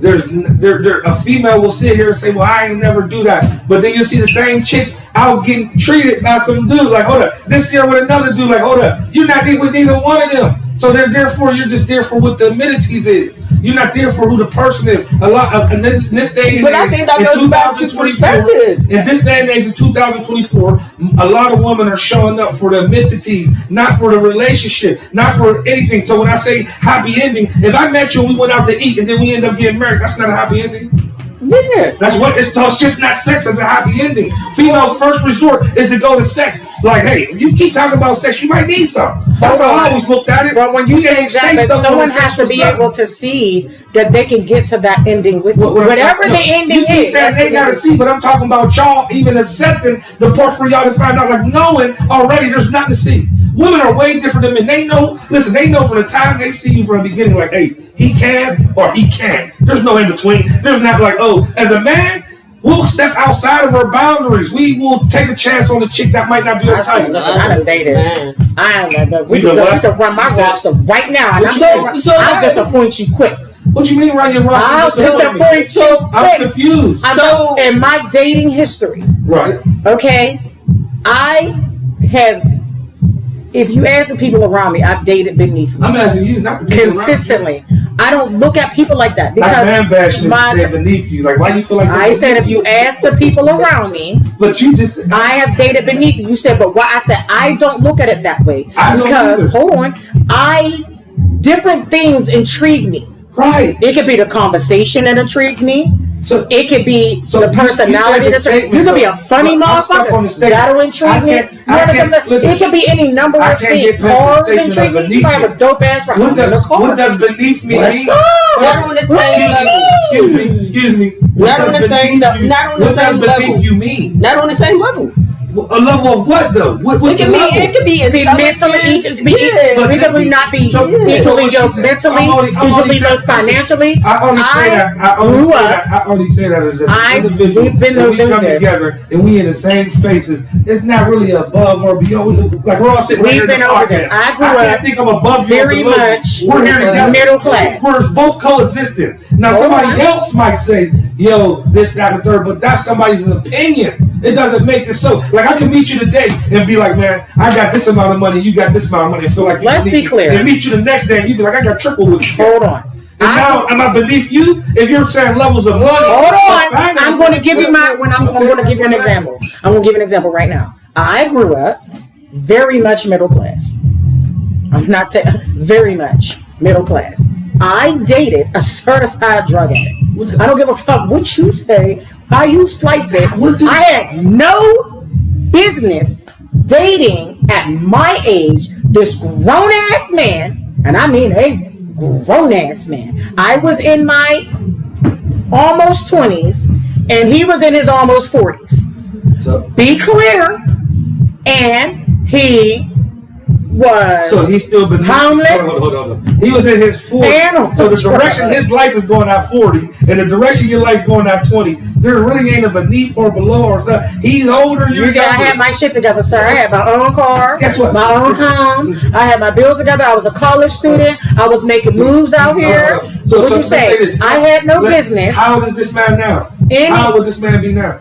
a female will sit here and say, "Well, I ain't never do that," but then you see the same chick out getting treated by some dude. Like, hold up, this year with another dude. Like, hold up, you're not there with neither one of them. So therefore, you're just there for what the amenities is. You're not there for who the person is. A lot of, and this day and But I age, think that in goes back to 2024, perspective. in this day and age of 2024, a lot of women are showing up for the amenities, not for the relationship, not for anything. So when I say happy ending, if I met you and we went out to eat and then we end up getting married, that's not a happy ending. Yeah. That's what it's just not sex as a happy ending. Females' first resort is to go to sex. Like, hey, if you keep talking about sex, you might need some. That's how I always looked at it. But when you We say didn't that, stuff on someone the has to sexual be stuff. able to see that they can get to that ending with you. What I'm Whatever talking- the ending you keep is. saying that's they what gotta it is. see, but I'm talking about y'all even accepting the part for y'all to find out, like knowing already there's nothing to see. Women are way different than men. They know, listen, they know from the time they see you from the beginning, like, hey, he can or he can't. There's no in between. There's not like, oh, as a man, we'll step outside of our boundaries. We will take a chance on the chick that might not be our type. Listen, I done dated. Man. I am like, we You know can what? run my You said- roster right now, and So I'll disappoint you quick. What you mean run your roster? I'll disappoint you I'm quick. confused. So, in my dating history, Right. okay, I have. If you ask the people around me, I've dated beneath me I'm asking you, not the people around you. consistently. I don't look at people like that That's because man bashing my- if you say beneath you. Like, why you feel like I said if you ask the people around me, but you just I have dated beneath you. You said, but why? I said I don't look at it that way I don't because either. hold on, different things intrigue me. right. It could be the conversation that intrigues me. So it could be So the you personality. said the You could be a statement, funny though. I'm stuck on the motherfucker. statement. That'll intrigue I me. can't- listen, It could be any number I of can't things. get past the Cars statement intrigue of me. You beneath might have a me. dope ass ride. What does beneath me What's mean? up? Not on the same Excuse me. Not on the same. Not on the same What does beneath level. you mean? Not on the same level. A level of what though? What's It the can be. level? It could be Be mentally, intelligent. we could not be So- equally so what yoked she said- mentally, I'm only equally saying- yoked financially. I only say that. I only grew say up. that. I only say that as an individual. We've been when we through come this. together and we in the same spaces. It's not really above or beyond. Like we're all sitting right We've here in been the over podcast. this. I grew can't up think I'm above you. or very below you. much We're here together. middle class. We're both coexisting. Now somebody else might say, "Yo, this, that, and third," but that's somebody's opinion. It doesn't make it so. Like I can meet you today and be like, "Man, I got this amount of money. You got this amount of money." And feel like you Let's need be me. clear. And meet you the next day and you be like, "I got triple with you." Hold on. And now, am I beneath you? If you're saying levels of money, Hold on. finances, I'm going to give you I'm going to give you an example. I'm going to give you an example right now. I grew up very much middle class. I'm not very much middle class. I dated a certified drug addict. I don't give a fuck what you say, how you slice it. I had no business dating at my age this grown ass man, and I mean a grown ass man. I was in my almost 20s, and he was in his almost 40s. So, Be clear, and he was so he's still beneath. homeless. Hold on. He was in his 40s. And So the direction his life is going at 40, and the direction your life going at 20, there really ain't a beneath or below or stuff. He's older. You're I had younger. my shit together, sir. I had my own car. Guess what? My own home. I had my bills together. I was a college student. I was making moves out here. So what you let's say? this. I had no business. How old is this man now? Any- How would this man be now?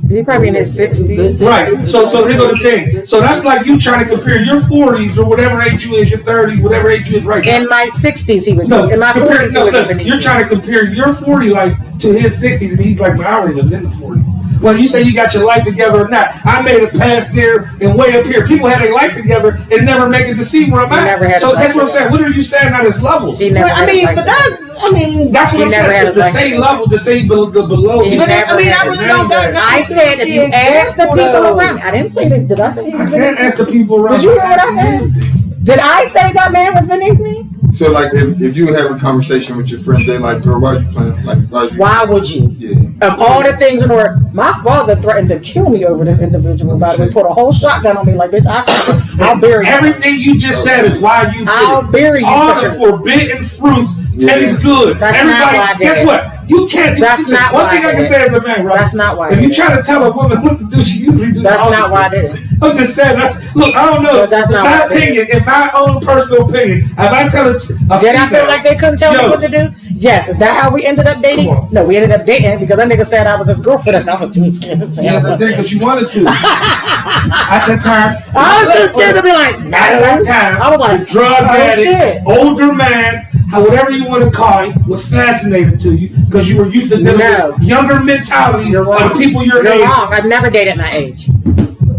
He probably in his 60s. Right. So here go the thing. So that's like you trying to compare your 40s or whatever age you is, your 30s, whatever age you is right now. In my 60s, he would. No, in my 40s, he would look, have been. you're trying to compare your 40 life to his 60s, and he's like, "Man, I already lived in the 40s." Well, you say you got your life together or not. I made it past there and way up here. People had their life together and never make it to see where I'm He never at. had So his that's life what I'm saying. What are you saying at his levels? He never Well, I had mean, a but life. that's. I mean, That's what He I'm never had saying. his The life same together. level, the same below. He but never I mean, had I his really don't got. I said if you ask the people around me, I didn't say that. Did I say? I can't ask the people around. Did you hear what I said? Did I say that man was beneath me? So like if you have a conversation with your friend, they like, girl, why you playing? Like, Why would you? Yeah. Of all the things in the world, my father threatened to kill me over this individual. By the way, put a whole shotgun on me like this. I'll bury you. Everything you just said is why you did I'll it. bury you. All the forbidden fruits taste good. That's not Everybody, why I did guess it. what? You can't. That's not one why thing I I did can it. say as a man, right? That's not why I If you did try to tell a woman what to do, she usually do. That's the not why I opposite. did it. I'm just saying. Look, I don't know. But that's in not my why I did opinion, in my own personal opinion, if I tell a Did I feel female, like they couldn't tell me Yo. what to do? Yes. Is that how we ended up dating? Come on. No, we ended up dating because that nigga said I was his girlfriend and I was too scared to say you I never did wasn't. because you wanted to. At that time, I was too scared to be like, At that no. time, I was like, the drug oh, addict, shit. older man, whatever you want to call it, was fascinating to you because you were used to dealing No. with younger mentalities You're of wrong. the people your You're age. wrong. I've never dated my age.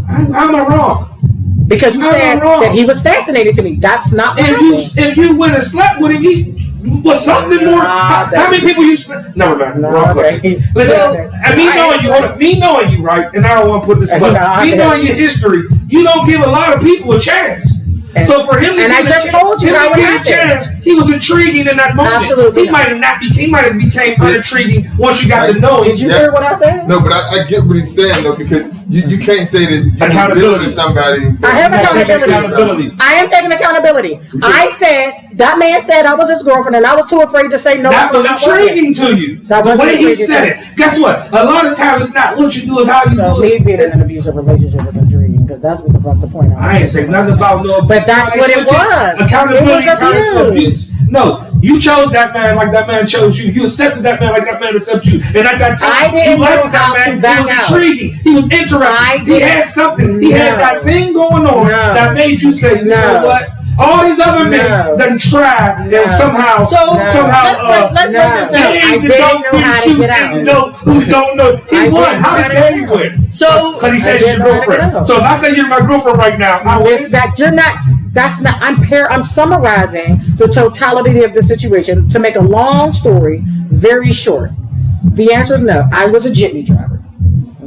How am I wrong? Because you I'm said not wrong. that he was fascinated to me. That's not what If you went and slept with him, he was something more. Nah, How many people you slept? Never mind. Nah, Wrong question. okay. Listen, Okay. and me I knowing answered you, hold on, me knowing you, right? And I don't want to put this, but Nah, me I- knowing your history, you don't give a lot of people a chance. And- So for him to and give I a just chance- told you him to how it give a happened. chance, he was intriguing in that moment. Absolutely He might have not became. He might have became unintriguing once you got to know him. Did you Yeah. hear what I said? No, but I get what he's saying though, because you can't say that you're Accountability. building somebody. I have accountability. Accountability. I am taking accountability. I said that man said I was his girlfriend, and I was too afraid to say no. That was because I wasn't. intriguing to you. That The wasn't way he intriguing said to it. Guess what? A lot of times it's not what you do, is how you So do me it. being in an abusive relationship was intriguing because that's what the fuck the point. I ain't saying nothing about no. But that's what it was. Accountability, It was abuse. No, you chose that man like that man chose you. You accepted that man like that man accepted you. And at that time, I didn't you liked know that how to man. back He was out. intriguing. He was interesting. I He didn't. had something. He had No. that thing going on No. that made you say, you know No. what? All these other No. men done tried No. and somehow, So somehow, let's break this no. down. I Dave didn't don't know how to shoot get out. and know who don't know. He I won. didn't How know did how to Dave get win? So Because he said I she's your didn't know how to get girlfriend. out. So if I say you're my girlfriend right now, I win. It's that you're not. That's not. I'm summarizing the totality of the situation to make a long story very short. The answer is no. I was a jitney driver.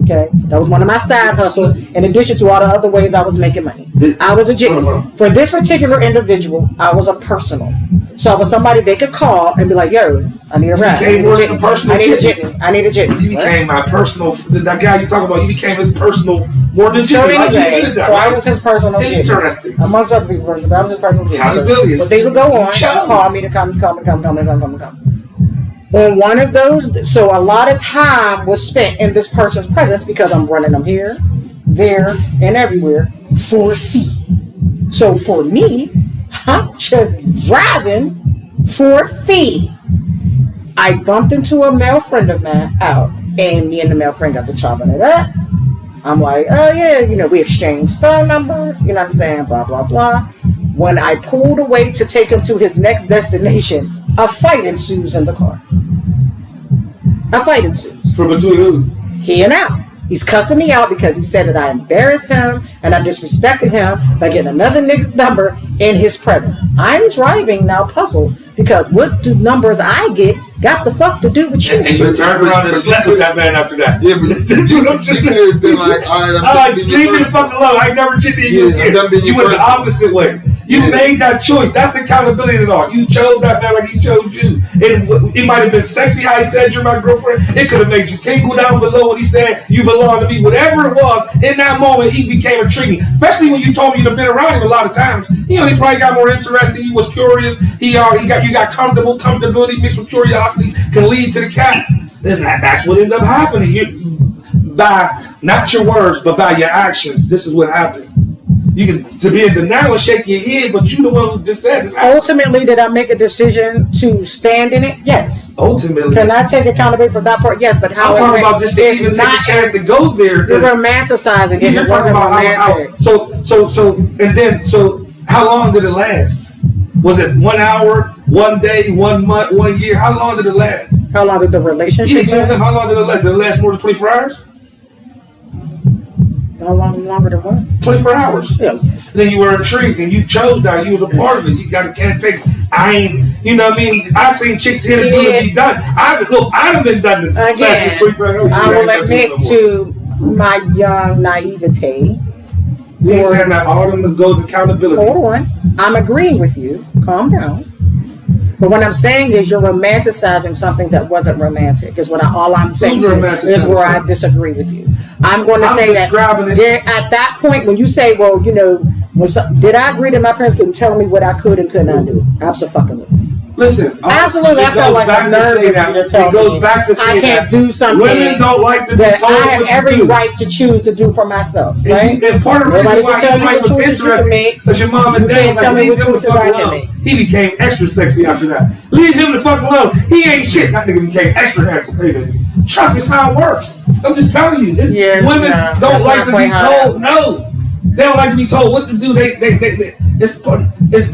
Okay, that was one of my side hustles. In addition to all the other ways I was making money, I was a jitney. For this particular individual, I was a personal. So I was somebody they could call and be like, "Yo, I need a ride. I need a jitney. I need a jitney." You became my personal. That guy you talking about, you became his personal more than So jitney. anyway, so I was his personal jitney. Interesting. Amongst other people, but I was his personal jitney. Accountability. So things would go on. Call me to come. On one of those, so a lot of time was spent in this person's presence because I'm running them here, there, and everywhere for a fee. So for me, I'm just driving for a fee. I bumped into a male friend of mine out, and me and the male friend got to chopping it up. I'm like, oh yeah, we exchanged phone numbers, you know what I'm saying, blah, blah, blah. When I pulled away to take him to his next destination, a fight ensues in the car. A fight ensues. So between who? He and I. He's cussing me out because he said that I embarrassed him and I disrespected him by getting another nigga's number in his presence. I'm driving now puzzled because what do numbers I get got the fuck to do with you? And you turned around and slept with that man after that. Yeah, but you could have been like, all right, leave me the fuck alone. I ain't never jitney you again. You went the opposite way. You made that choice. That's the accountability of it all. You chose that man like he chose you. It might have been sexy how he said you're my girlfriend. It could have made you tingle down below when he said you belong to me. Whatever it was, in that moment, he became intriguing. Especially when you told me you've been around him a lot of times. He probably got more interested. You was curious. You got comfortable. Comfortability mixed with curiosity can lead to the cat. Then that's what ended up happening. By not your words, but by your actions. This is what happened. You can to be in denial and shake your head, but you the one who just said this. Ultimately, did I make a decision to stand in it? Yes. Ultimately. Can I take accountability for that part? Yes, but how I'm talking about just to even take a chance to go there. You're romanticizing it. It wasn't romantic. So how long did it last? Was it 1 hour, 1 day, 1 month, 1 year? How long did it last? How long did the relationship last? How long did it last? Did it last more than 24 hours? How long longer than what? 24 hours. Yeah. Then you were intrigued and you chose that. You was a part of it. You can't take. You know what I mean? I've seen chicks here to do it be done. I've been done. Again, I will admit to my young naivete. You saying that all of them goes accountability. Hold on. I'm agreeing with you. Calm down. But what I'm saying is you're romanticizing something that wasn't romantic. Is all I'm saying is where I disagree with you. I'm going to say that at that point when you say, well, did I agree that my parents couldn't tell me what I could and could not do? Absolutely. Listen, absolutely. I felt like I'm nervous to tell me I can't do something. Women don't like to be told I have every right to choose to do for myself. Right? And part of the reason why he was interested because your mom and dad tell me what choices I can make. He became extra sexy after that. Leave him the fuck alone. He ain't shit. That nigga became extra handsome. Trust me, it's how it works. I'm just telling you. Women don't like to be told. No, they don't like to be told what to do. It's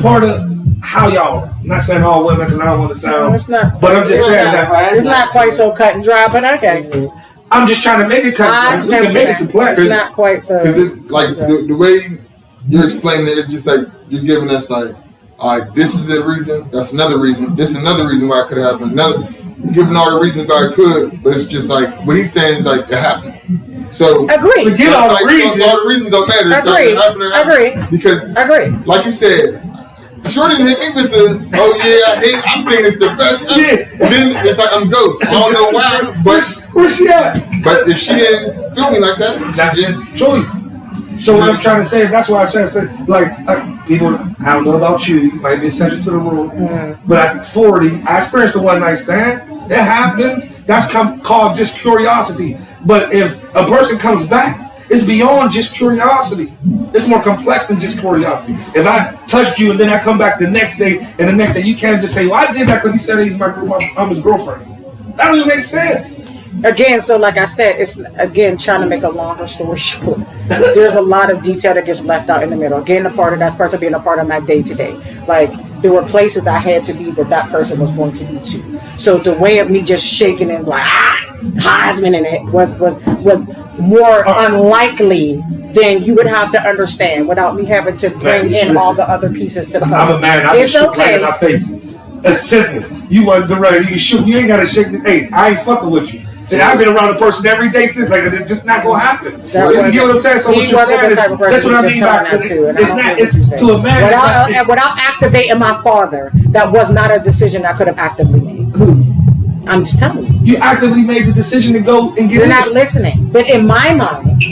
part of how y'all. I'm not saying all women because I don't want to sound. No, it's not. But I'm just saying that it's not quite so cut and dry. But okay. I'm just trying to make it complex. We can make it complex. It's not quite so. Because the way you're explaining it, it's just like you're giving us like, all right, this is the reason. That's another reason. This is another reason why it could happen. Giving all the reasons why it could, but it's just like what he's saying is like it happened. So agree. Forget all the reasons. All the reasons don't matter. Agree. Because like you said, Shorty didn't hit me with the I'm thinking it's the best. Yeah. And then it's like I'm ghost. I don't know why, but where's she at? But if she didn't feel me like that, that's just choice. So what I'm trying to say, that's why I said like people. I don't know about you. You might be essential to the rule, but at 40, I experienced a one night stand. It happens. That's called just curiosity. But if a person comes back, it's beyond just curiosity. It's more complex than just curiosity. If I touched you and then I come back the next day and the next day, you can't just say, well, I did that because he said he's I'm his girlfriend. That don't even make sense. Again, so like I said, it's again trying to make a longer story short. There's a lot of detail that gets left out in the middle. Again, that person being a part of my day to day. Like there were places I had to be that person was going to be too. So the way of me just shaking and like Heisman in it was more unlikely than you would have to understand without me having to bring in all the other pieces to the puzzle. I'm a man. I it's okay. In my face. It's simple. You want direct. You can shoot. You ain't gotta shake the. Hey, I ain't fucking with you. See, I've been around a person every day since like it's just not gonna happen. You get what I'm saying? So what you're saying is, that's what I mean by it's not. It's to a man. Without activating my father, that was not a decision I could have actively made. I'm just telling you. You actively made the decision to go and get. You're not listening. But in my mind,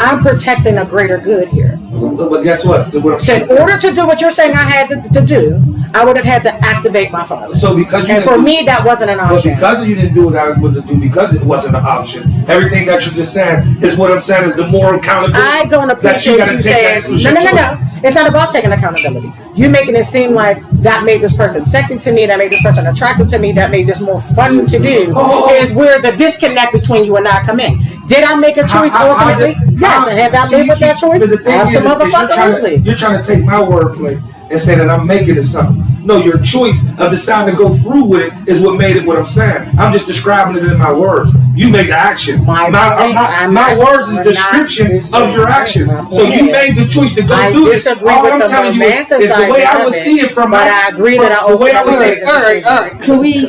I'm protecting a greater good here. But guess what? So in order to do what you're saying I had to do, I would have had to activate my father. So because you and for me, that wasn't an option. But because you didn't do what I wanted to do, because it wasn't an option, everything that you're just saying is what I'm saying is the moral accountability. I don't appreciate you saying no. It's not about taking accountability. You making it seem like that made this person sexy to me, that made this person attractive to me, that made this more fun to do. Is where the disconnect between you and I come in. Did I make a choice ultimately? Yes, and have I lived with that choice? Absolutely. You're trying to take my wordplay and say that I'm making it something. No, your choice of deciding to go through with it is what made it what I'm saying. I'm just describing it in my words. You made the action. My words is a description of your action. So you made the choice to go do this. All I'm telling you is the way I would see it from but I agree that I the way I would say it. All right. Can we?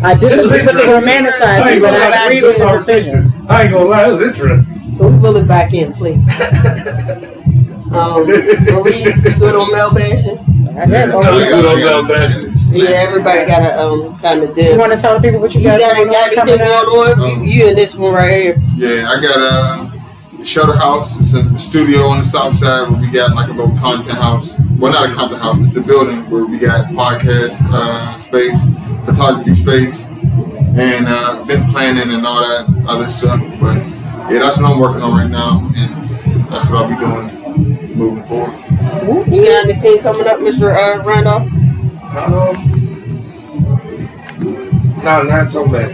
I disagree with the romanticizing, but I agree with the decision. I ain't gonna lie, it was interesting. Can we pull it back in, please? Are we good on male bashing? Yeah, everybody got to kind of dip. You want to tell the people what you got? Got anything going on? You in this one right here? Yeah, I got a Shutter House. It's a studio on the south side where we got like a little content house. Well, not a content house. It's a building where we got podcast space, photography space, and event planning and all that other stuff. But yeah, that's what I'm working on right now, and that's what I'll be doing moving forward. You got anything coming up, Mr. Randolph? No, not until May.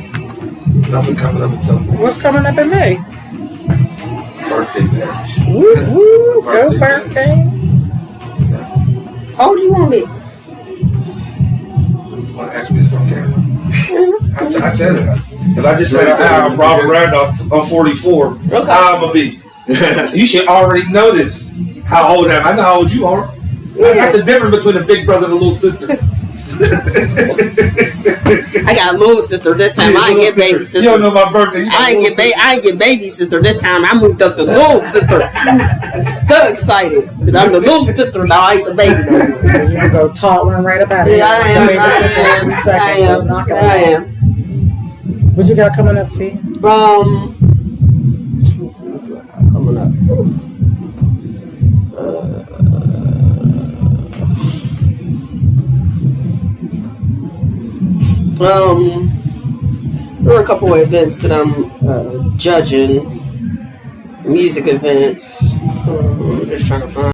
Nothing coming up until May. What's coming up in May? Birthday bash. Woo, go birthday. How old you want to be? You want to ask me this on camera? I said it. If I just said I'm Robert Randolph, I'm 44, Okay. how I'm going to be? You should already know this. How old am I? I know how old you are. I got the difference between a big brother and a little sister. I got a little sister this time. I ain't get baby sister. You don't know my birthday. I ain't get baby sister this time. I moved up to little sister. I'm so excited. But I'm the little sister now. I ain't the baby though. You're going to go toddling right about it. Yeah, I am. What you got coming up, see? Let me see what do I got coming up. There are a couple of events that I'm judging, music events. I'm just trying to find